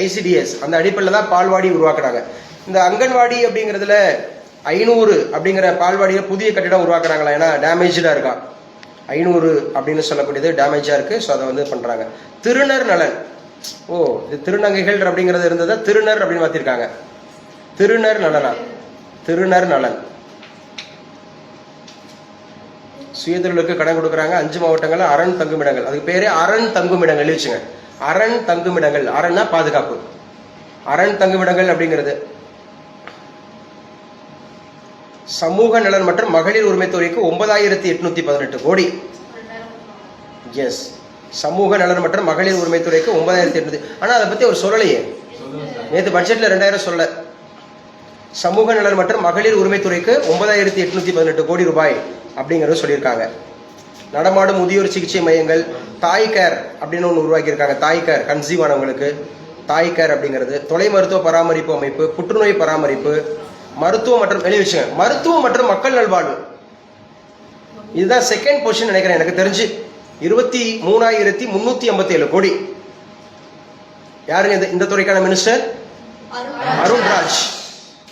ஐசிடிஎஸ். அந்த அடிப்படையில் தான் பால்வாடி உருவாக்குறாங்க. இந்த அங்கன்வாடி அப்படிங்கிறதுல 500 அப்படிங்கிற பால்வாடியில புதிய கட்டிடம் உருவாக்குறாங்களா? ஏன்னா டேமேஜா இருக்கா. 500 அப்படின்னு சொல்லக்கூடியது டேமேஜா இருக்கு. ஸோ அதை வந்து பண்றாங்க. திருநர் நலன். இது திருநங்கைகள் அப்படிங்கிறது இருந்ததா திருநர் அப்படின்னு மாத்திருக்காங்க. திருநர் நலனா? திருநர் நலன். சுயதொழிலுக்கு கடன் கொடுக்குறாங்க. 5 மாவட்டங்கள்ல அரண் தங்குமிடங்கள். அதுக்கு பேரே அரண் தங்குமிடங்கள் வச்சுங்க. அரண் தங்குமிடங்கள். அரண்னா பாதுகாப்பு. அரண் தங்குமிடங்கள் அப்படிங்கிறது. சமூக நலன் மற்றும் மகளிர் உரிமைத்துறைக்கு 9,818 கோடி. எஸ், சமூக நலன் மற்றும் மகளிர் உரிமைத்துறைக்கு 9,800. ஆனா அதை பத்தி அவர் சொல்லலையே. நேற்று பட்ஜெட்ல 2,000 சொல்ல. சமூக நலன் மற்றும் மகளிர் உரிமைத்துறைக்கு 9,818 கோடி ரூபாய் அப்படிங்கறது சொல்லியிருக்காங்க. நடமாடும் முதியோர் சிகிச்சை மையங்கள், தாய் கேர் அப்படின்னு ஒன்று உருவாக்கியிருக்காங்க. தாய் கேர் கன்சீவ் ஆனவங்களுக்கு தாய் கேர் அப்படிங்கிறது. தொலை மருத்துவ பராமரிப்பு அமைப்பு, புற்றுநோய் பராமரிப்பு, மருத்துவம் மற்றும் எழுதி வச்சுங்க. மருத்துவம் மற்றும் மக்கள் நல்வாழ்வு. இதுதான் செகண்ட் பொசிஷன் நினைக்கிறேன் எனக்கு தெரிஞ்சு. 23,387 கோடி. யாருங்க இந்த துறைக்கான மினிஸ்டர்? அருண்ராஜ்.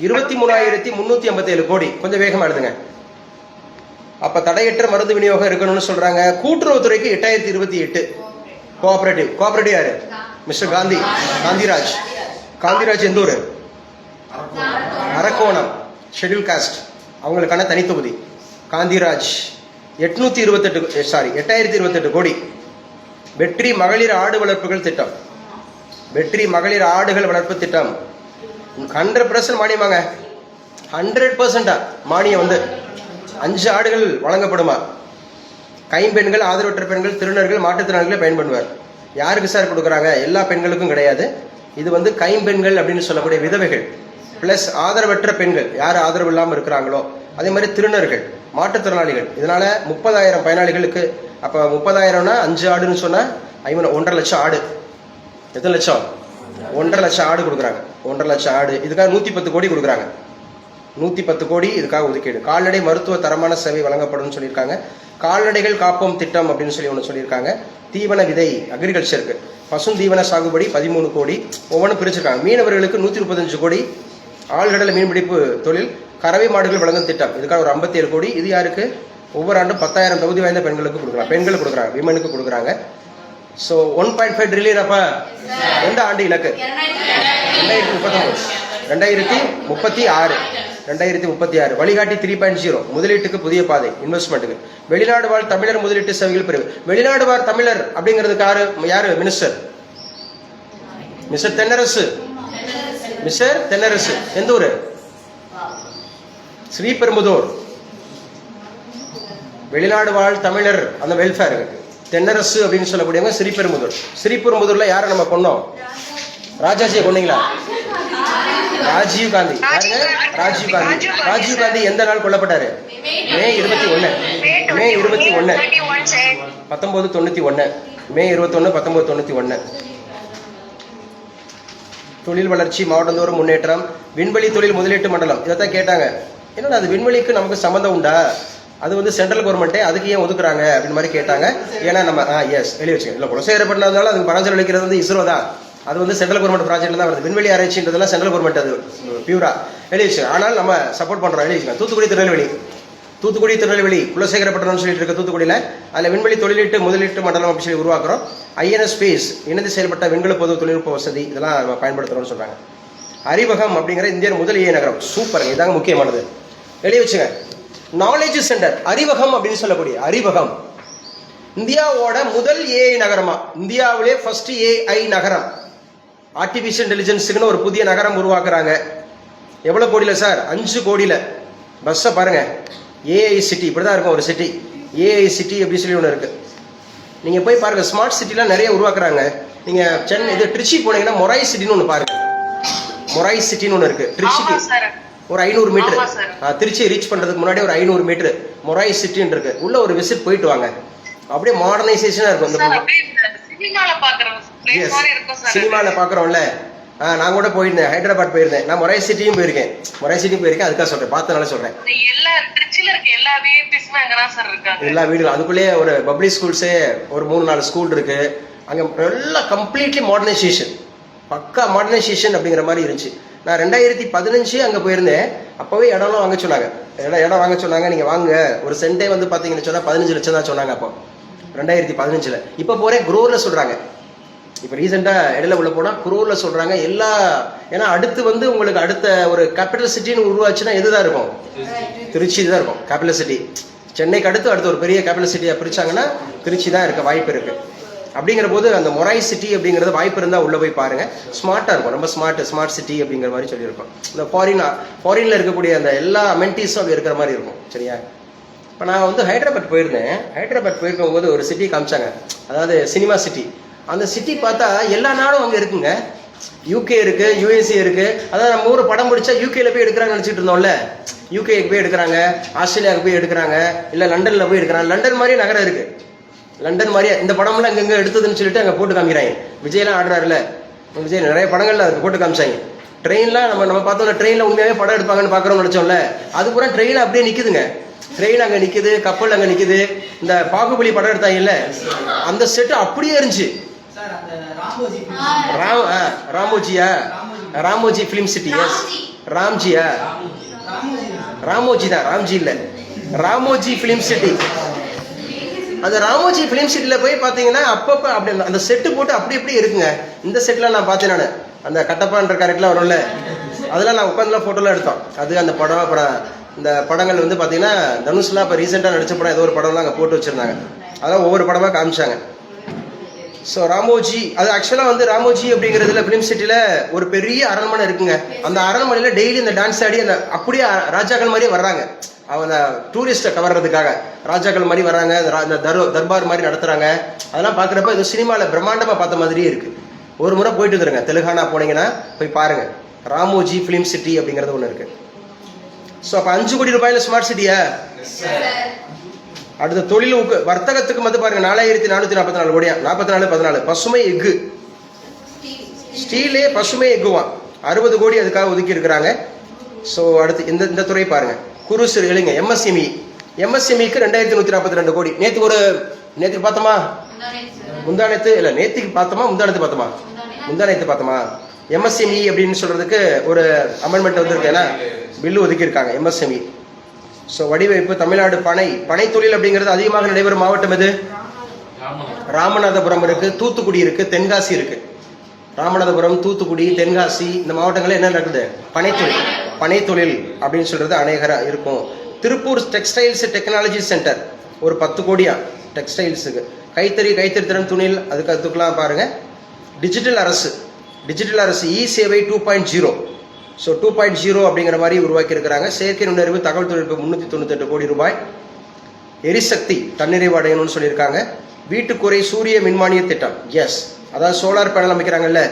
23,387 கோடி. கொஞ்சம் வேகமா எழுதுங்க. அப்ப தடையற்ற மருந்து விநியோகம் இருக்கணும்னு சொல்றாங்க. கூட்டுறவுத்துறைக்கு 8,028. கோஆபரேட்டிவ் யாரு? மிஸ்டர் காந்திராஜ். காந்திராஜ் எந்த ஊரு? அரக்கோணம், ஷெட்யூல் காஸ்ட், அவங்களுக்கான தனித்தொகுதி. காந்திராஜ் 828 கோடி. வெற்றி மகளிர் ஆடு வளர்ப்புகள் திட்டம், வெற்றி மகளிர் ஆடுகள் வளர்ப்பு திட்டம் 100% மானியமாங்க. 100% மானியம் வந்து 5 ஆடுகள் வழங்கப்படுமா. கைம்பெண்கள், ஆதரவற்ற பெண்கள், திருநர்கள், மாற்றுத்திறனாளிகளை பயன்படுவார். யாருக்கு சார் கொடுக்குறாங்க? எல்லா பெண்களுக்கும் கிடையாது. இது வந்து கைம்பெண்கள் அப்படின்னு சொல்லக்கூடிய விதவைகள், பிளஸ் ஆதரவற்ற பெண்கள், யார் ஆதரவு இல்லாமல் இருக்கிறாங்களோ, அதே மாதிரி திருநர்கள், மாற்றுத்திறனாளிகள். இதனால 30,000 பயனாளிகளுக்கு. அப்போ 30,000னா 5 ஆடுன்னு சொன்னால் 1.5 லட்சம் ஆடு. எத்தனை லட்சம்? 1.5 லட்சம் ஆடு கொடுக்குறாங்க. 1.5 லட்சம் ஆடு. இதுக்காக 110 கோடி கொடுக்குறாங்க. 110 கோடி இதுக்காக ஒதுக்கீடு. கால்நடை மருத்துவ தரமான சேவை வழங்கப்படும் சொல்லியிருக்காங்க. கால்நடைகள் காப்போம் திட்டம் அப்படின்னு சொல்லி ஒன்று சொல்லியிருக்காங்க. தீவன விதை அக்ரிகல்ச்சருக்கு, பசுந்தீவன சாகுபடி 13 கோடி. ஒவ்வொன்றும் பிரிச்சிருக்காங்க. மீனவர்களுக்கு 135 கோடி. ஆழ்கடல் மீன்பிடிப்பு தொழில், கறவை மாடுகள் வழங்கும் திட்டம், இதுக்காக ஒரு 57 கோடி. இது யாருக்கு? ஒவ்வொரு ஆண்டும் 10,000 தகுதி வாய்ந்த பெண்களுக்கு கொடுக்குறாங்க. பெண்களுக்கு கொடுக்குறாங்க, விமனுக்கு கொடுக்குறாங்க. So 1.5 trillion. அப்போ எந்த ஆண்டு இலக்கு? 2036. வழிகாட்டி 3.0, முதலீட்டுக்கு புதிய பாதை, இன்வெஸ்ட்மெண்ட்டுக்கு. வெளிநாடு வாழ் தமிழர் முதலீட்டு சேவைகள் பிரிவு. வெளிநாடு வாழ் தமிழர் அப்படிங்கிறதுக்கு யாரு மினிஸ்டர்? மிஸ்டர் தென்னரசு. எந்த ஊரு? ஸ்ரீபெரும்புதூர். வெளிநாடு வாழ் தமிழர் அந்த வெல்ஃபேர் தென்னரசு அப்படின்னு சொல்லக்கூடியவங்க ஸ்ரீபெரும்புதூர்ல யாரை நம்ம கொண்டோம்? ராஜாஜியை கொண்டீங்களா? ராஜீவ் காந்தி. ராஜீவ் காந்தி எந்த நாள் கொல்லப்பட்டாரு? மே 21. 1991. மே 21, 1991. தொழில் வளர்ச்சி, மாவட்டந்தோறும் முன்னேற்றம், விண்வெளி தொழில் முதலீட்டு மண்டலம். இதைத்தான் கேட்டாங்க. என்னன்னா அது விண்வெளிக்கு நமக்கு சம்மந்தம் உண்டா? அது வந்து சென்ட்ரல் கவர்மெண்ட்டே, அதுக்கு ஏன் ஒதுக்குறாங்க அப்படின்னு மாதிரி கேட்டாங்க. ஏன்னா நம்ம எஸ் எழுதி வச்சுக்கோங்க. இல்லை குலசேகரப்பட்டினதால அதுக்கு பணம் செலவழிக்கிறது வந்து இஸ்ரோ தான். அது வந்து சென்ட்ரல் கவர்மெண்ட் ப்ராஜெக்ட்ல தான் வருது. விண்வெளி ஆராய்ச்சின்றதெல்லாம் சென்ட்ரல் கவர்மெண்ட், அது பியூரா எழுதி வச்சுக்கோங்க. ஆனால் நம்ம சப்போர்ட் பண்றோம், எழுதி வச்சுக்கோங்க. தூத்துக்குடி திருநெல்வேலி குலசேகரப்பட்டினம் சொல்லிட்டு இருக்க தூத்துக்குடியில் அதில் விண்வெளி தொழிலீட்டு முதலீட்டு மண்டலம் அப்படின்னு சொல்லி உருவாக்குறோம். INS ஸ்பேஸ் இணைந்து செயல்பட்ட விண்வெளி பொது தொழில்நுட்ப வசதி இதெல்லாம் நம்ம பயன்படுத்துறோம்னு சொல்றாங்க. அறிவகம் அப்படிங்கிற இந்தியன் முதல் நகரம். சூப்பருங்க, இதாங்க முக்கியமானது, எழுதி வச்சுங்க. நாலேஜ் சென்டர் அறிவகம் அப்படின்னு சொல்லக்கூடிய அறிவகம் இந்தியாவோட முதல் AI நகரமா, இந்தியாவிலே ஃபர்ஸ்ட் AI நகரம். ஆர்டிபிஷியல் இன்டெலிஜென்ஸுக்குன்னு ஒரு புதிய நகரம் உருவாக்குறாங்க. எவ்வளவு கோடியில சார்? 5 கோடியில. பஸ்ஸை பாருங்க, AI சிட்டி இப்படிதான் இருக்கும். ஒரு சிட்டி AI சிட்டி அப்படின்னு சொல்லி ஒன்று இருக்கு. நீங்க போய் பாருங்க, ஸ்மார்ட் சிட்டிலாம் நிறைய உருவாக்குறாங்க. நீங்க சென்னை திருச்சி போனீங்கன்னா மொராய் சிட்டின்னு ஒன்று பாருங்க. மொராய் சிட்டின்னு ஒன்று இருக்கு திருச்சிக்கு. ஒரு 500 மீட்டர் திருச்சி ரீச் பண்றதுக்கு முன்னாடி ஒரு 500 மீட்டர் மொராய் சிட்டின்னு இருக்கு. உள்ள ஒரு விசிட் போயிட்டு வாங்க. அப்படியே மாடர்னைசேஷனா இருக்கும். சினிமால பாக்குறோம்ல, நான் கூட போயிருந்தேன், ஹைதராபாத் போயிருந்தேன். நான் மொராய் சிட்டியும் போயிருக்கேன். அதுக்காக சொல்றேன், பார்த்தனால சொல்றேன். எல்லா வீடுகளும் அதுக்குள்ளேயே ஒரு பப்ளிக் ஸ்கூல்ஸே ஒரு 3-4 ஸ்கூல் இருக்கு. அங்க எல்லாம் கம்ப்ளீட்லி மாடர்னைசேஷன், பக்கா மாடர்னைசேஷன் அப்படிங்கிற மாதிரி இருந்துச்சு. நான் 2015 அங்க போயிருந்தேன். அப்பவே இடம்லாம் வாங்க சொன்னாங்க. இடம் வாங்க சொன்னாங்க. நீங்க வாங்க, ஒரு சென்டே வந்து பாத்தீங்கன்னு சொன்னா 15 லட்சம் தான் சொன்னாங்க அப்போ 2015. இப்ப போறேன் குரோர்ல சொல்றாங்க. இப்ப ரீசெண்டா இடையில உள்ள போனா குரோர்ல சொல்றாங்க. எல்லா ஏன்னா அடுத்து வந்து உங்களுக்கு அடுத்த ஒரு கேபிட்டல் சிட்டின்னு உருவாச்சுன்னா எதுதான் இருக்கும்? திருச்சி தான் இருக்கும் கேபிட்டல் சிட்டி. சென்னைக்கு அடுத்து ஒரு பெரிய கேபிட்டல் சிட்டியா பிரிச்சாங்கன்னா திருச்சி தான் இருக்க வாய்ப்பு இருக்கு. அப்படிங்கிற போது அந்த மொராய் சிட்டி அப்படிங்கிறது வாய்ப்பு இருந்தால் உள்ள போய் பாருங்க. ஸ்மார்ட்டா இருக்கும், ரொம்ப ஸ்மார்ட் சிட்டி அப்படிங்கிற மாதிரி சொல்லியிருக்கோம். இந்த ஃபாரின்ல இருக்கக்கூடிய அந்த எல்லா அமெனிட்டிஸும் அப்படி இருக்கிற மாதிரி இருக்கும். சரியா? இப்போ நான் வந்து ஹைதராபாத் போயிருந்தேன். ஹைதராபாத் போயிருக்கும் போது ஒரு சிட்டி காமிச்சாங்க, அதாவது சினிமா சிட்டி. அந்த சிட்டி பார்த்தா எல்லா நாடும் அங்கே இருக்குங்க. UK இருக்கு, USA இருக்கு. அதாவது நம்ம ஊர் படம் பிடிச்சா UKல போய் எடுக்கிறாங்க நினைச்சிட்டு இருந்தோம்ல. UKக்கு போய் எடுக்கிறாங்க, ஆஸ்திரேலியாவுக்கு போய் எடுக்கிறாங்க, இல்லை லண்டன்ல போய் எடுக்கிறாங்க. லண்டன் மாதிரியே நகரம் இருக்கு. லண்டன் மாதிரியே இந்த படம்லாம் அங்கங்க எடுத்ததுன்னு சொல்லிட்டு அங்கே போட்டு காமிக்கிறாங்க. விஜய்லாம் ஆடுறாருல, விஜய் நிறைய படங்கள்ல அதுக்கு போட்டு காமிச்சாங்க. ட்ரெயின்லாம் நம்ம பார்த்தோம்ல, ட்ரெயின்ல உண்மையாவே படம் எடுப்பாங்கன்னு பார்க்குறோம்னு நினைச்சோம்ல. அது பூரா ட்ரெயின் அப்படியே நிக்குதுங்க. ட்ரெயின் அங்கே நிக்குது, கப்பல் அங்கே நிக்குது. இந்த பாகுபலி படம் எடுத்தாங்கல்ல, அந்த செட்டு அப்படியே இருந்துச்சு. Ramoji film city. எஸ், ராம்ஜியா? ராமோஜி தான், ராம்ஜி இல்ல. Ramoji film city. அந்த ராமோஜி பிலிம் சிட்டில போய் பாத்தீங்கன்னா அப்பப்ப அப்படி அந்த செட்டு போட்டு அப்படி இப்படி இருக்குங்க. இந்த செட்ல நான் பார்த்தேன். நான் அந்த கட்டப்பான்ற கேரக்டர்லாம் வரும்ல, அதெல்லாம் நான் உட்காந்துலாம் போட்டோலாம் எடுத்தோம். அது அந்த படம் அப்புறம் இந்த படங்கள் வந்து பாத்தீங்கன்னா தனுஷ்லாம் இப்போ ரீசெண்டாக நடிச்ச படம் ஏதோ ஒரு படம்லாம் அங்கே போட்டு வச்சிருந்தாங்க. அதெல்லாம் ஒவ்வொரு படமாக காமிச்சாங்க. ஸோ ராமோஜி அது ஆக்சுவலாக வந்து ராமோஜி அப்படிங்கிறதுல ஃபிலிம் சிட்டியில் ஒரு பெரிய அரண்மனை இருக்குங்க. அந்த அரண்மனையில் டெய்லி இந்த டான்ஸ் ஆடி அந்த அப்படியே ராஜாக்கள் மாதிரியே வர்றாங்க. அவங்க டூரிஸ்ட்டை கவர்றதுக்காக ராஜாக்கள் மாதிரி வர்றாங்க. இந்த தர்பார் மாதிரி நடத்துகிறாங்க. அதெல்லாம் பார்க்குறப்ப இது சினிமாவில் பிரம்மாண்டமாக பார்த்த மாதிரியே இருக்குது. ஒரு முறை போயிட்டு இருக்கிறேங்க. தெலுங்கானா போனீங்கன்னா போய் பாருங்க. ராமோஜி ஃபிலிம் சிட்டி அப்படிங்கிறது ஒன்று இருக்குது. ஸோ அப்போ 5 கோடி ரூபாயில ஸ்மார்ட் சிட்டியா? அடுத்த தொழில் வர்த்தகத்துக்கு வந்து பாருங்க 4444 கோடியா. 44 பசுமை எஃகு ஸ்டீலே பசுமை எஃகுவான் 60 கோடி அதுக்காக ஒதுக்கி இருக்கிறாங்க. ஸோ அடுத்து இந்த துறை பாருங்க. குறு சிறு இளைஞ எம்எஸ்எம்இக்கு 2142 கோடி. நேற்று பார்த்தோமா? முந்தானத்து இல்லை, நேற்றுக்கு பார்த்தோமா? முந்தானத்து பார்த்தோமா? எம்எஸ்எம்இ அப்படின்னு சொல்றதுக்கு ஒரு அமெண்ட்மெண்ட் வந்திருக்கு. ஏன்னா பில்லு ஒதுக்கி இருக்காங்க எம்எஸ்எம்இ. ஸோ வடிவமைப்பு தமிழ்நாடு பனை தொழில் அப்படிங்கிறது அதிகமாக நடைபெறும் மாவட்டம் எது? ராமநாதபுரம் இருக்கு, தூத்துக்குடி இருக்கு, தென்காசி இருக்கு. ராமநாதபுரம், தூத்துக்குடி, தென்காசி இந்த மாவட்டங்களில் என்ன நடக்குது? பனைத்தொழில் அப்படின்னு சொல்றது அநேகரா இருக்கும். திருப்பூர் டெக்ஸ்டைல்ஸ் டெக்னாலஜி சென்டர் ஒரு 10 கோடியா டெக்ஸ்டைல்ஸுக்கு. கைத்தறித்திறன் துணில் அதுக்கெல்லாம் பாருங்க. டிஜிட்டல் அரசு இ சேவை 2.0. ஸோ 2.0 அப்படிங்கிற மாதிரி உருவாக்கி இருக்கிறாங்க. செயற்கை நுண்ணறிவு தகவல் தொழில்நுட்பம் 398 கோடி ரூபாய். எரிசக்தி தன்னிறைவு அடையணும்னு சொல்லியிருக்காங்க. வீட்டுக்குறை சூரிய மின்மானிய திட்டம். எஸ், அதாவது சோலார் பேனல் அமைக்கிறாங்கல்ல,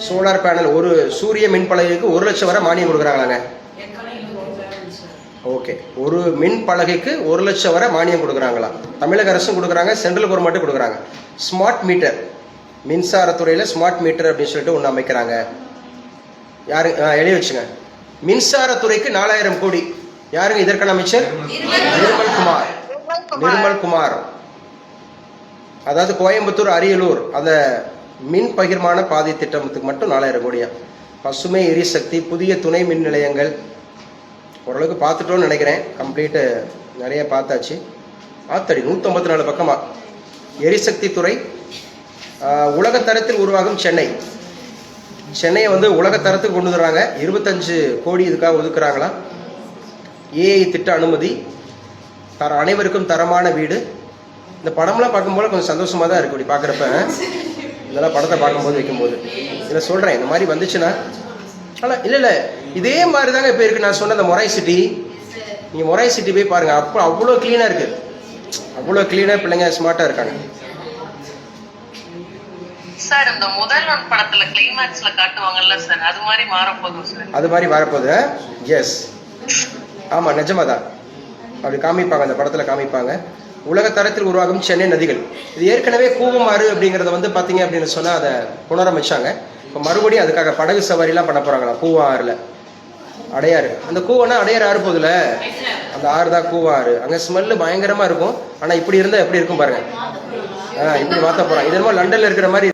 சோலார் பேனல் ஒரு சூரிய மின் பலகைக்கு 1 லட்சம் வரை மானியம் கொடுக்குறாங்களாங்க. ஓகே, ஒரு மின் பலகைக்கு 1 லட்சம் வரை மானியம் கொடுக்குறாங்களா? தமிழக அரசும் கொடுக்குறாங்க, சென்ட்ரல் கவர்மெண்ட்டும் கொடுக்குறாங்க. ஸ்மார்ட் மீட்டர் மின்சாரத்துறையில் ஸ்மார்ட் மீட்டர் அப்படின்னு சொல்லிட்டு ஒன்று அமைக்கிறாங்க. யாரு எழுதி வச்சுங்க. மின்சாரத்துறைக்கு 4000 கோடி. யாருங்க இதற்கான அமைச்சர்? நிர்மல் குமார். அதாவது கோயம்புத்தூர், அரியலூர் அந்த மின் பகிர்மான பாதை திட்டத்துக்கு மட்டும் 4000 கோடியா. பசுமை எரிசக்தி, புதிய துணை மின் நிலையங்கள் ஓரளவுக்கு பார்த்துட்டோன்னு நினைக்கிறேன். கம்ப்ளீட்டு நிறைய பார்த்தாச்சு. ஆத்தடி 154 பக்கமா. எரிசக்தி துறை உலகத்தரத்தில் உருவாகும் சென்னையை வந்து உலகத்தரத்துக்கு கொண்டு வர்றாங்க. 25 கோடி இதுக்காக ஒதுக்குறாங்களா. ஏஐ திட்ட அனுமதி, அனைவருக்கும் தரமான வீடு. இந்த படம்லாம் பார்க்கும்போது கொஞ்சம் சந்தோஷமா தான் இருக்கு. இப்படி பார்க்குறப்ப இதெல்லாம் படத்தை பார்க்கும்போது வைக்கும்போது இதில் சொல்கிறேன், இந்த மாதிரி வந்துச்சுன்னா. ஆனால் இல்லை இதே மாதிரி தாங்க இப்போ இருக்குது. நான் சொன்ன அந்த மொராய் சிட்டி, நீங்கள் மொராய் சிட்டி போய் பாருங்கள். அப்போ அவ்வளோ க்ளீனாக இருக்குது. அவ்வளோ க்ளீனாக பிள்ளைங்க ஸ்மார்ட்டாக இருக்காங்க. சார் இந்த முதல் படத்துல கிளைமாக்ஸ்ல காட்டுவாங்கல்ல சார், அது மாதிரி மாறப்போகுது சார். அது மாதிரி வரப்போகுது. எஸ், ஆமா, நிஜமாதான் அப்படி காமிப்பாங்க. அந்த படத்துல காமிப்பாங்க. உலக தரத்தில் உருவாகும் சென்னை நதிகள். இது ஏற்கனவே கூவமாறு அப்படிங்கறத வந்து பாத்தீங்க அப்படின்னு சொன்னா அதை புனரமைச்சாங்க. இப்போ மறுபடியும் அதுக்காக படகு சவாரிலாம் பண்ண போறாங்களா கூவாறுல. அடையாறு, அந்த கூவனா அடையாறு ஆறு போகுதுல, அந்த ஆறு தான் கூவாறு. அங்க ஸ்மெல்லு பயங்கரமா இருக்கும். ஆனா இப்படி இருந்தா எப்படி இருக்கும் பாருங்க. இப்படி மாத்த போறாங்க. இது என்னமோ லண்டன்ல இருக்கிற மாதிரி.